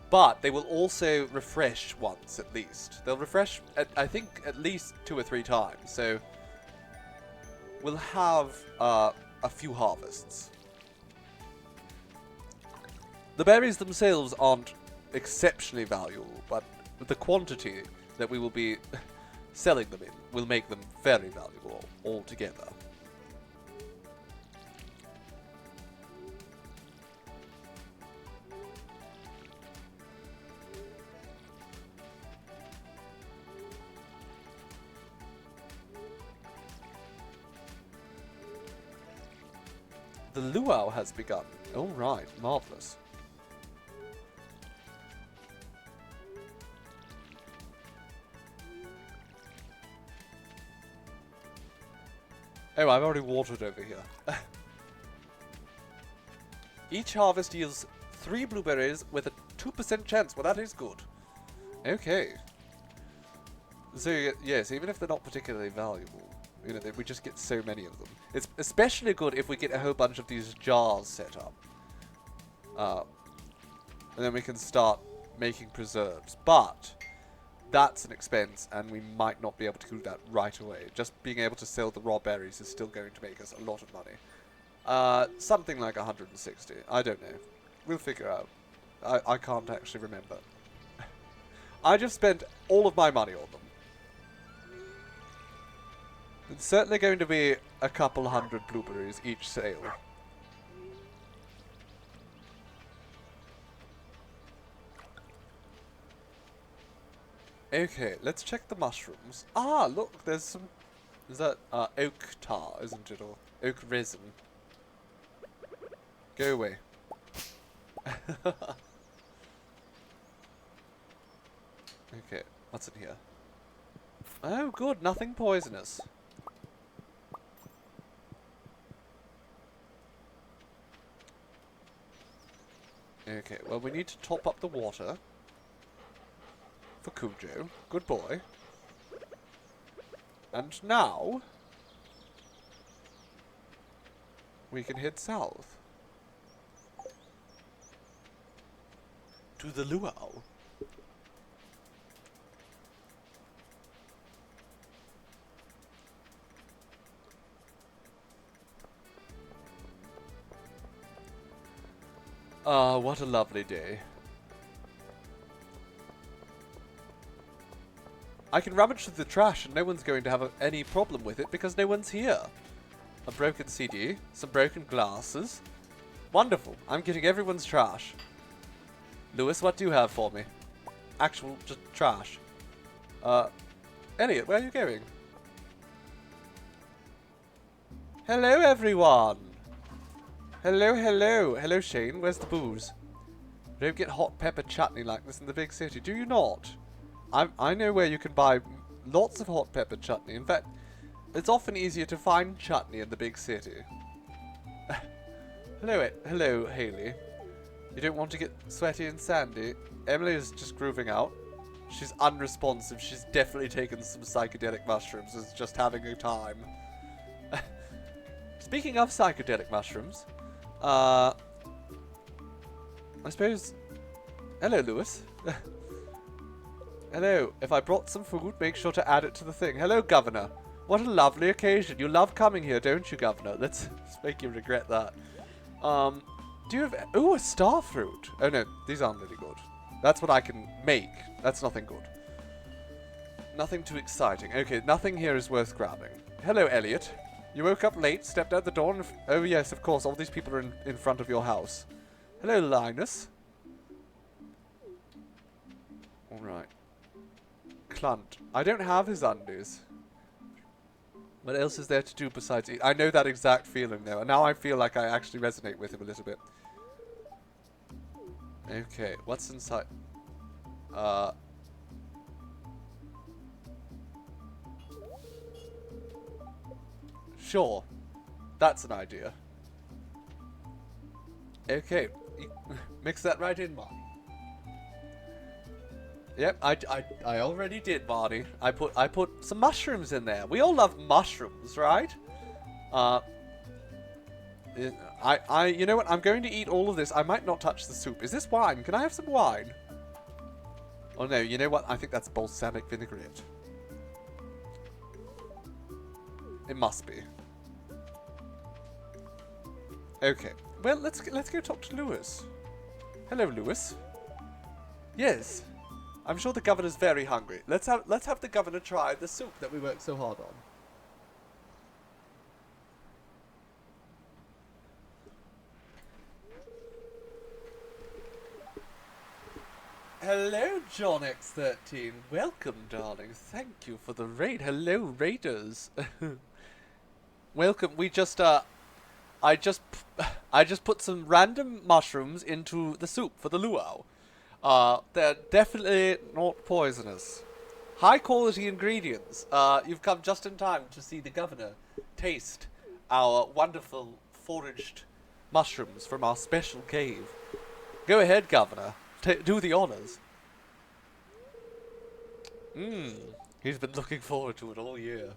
But they will also refresh once at least. They'll refresh, I think, at least 2 or 3 times. So we'll have a few harvests. The berries themselves aren't exceptionally valuable, but the quantity that we will be selling them in will make them very valuable altogether. The luau has begun. All right, marvelous. Oh, I've already watered over here. Each harvest yields 3 blueberries with a 2% chance. Well, that is good. Okay. So, yes, even if they're not particularly valuable, you know, we just get so many of them. It's especially good if we get a whole bunch of these jars set up. And then we can start making preserves. But that's an expense, and we might not be able to do that right away. Just being able to sell the raw berries is still going to make us a lot of money. Something like 160. I don't know. We'll figure out. I can't actually remember. I just spent all of my money on them. It's certainly going to be a couple hundred blueberries each sale. Okay, let's check the mushrooms. Ah, look, there's some... Is that oak tar, isn't it? Or oak resin. Go away. Okay, what's in here? Oh, good, nothing poisonous. Okay, well, we need to top up the water. For Cujo. Good boy. And now we can head south to the luau. Ah, what a lovely day. I can rummage through the trash and no one's going to have any problem with it because no one's here. A broken CD, some broken glasses. Wonderful. I'm getting everyone's trash. Lewis, what do you have for me? Actual, just trash. Elliot, where are you going? Hello, everyone. Hello, hello. Hello, Shane. Where's the booze? You don't get hot pepper chutney like this in the big city, do you not? I know where you can buy lots of hot pepper chutney. In fact, it's often easier to find chutney in the big city. Hello, Haley. You don't want to get sweaty and sandy? Emily is just grooving out. She's unresponsive. She's definitely taken some psychedelic mushrooms. Is just having a time. Speaking of psychedelic mushrooms, I suppose... Hello, Lewis. Hello. If I brought some food, make sure to add it to the thing. Hello, Governor. What a lovely occasion. You love coming here, don't you, Governor? Let's make you regret that. Do you have... Ooh, a star fruit. Oh, no. These aren't really good. That's what I can make. That's nothing good. Nothing too exciting. Okay, nothing here is worth grabbing. Hello, Elliot. You woke up late, stepped out the door, and... Oh, yes, of course. All these people are in front of your house. Hello, Linus. Alright. Clunt. I don't have his undies. What else is there to do besides eat? I know that exact feeling, though. And now I feel like I actually resonate with him a little bit. Okay, what's inside? Sure. That's an idea. Okay. Mix that right in, Marty. Yep, I already did, Marty. I put some mushrooms in there. We all love mushrooms, right? You know what? I'm going to eat all of this. I might not touch the soup. Is this wine? Can I have some wine? Oh no, you know what? I think that's balsamic vinaigrette. It must be. Okay. Well, let's go talk to Lewis. Hello, Lewis. Yes. I'm sure the governor's very hungry. Let's have the governor try the soup that we worked so hard on. Hello, John X13. Welcome, darling. Thank you for the raid. Hello, raiders. Welcome. We just I just put some random mushrooms into the soup for the luau. They're definitely not poisonous. High quality ingredients. You've come just in time to see the governor taste our wonderful foraged mushrooms from our special cave. Go ahead, governor. Do the honors. He's been looking forward to it all year.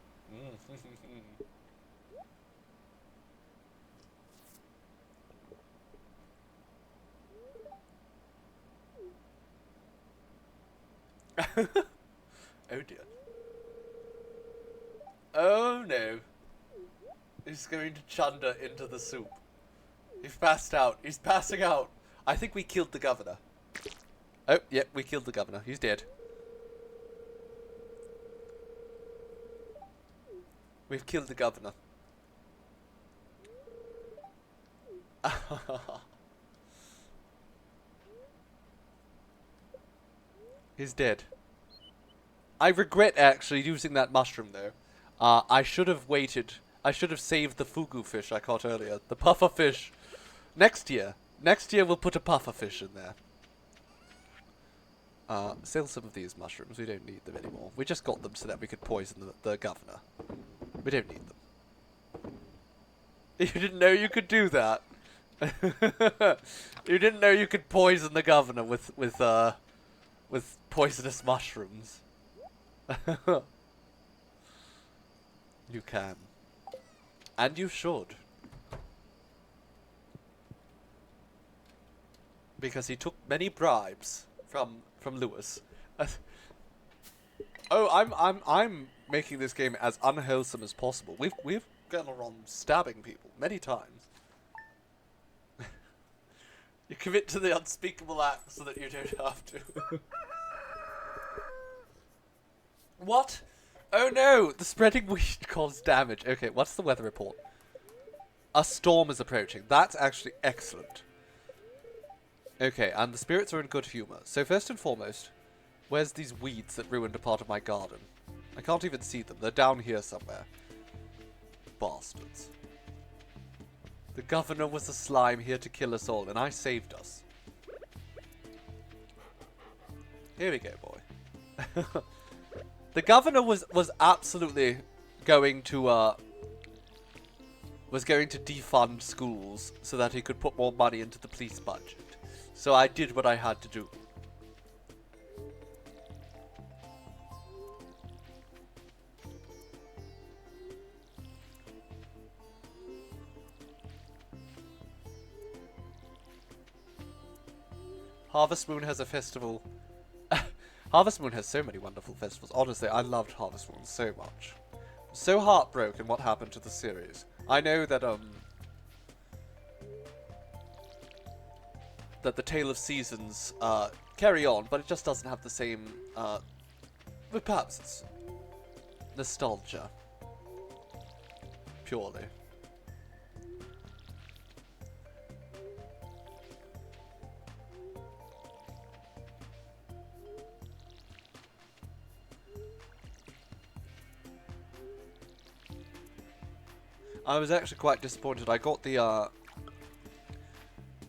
Oh dear. Oh no. He's going to chunder into the soup. He's passed out. He's passing out. I think we killed the governor. Oh, yep, we killed the governor. He's dead. We've killed the governor. He's dead. I regret actually using that mushroom though. I should have waited. I should have saved the fugu fish I caught earlier. The puffer fish. Next year. Next year we'll put a puffer fish in there. Sell some of these mushrooms. We don't need them anymore. We just got them so that we could poison the governor. We don't need them. You didn't know you could do that. You didn't know you could poison the governor with poisonous mushrooms. You can. And you should. Because he took many bribes from Lewis. Oh, I'm making this game as unwholesome as possible. We've gone around stabbing people many times. You commit to the unspeakable act so that you don't have to. What? Oh no! The spreading weed caused damage. Okay, what's the weather report? A storm is approaching. That's actually excellent. Okay, and the spirits are in good humour. So first and foremost, where's these weeds that ruined a part of my garden? I can't even see them. They're down here somewhere. Bastards. The governor was a slime here to kill us all, and I saved us. Here we go, boy. The governor was absolutely going to defund schools so that he could put more money into the police budget. So I did what I had to do. Harvest Moon has a festival. Harvest Moon has so many wonderful festivals. Honestly, I loved Harvest Moon so much. so heartbroken what happened to the series. I know that that the Tale of Seasons carry on, but it just doesn't have the same but perhaps it's nostalgia purely. I was actually quite disappointed. I got the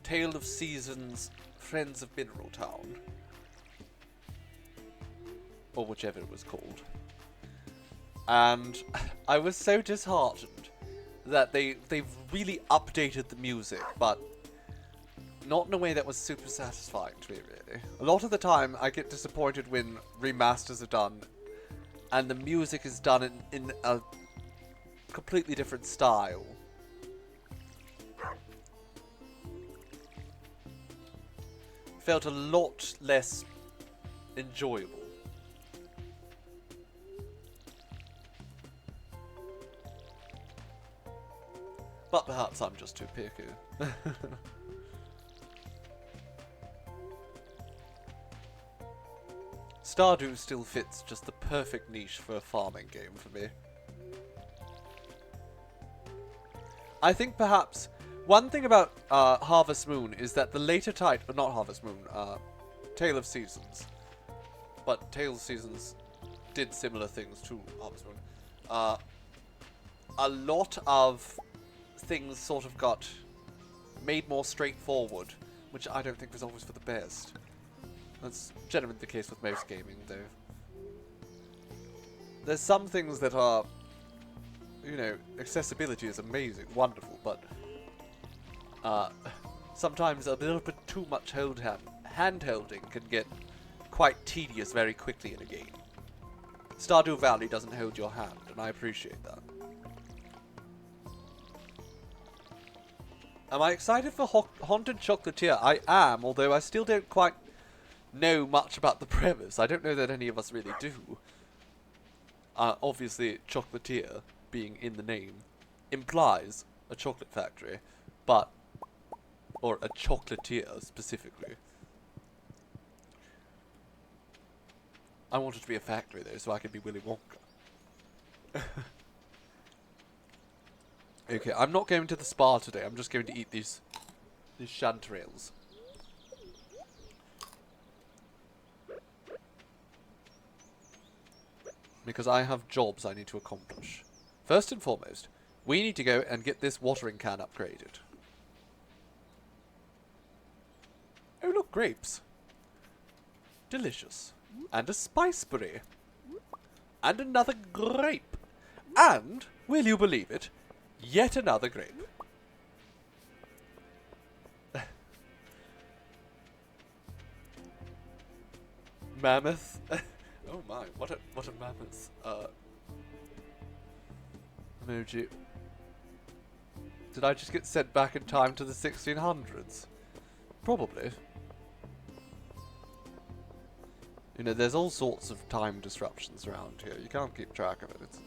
Tale of Seasons Friends of Mineral Town, or whichever it was called, and I was so disheartened that they've really updated the music, but not in a way that was super satisfying to me, really. A lot of the time I get disappointed when remasters are done and the music is done in a completely different style. Felt a lot less enjoyable. But perhaps I'm just too picky. Stardew still fits just the perfect niche for a farming game for me. I think perhaps one thing about Harvest Moon is that the later title, not Harvest Moon, Tale of Seasons, but Tale of Seasons did similar things to Harvest Moon. A lot of things sort of got made more straightforward, which I don't think was always for the best. That's generally the case with most gaming, though. There's some things that are, you know, accessibility is amazing, wonderful, but sometimes a little bit too much hand-holding can get quite tedious very quickly in a game. Stardew Valley doesn't hold your hand, and I appreciate that. Am I excited for Haunted Chocolatier? I am, although I still don't quite know much about the premise. I don't know that any of us really do. Obviously, chocolatier, being in the name, implies a chocolate factory, but... or a chocolatier, specifically. I want it to be a factory, though, so I can be Willy Wonka. Okay, I'm not going to the spa today. I'm just going to eat these chanterelles. Because I have jobs I need to accomplish. First and foremost, we need to go and get this watering can upgraded. Oh look, grapes. Delicious. And a spiceberry. And another grape. And, will you believe it, yet another grape. Mammoth. Oh my, what a mammoth emoji. Did I just get sent back in time to the 1600s? Probably. You know, there's all sorts of time disruptions around here. You can't keep track of it. It's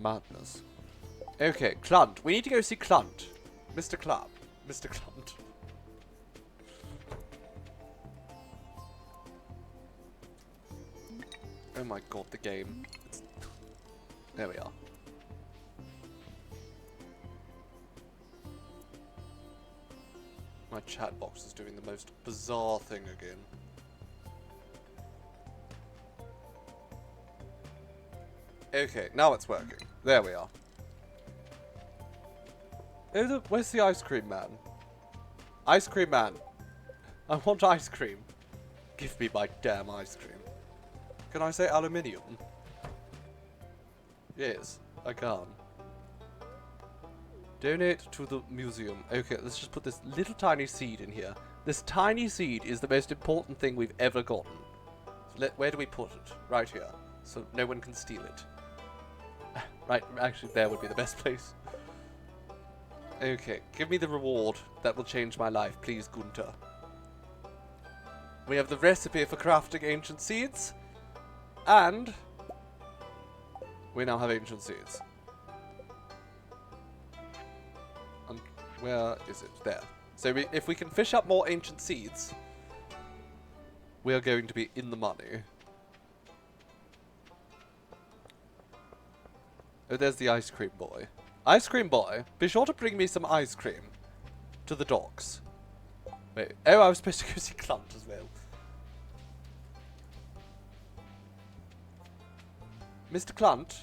madness. Okay, Clunt. We need to go see Clunt. Mr. Club. Mr. Clunt. Oh my god, the game. There we are. My chat box is doing the most bizarre thing again. Okay, now it's working. There we are. Oh, where's the ice cream man? Ice cream man. I want ice cream. Give me my damn ice cream. Can I say aluminium? Yes, I can. Donate to the museum. Okay, let's just put this little tiny seed in here. This tiny seed is the most important thing we've ever gotten. So where do we put it? Right here. So no one can steal it. Right, actually there would be the best place. Okay, give me the reward. That will change my life, please, Gunther. We have the recipe for crafting ancient seeds. And We now have ancient seeds. And where is it? There. So if we can fish up more ancient seeds, we are going to be in the money. Oh, there's the ice cream boy. Ice cream boy, be sure to bring me some ice cream to the docks. Wait, oh, I was supposed to go see Clunt as well. Mr. Clunt?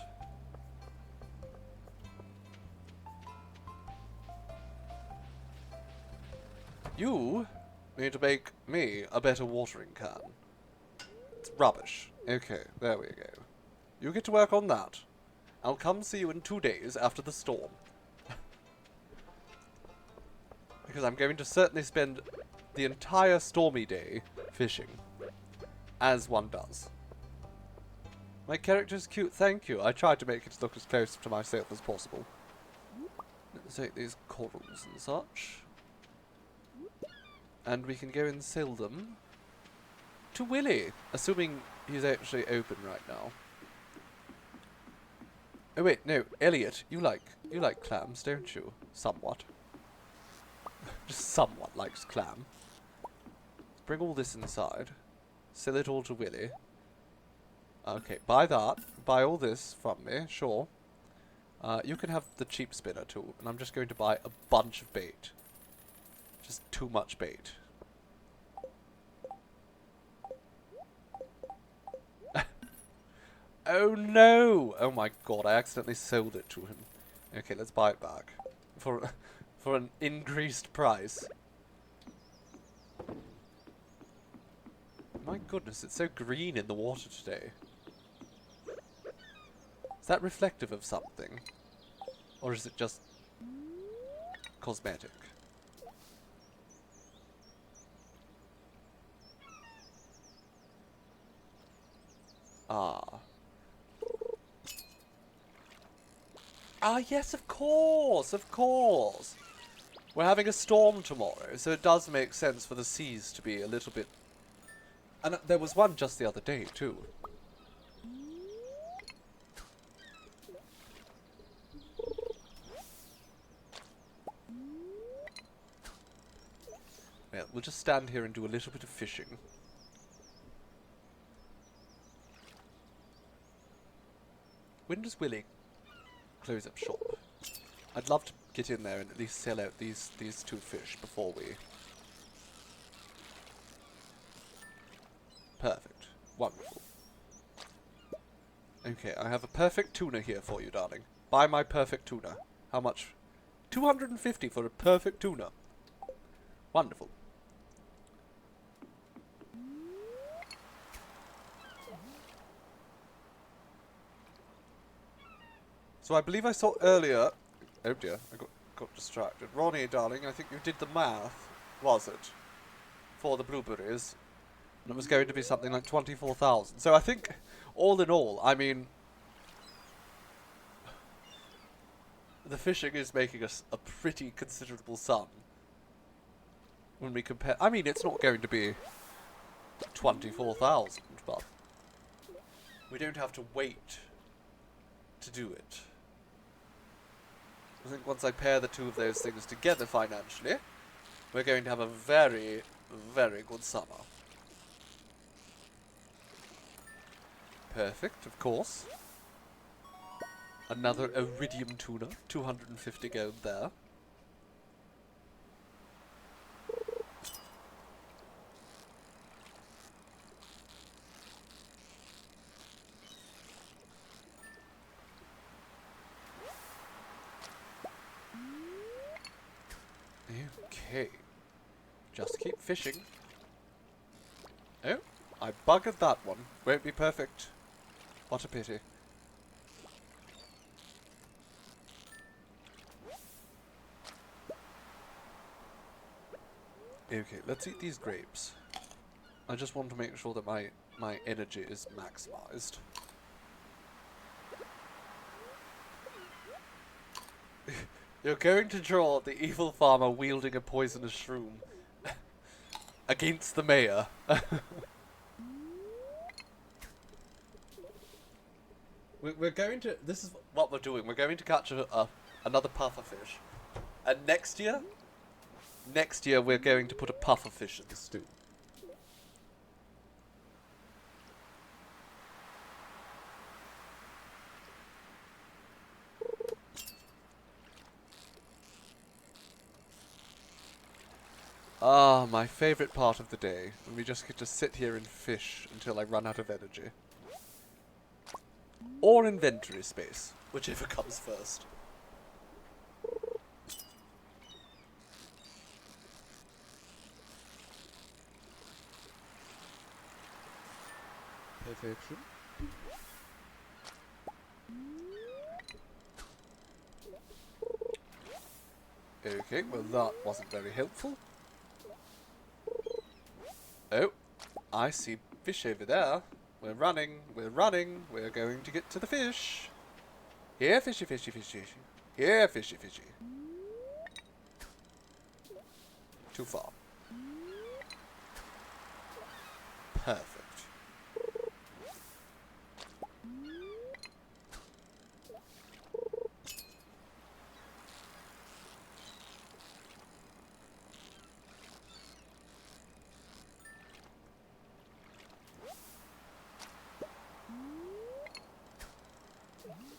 You need to make me a better watering can. It's rubbish. Okay, there we go. You get to work on that. I'll come see you in 2 days after the storm. Because I'm going to certainly spend the entire stormy day fishing. As one does. My character's cute, thank you. I tried to make it look as close to myself as possible. Let's take these corals and such. And we can go and sell them to Willy. Assuming he's actually open right now. Oh wait, no, Elliot, you like clams, don't you? Somewhat. Just somewhat likes clam. Bring all this inside. Sell it all to Willy. Okay, buy that. Buy all this from me, sure. You can have the cheap spinner too, and I'm just going to buy a bunch of bait. Just too much bait. Oh no! Oh my god, I accidentally sold it to him. Okay, let's buy it back. For an increased price. My goodness, it's so green in the water today. Is that reflective of something? Or is it just cosmetic? Ah. Ah, yes, of course, of course. We're having a storm tomorrow, so it does make sense for the seas to be a little bit... And there was one just the other day, too. Well, we'll just stand here and do a little bit of fishing. When does Willy close up shop? I'd love to get in there and at least sell out these 2 fish before we... Perfect. Wonderful. Okay, I have a perfect tuna here for you, darling. Buy my perfect tuna. How much? 250 for a perfect tuna. Wonderful. So I believe I saw earlier... Oh dear, I got distracted. Ronnie, darling, I think you did the math, was it? For the blueberries. And it was going to be something like 24,000. So I think, all in all, I mean... The fishing is making us a pretty considerable sum. When we compare... I mean, it's not going to be 24,000, but... We don't have to wait to do it. I think once I pair the 2 of those things together financially, we're going to have a very, very good summer. Perfect, of course. Another iridium tuna, 250 gold there. Okay. Just keep fishing. Oh, I buggered that one. Won't be perfect. What a pity. Okay, let's eat these grapes. I just want to make sure that my energy is maximized. You're going to draw the evil farmer wielding a poisonous shroom against the mayor. We're going to. This is what we're doing. We're going to catch another pufferfish, and next year we're going to put a pufferfish in the stew. Ah, my favourite part of the day, when we just get to sit here and fish until I run out of energy. Or inventory space, whichever comes first. Perfection. Okay, well that wasn't very helpful. Oh, I see fish over there. We're running, we're going to get to the fish. Here, fishy, fishy, fishy. Here, fishy, fishy. Too far. Perfect.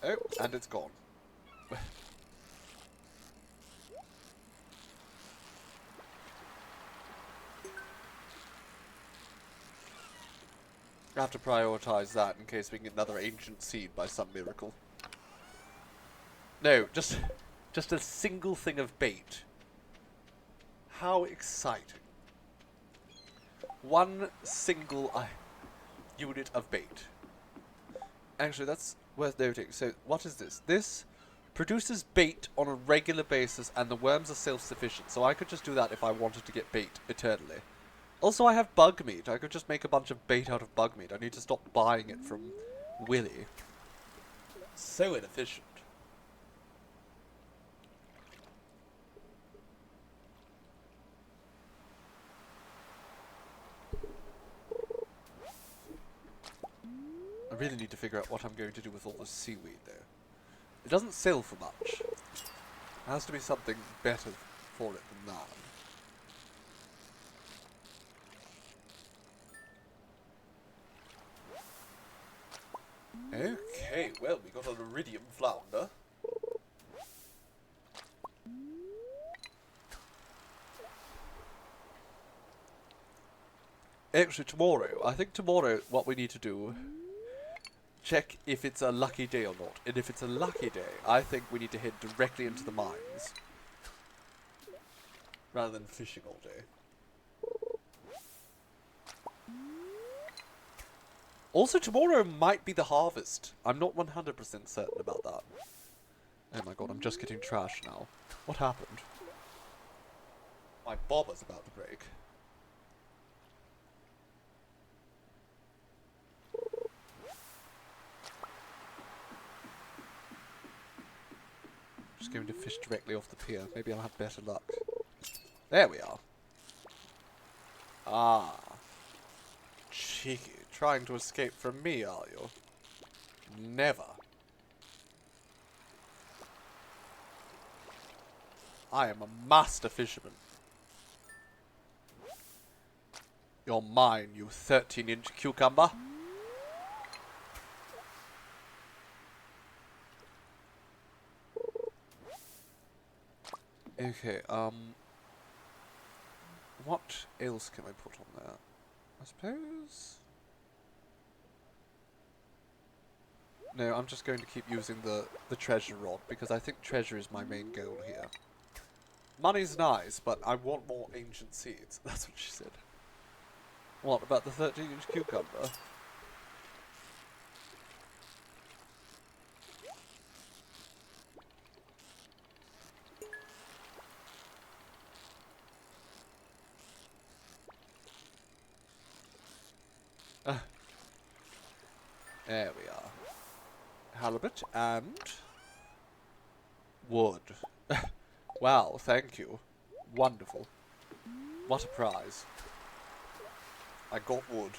Oh, and it's gone. I have to prioritize that in case we can get another ancient seed by some miracle. No, just a single thing of bait. How exciting. One single unit of bait. Actually, that's worth noting. So, what is this? This produces bait on a regular basis, and the worms are self-sufficient. So I could just do that if I wanted to get bait eternally. Also, I have bug meat. I could just make a bunch of bait out of bug meat. I need to stop buying it from Willy. So inefficient. I really need to figure out what I'm going to do with all this seaweed, though. It doesn't sell for much. There has to be something better for it than that. Okay, well, we got an iridium flounder. Actually, tomorrow, I think tomorrow what we need to do, check if it's a lucky day or not. And if it's a lucky day, I think we need to head directly into the mines. Rather than fishing all day. Also, tomorrow might be the harvest. I'm not 100% certain about that. Oh my god, I'm just getting trash now. What happened? My bobber's about to break. Just going to fish directly off the pier. Maybe I'll have better luck. There we are. Ah. Cheeky. Trying to escape from me, are you? Never. I am a master fisherman. You're mine, you 13-inch cucumber. Okay, what else can I put on there? I suppose... No, I'm just going to keep using the treasure rod, because I think treasure is my main goal here. Money's nice, but I want more ancient seeds. That's what she said. What about the 13-inch cucumber? There we are. Halibut and wood. Wow, thank you. Wonderful. What a prize. I got wood.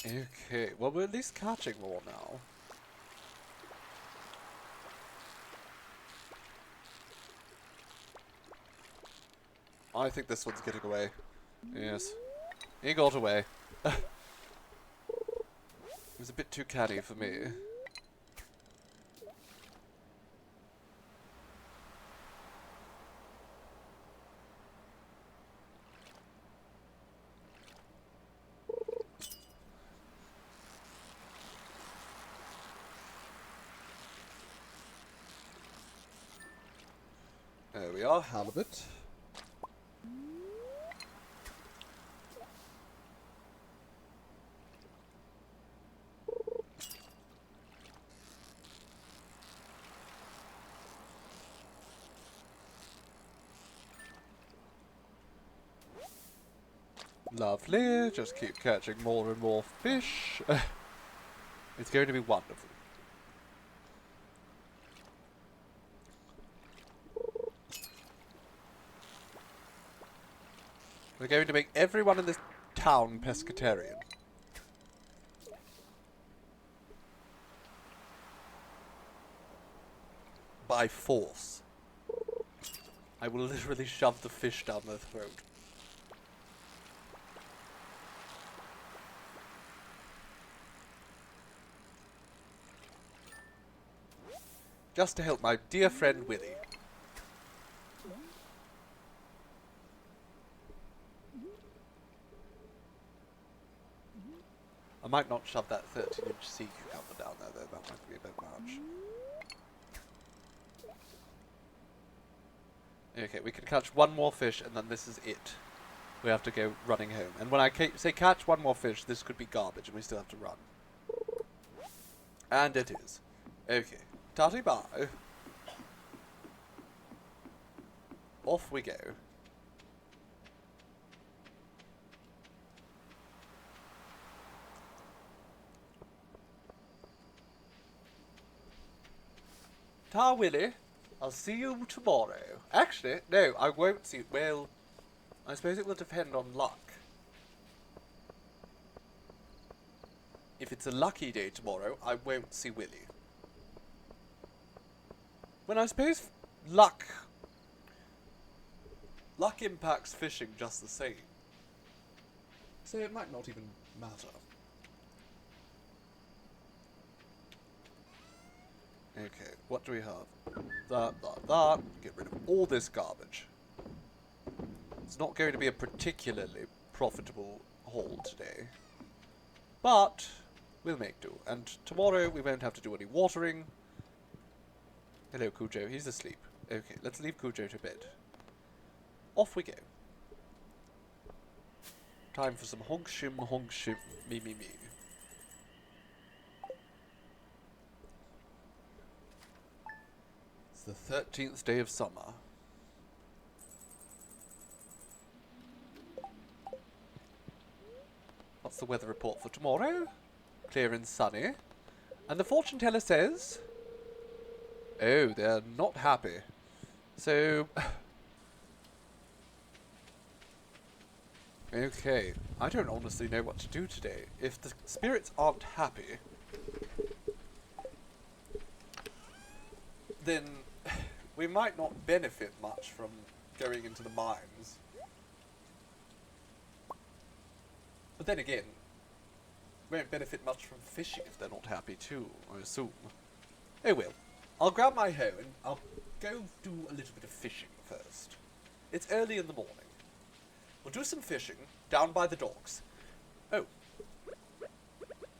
Okay, well we're at least catching more now. I think this one's getting away. Yes. He got away. It was a bit too canny for me. There we are, halibut. Lovely, just keep catching more and more fish. It's going to be wonderful. We're going to make everyone in this town pescatarian. By force. I will literally shove the fish down their throat. Just to help my dear friend Willie. I might not shove that 13-inch sea cucumber down there though, that might be a bit much. Okay, we can catch one more fish and then this is it. We have to go running home. And when I say catch one more fish, this could be garbage and we still have to run. And it is. Okay. Tatty bye. Off we go. Ta Willie, I'll see you tomorrow. Actually, no, I won't see you. Well, I suppose it will depend on luck. If it's a lucky day tomorrow, I won't see Willie. When I suppose luck impacts fishing just the same. So it might not even matter. Okay, what do we have? That. Get rid of all this garbage. It's not going to be a particularly profitable haul today. But we'll make do. And tomorrow we won't have to do any watering. Hello, Cujo. He's asleep. Okay, let's leave Cujo to bed. Off we go. Time for some honk shim, me. It's the 13th day of summer. What's the weather report for tomorrow? Clear and sunny. And the fortune teller says... Oh, they're not happy. So... Okay, I don't honestly know what to do today. If the spirits aren't happy... then we might not benefit much from going into the mines. But then again, we won't benefit much from fishing if they're not happy too, I assume. Oh well. I'll grab my hoe and I'll go do a little bit of fishing first. It's early in the morning. We'll do some fishing down by the docks. Oh.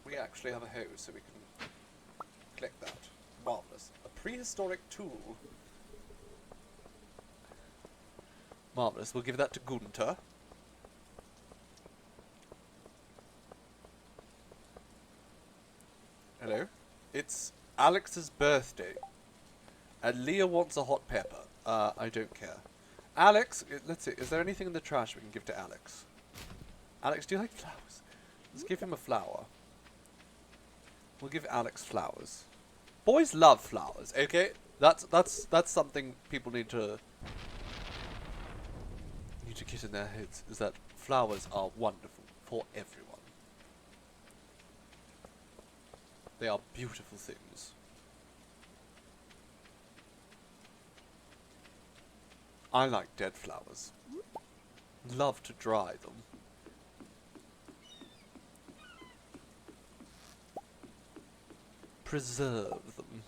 We actually have a hoe so we can collect that. Marvellous. A prehistoric tool. Marvellous. We'll give that to Gunter. Hello. It's Alex's birthday. And Leah wants a hot pepper. I don't care. Alex, let's see. Is there anything in the trash we can give to Alex? Alex, do you like flowers? Let's give him a flower. We'll give Alex flowers. Boys love flowers, okay? That's something people need to get in their heads, is that flowers are wonderful for everyone. They are beautiful things. I like dead flowers. Love to dry them. Preserve them.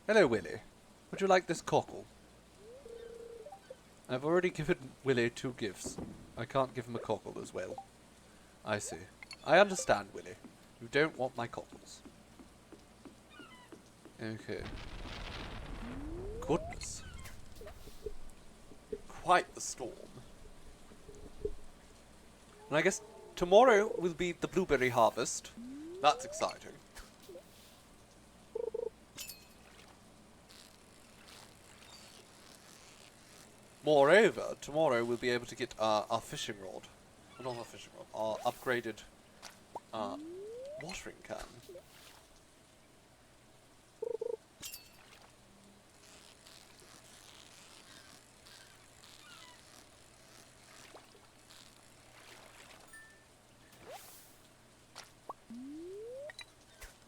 Hello, Willy. Would you like this cockle? I've already given Willy 2 gifts. I can't give him a cockle as well. I see. I understand, Willy. You don't want my cockles. Okay. Goodness. Quite the storm. And I guess tomorrow will be the blueberry harvest. That's exciting. Moreover, tomorrow we'll be able to get our fishing rod. Not our fishing rod, our upgraded watering can.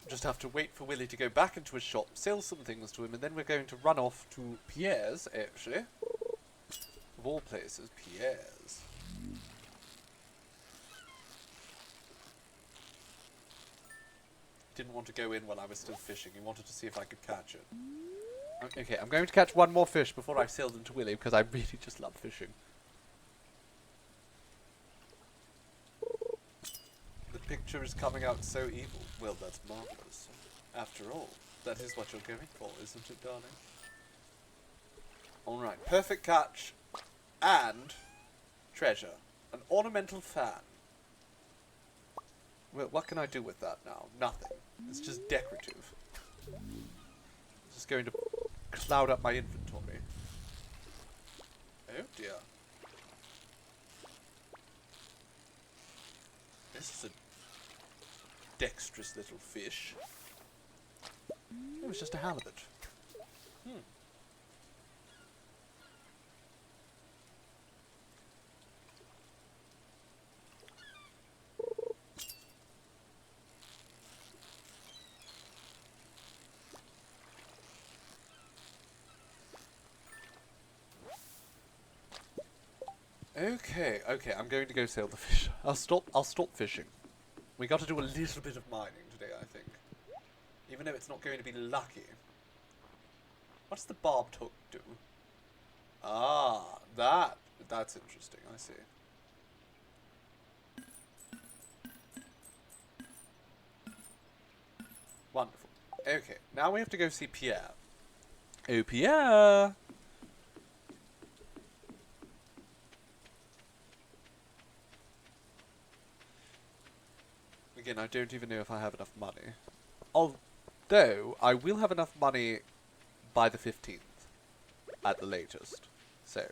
Just have to wait for Willy to go back into his shop, sell some things to him, and then we're going to run off to Pierre's, actually. Of all places, Pierre's. Didn't want to go in while I was still fishing. He wanted to see if I could catch it. Okay, I'm going to catch one more fish before I sell them to Willy, because I really just love fishing. The picture is coming out so evil. Well, that's marvellous. After all, that is what you're going for, isn't it, darling? Alright, perfect catch. And treasure. An ornamental fan. Well, what can I do with that now? Nothing. It's just decorative. It's just going to cloud up my inventory. Oh dear. This is a dexterous little fish. It was just a halibut. Okay, I'm going to go sail the fish. I'll stop fishing. We got to do a little bit of mining today, I think. Even though it's not going to be lucky. What's the barbed hook do? Ah, that's interesting, I see. Wonderful. Okay, now we have to go see Pierre. Oh, Pierre! Again, I don't even know if I have enough money. Although, I will have enough money by the 15th. At the latest. So.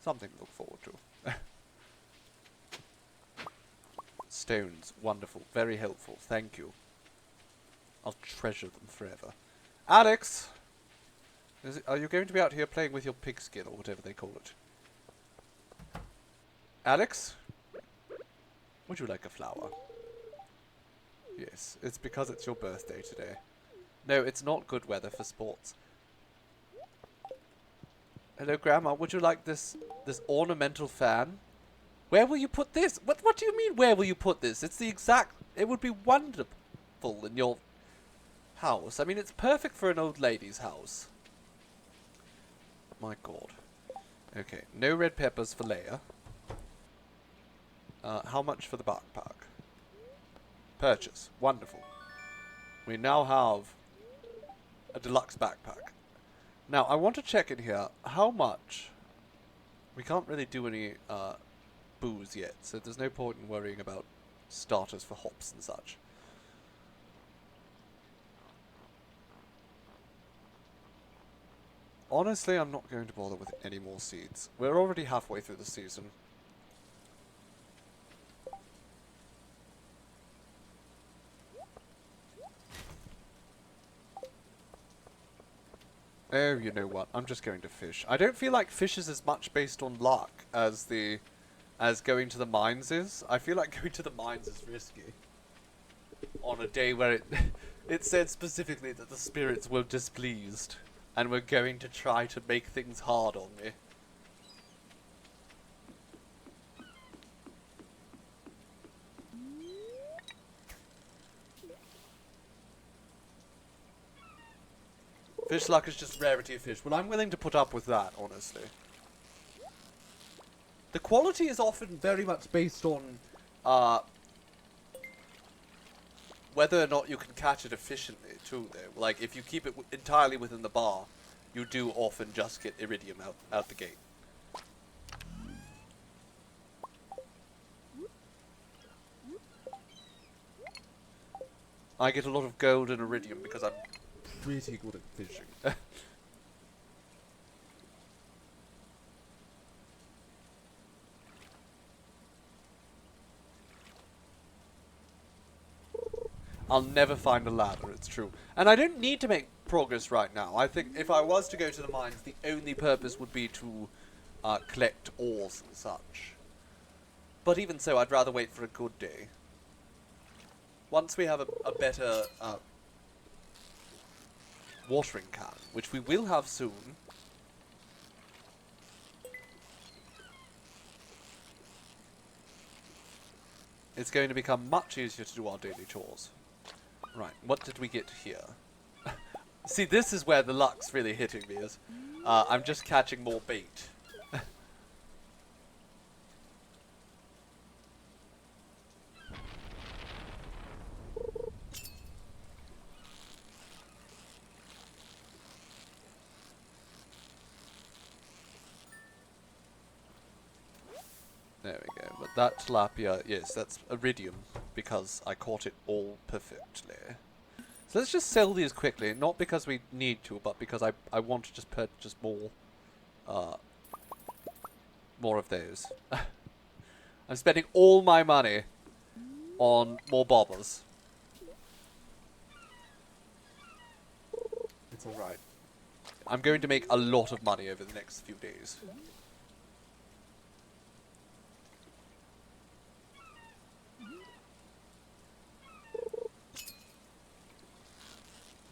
Something to look forward to. Stones. Wonderful. Very helpful. Thank you. I'll treasure them forever. Alex! Are you going to be out here playing with your pigskin, or whatever they call it? Alex? Would you like a flower? Yes, it's because it's your birthday today. No, it's not good weather for sports. Hello, Grandma. Would you like this ornamental fan? Where will you put this? What do you mean, where will you put this? It's the exact... It would be wonderful in your house. I mean, it's perfect for an old lady's house. My God. Okay, no red peppers for Leia. How much for the backpack? Purchase. Wonderful. We now have a deluxe backpack. Now, I want to check in here how much... We can't really do any booze yet, so there's no point in worrying about starters for hops and such. Honestly, I'm not going to bother with any more seeds. We're already halfway through the season. Oh, you know what? I'm just going to fish. I don't feel like fish is as much based on luck as the as going to the mines is. I feel like going to the mines is risky. On a day where it said specifically that the spirits were displeased and were going to try to make things hard on me. Fish luck is just rarity of fish. Well, I'm willing to put up with that, honestly. The quality is often very much based on whether or not you can catch it efficiently, too, though. Like, if you keep it entirely within the bar, you do often just get iridium out the gate. I get a lot of gold and iridium because I'm pretty good at fishing. I'll never find a ladder, it's true. And I don't need to make progress right now. I think if I was to go to the mines, the only purpose would be to collect ores and such. But even so, I'd rather wait for a good day. Once we have a better watering can, which we will have soon. It's going to become much easier to do our daily chores. Right, what did we get here? See, this is where the luck's really hitting me, is I'm just catching more bait. There we go, but that tilapia, yes, that's iridium, because I caught it all perfectly. So let's just sell these quickly, not because we need to, but because I want to just purchase more of those. I'm spending all my money on more bobbers. It's alright. I'm going to make a lot of money over the next few days.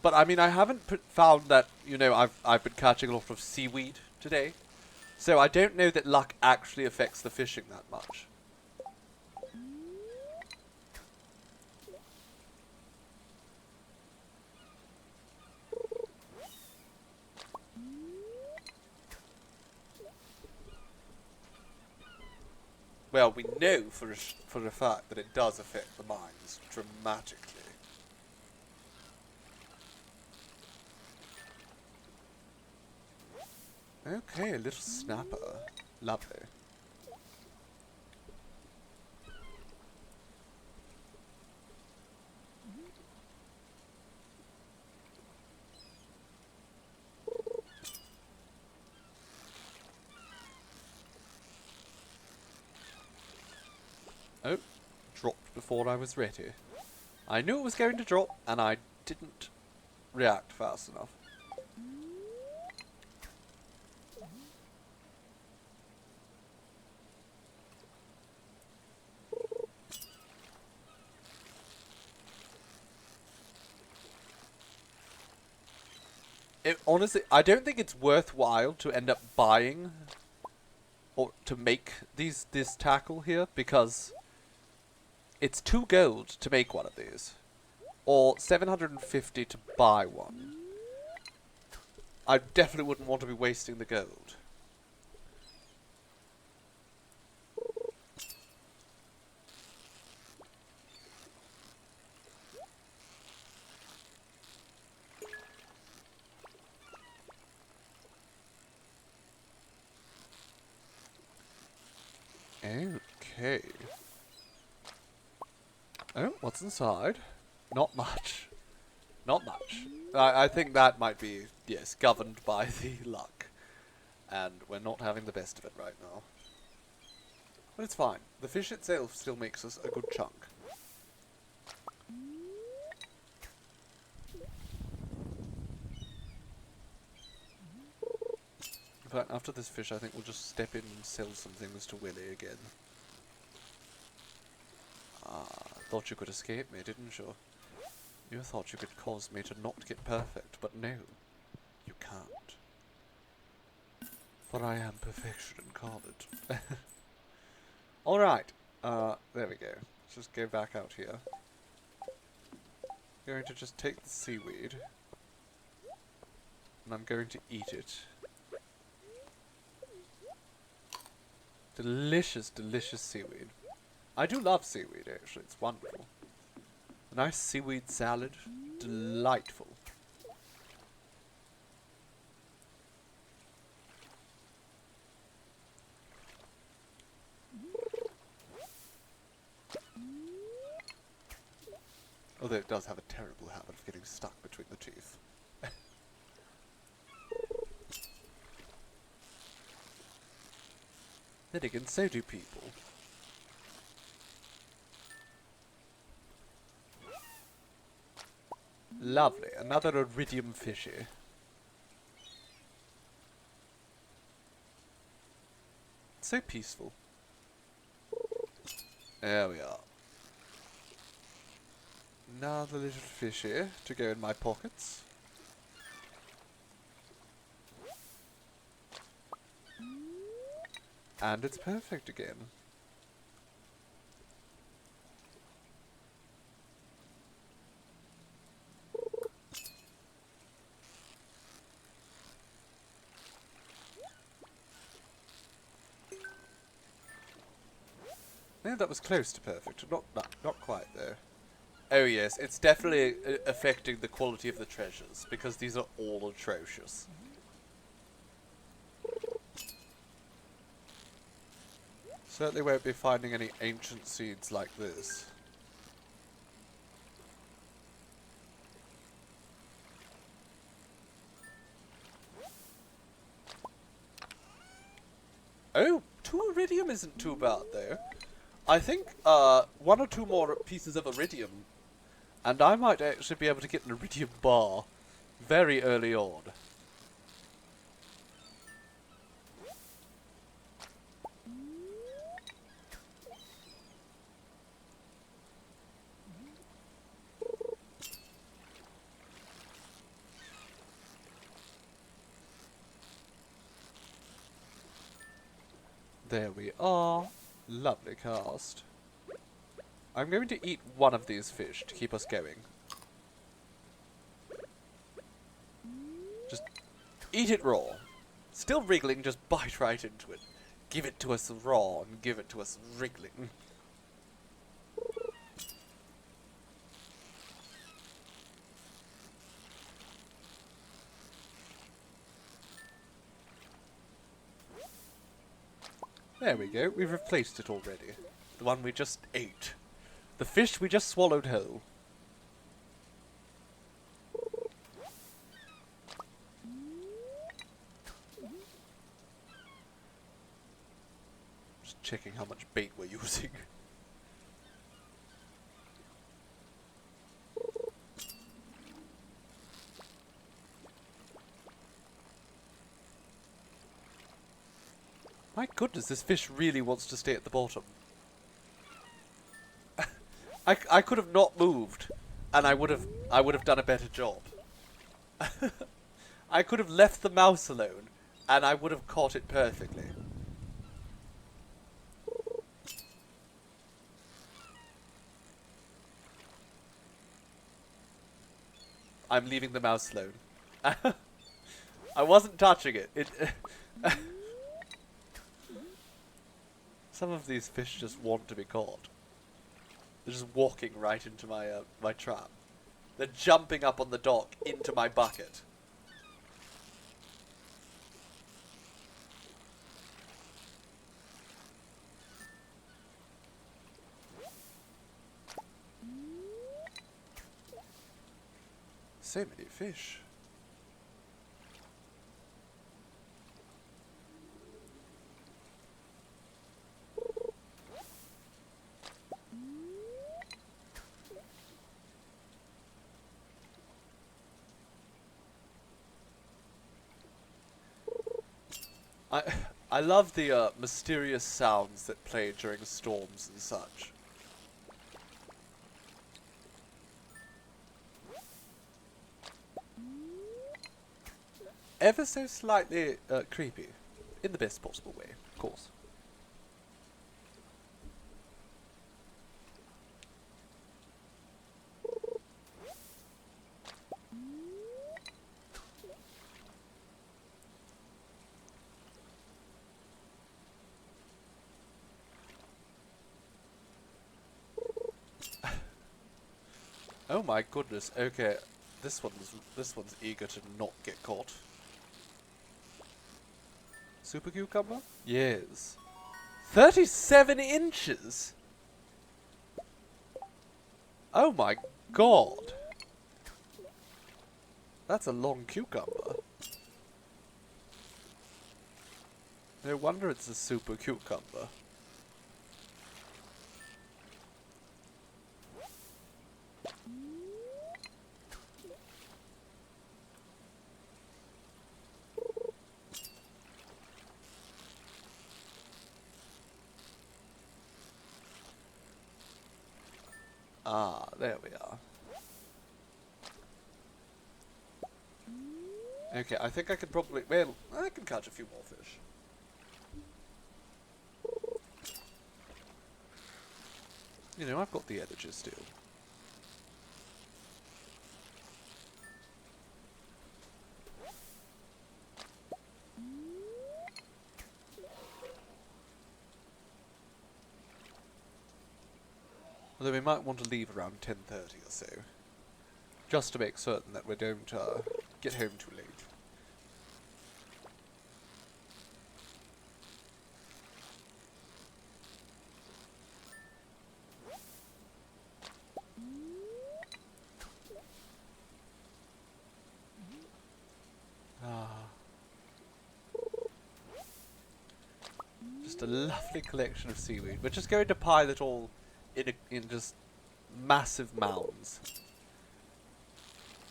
But I mean, I haven't found that, you know, I've been catching a lot of seaweed today. So I don't know that luck actually affects the fishing that much. Well, we know for a fact that it does affect the mines dramatically. Okay, a little snapper. Lovely. Oh, dropped before I was ready. I knew it was going to drop, and I didn't react fast enough. Honestly, I don't think it's worthwhile to end up buying or to make this tackle here, because it's 2 gold to make one of these, or 750 to buy one. I definitely wouldn't want to be wasting the gold. Okay. Oh, what's inside? Not much. Not much. I think that might be, yes, governed by the luck. And we're not having the best of it right now. But it's fine. The fish itself still makes us a good chunk. In fact, after this fish, I think we'll just step in and sell some things to Willy again. Thought you could escape me, didn't you? You thought you could cause me to not get perfect, but no, you can't. For I am perfection incarnate. Alright, there we go. Let's just go back out here. I'm going to just take the seaweed. And I'm going to eat it. Delicious, delicious seaweed. I do love seaweed, actually. It's wonderful. A nice seaweed salad. Delightful. Although it does have a terrible habit of getting stuck between the teeth. Then again, so do people. Lovely. Another iridium fishy. So peaceful. There we are. Another little fishy to go in my pockets. And it's perfect again. Yeah, that was close to perfect. Not quite though. Oh yes, it's definitely affecting the quality of the treasures, because these are all atrocious. Certainly won't be finding any ancient seeds like this. Oh, 2 iridium isn't too bad though. I think 1 or 2 more pieces of iridium, and I might actually be able to get an iridium bar very early on. There we are. Lovely cast. I'm going to eat one of these fish to keep us going. Just eat it raw. Still wriggling, just bite right into it. Give it to us raw and give it to us wriggling. There we go, we've replaced it already. The one we just ate. The fish we just swallowed whole. Just checking how much bait we're using. My goodness, this fish really wants to stay at the bottom. I could have not moved, and I would have done a better job. I could have left the mouse alone, and I would have caught it perfectly. I'm leaving the mouse alone. I wasn't touching it. Some of these fish just want to be caught. They're just walking right into my my trap. They're jumping up on the dock into my bucket. So many fish. I love the mysterious sounds that play during storms and such. ever so slightly creepy. In the best possible way, of course. Oh my goodness, okay. This one's eager to not get caught. Super cucumber? Yes. 37 inches? Oh my god. That's a long cucumber. No wonder it's a super cucumber. Ah, there we are. Okay, I think I could probably... Well, I can catch a few more fish. You know, I've got the energy still. Although we might want to leave around 10:30 or so. Just to make certain that we don't get home too late. Just a lovely collection of seaweed. We're just going to pile it all in just massive mounds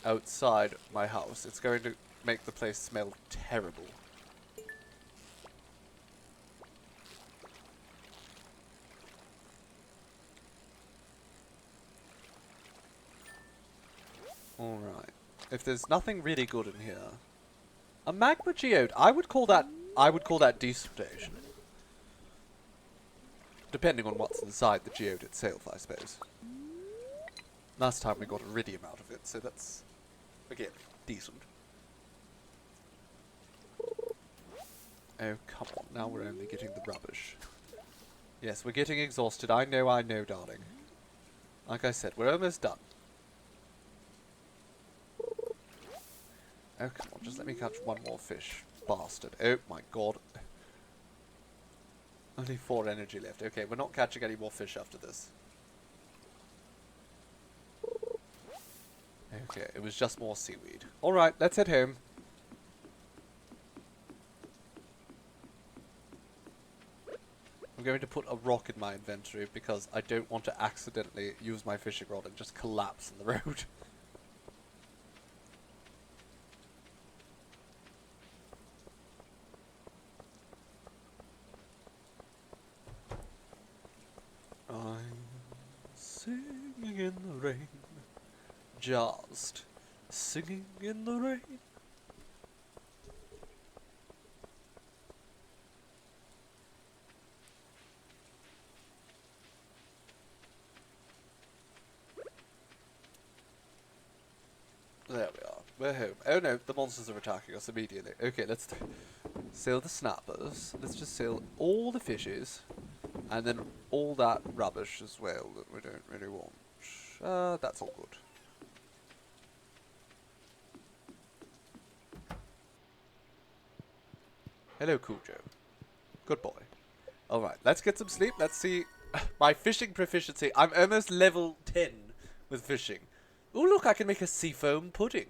outside my house. It's going to make the place smell terrible. Alright. If there's nothing really good in here. A magma geode, I would call that decent, actually. Depending on what's inside the geode itself, I suppose. Last time we got iridium out of it, so that's, again, decent. Oh, come on, now we're only getting the rubbish. Yes, we're getting exhausted, I know, darling. Like I said, we're almost done. Oh, come on, just let me catch one more fish. Bastard. Oh, my god. Only 4 energy left. Okay, we're not catching any more fish after this. Okay, it was just more seaweed. Alright, let's head home. I'm going to put a rock in my inventory because I don't want to accidentally use my fishing rod and just collapse in the road. Singing in the rain, just singing in the rain. There we are. We're home. Oh no, the monsters are attacking us immediately. Okay, let's sail the snappers. Let's just sail all the fishes. And then all that rubbish as well that we don't really want. That's all good. Hello, Cujo. Good boy. Alright, let's get some sleep. Let's see my fishing proficiency. I'm almost level 10 with fishing. Oh, look, I can make a seafoam pudding.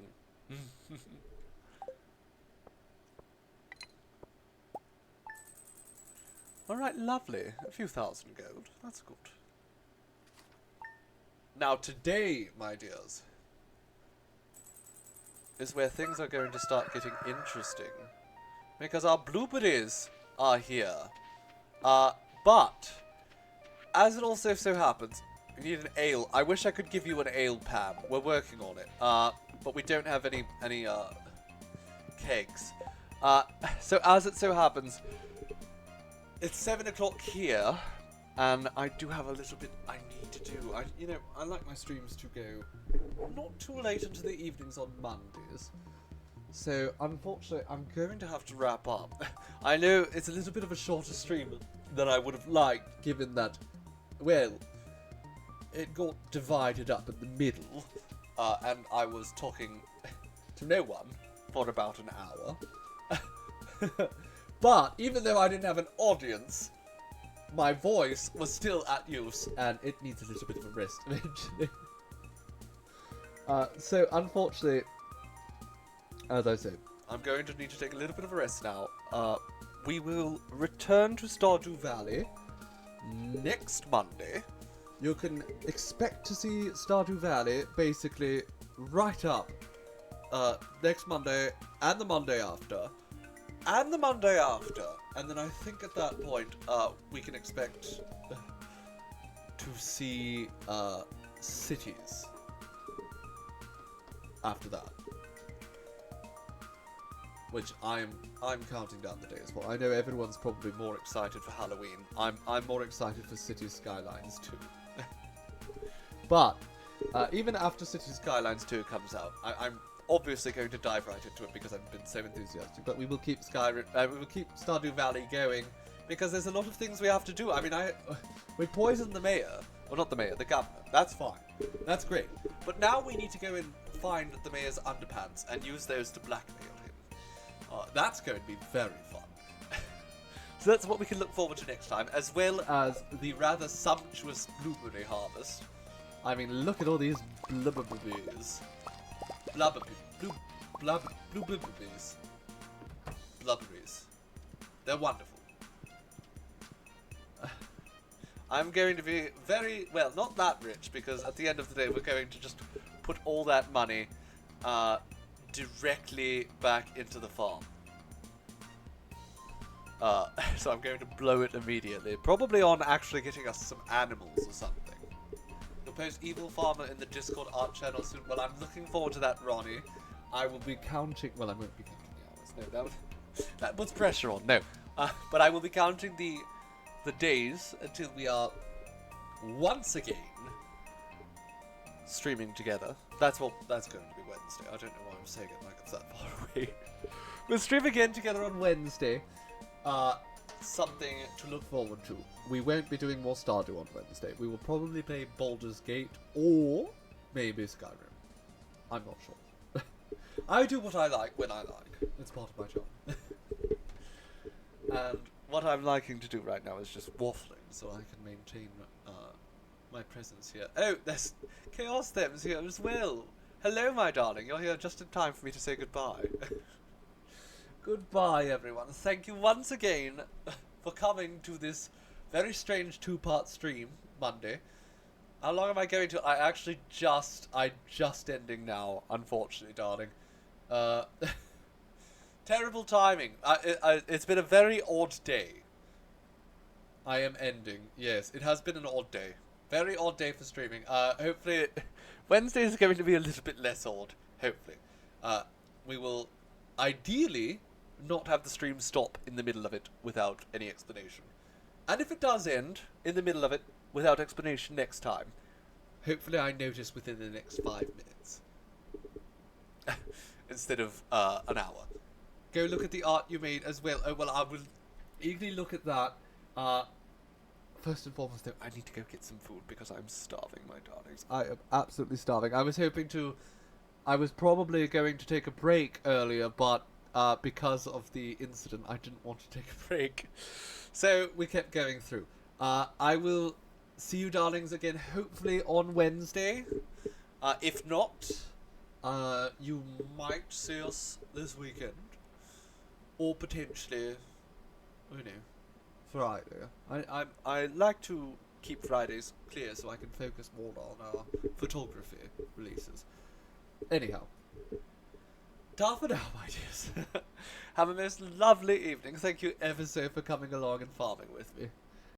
Alright, lovely. A few thousand gold. That's good. Now today, my dears, is where things are going to start getting interesting. Because our blueberries are here. But, as it also so happens, we need an ale. I wish I could give you an ale, Pam. We're working on it. But we don't have any kegs. So as it so happens, it's 7 o'clock here, and I do have a little bit I need to do. I like my streams to go not too late into the evenings on Mondays. So unfortunately, I'm going to have to wrap up. I know it's a little bit of a shorter stream than I would have liked, given that, well, it got divided up in the middle, and I was talking to no one for about an hour. But even though I didn't have an audience, my voice was still at use, and it needs a little bit of a rest eventually. So unfortunately, as I said, I'm going to need to take a little bit of a rest now. We will return to Stardew Valley next Monday. You can expect to see Stardew Valley basically right up next Monday and the Monday after. And the Monday after. And then I think at that point, we can expect to see cities after that. Which I'm counting down the days for. I know everyone's probably more excited for Halloween. I'm more excited for City Skylines 2. But even after City Skylines 2 comes out, I'm obviously going to dive right into it because I've been so enthusiastic. But we will keep Stardew Valley going because there's a lot of things we have to do. I mean, we poisoned the mayor. Well, not the mayor, the governor. That's fine. That's great. But now we need to go and find the mayor's underpants and use those to blackmail him. That's going to be very fun. So that's what we can look forward to next time, as well as the rather sumptuous blueberry harvest. I mean, look at all these blubberberries. Blueberries. Blubberries. They're wonderful. I'm going to be very, well, not that rich, because at the end of the day, we're going to just put all that money directly back into the farm. So I'm going to blow it immediately. Probably on actually getting us some animals or something. You'll post Evil Farmer in the Discord art channel soon. Well, I'm looking forward to that, Ronnie. I will be counting... Well, I won't be counting the hours. No, that puts pressure on. No. But I will be counting the days until we are once again streaming together. That's going to be Wednesday. I don't know why I'm saying it like it's that far away. We'll stream again together on Wednesday. Something to look forward to. We won't be doing more Stardew on Wednesday. We will probably play Baldur's Gate or maybe Skyrim. I'm not sure. I do what I like when I like. It's part of my job. And what I'm liking to do right now is just waffling so I can maintain my presence here. Oh, there's Chaos Thems here as well. Hello, my darling. You're here just in time for me to say goodbye. Goodbye, everyone. Thank you once again for coming to this very strange two-part stream Monday. How long am I going to? I'm just ending now, unfortunately, darling. Terrible timing. It's been a very odd day. I am ending. Yes, it has been an odd day. Very odd day for streaming. Hopefully, Wednesday is going to be a little bit less odd. Hopefully. We will, ideally, not have the stream stop in the middle of it without any explanation. And if it does end in the middle of it without explanation next time, hopefully I notice within the next 5 minutes. Instead of an hour. Go look at the art you made as well. Oh, well, I will eagerly look at that. First and foremost, though, I need to go get some food because I'm starving, my darlings. I am absolutely starving. I was probably going to take a break earlier, but because of the incident, I didn't want to take a break. So we kept going through. I will see you, darlings, again, hopefully on Wednesday. If not, you might see us this weekend. Or potentially, Friday. I like to keep Fridays clear so I can focus more on our photography releases. Anyhow. Ta for now, my dears. Have a most lovely evening. Thank you ever so for coming along and farming with me.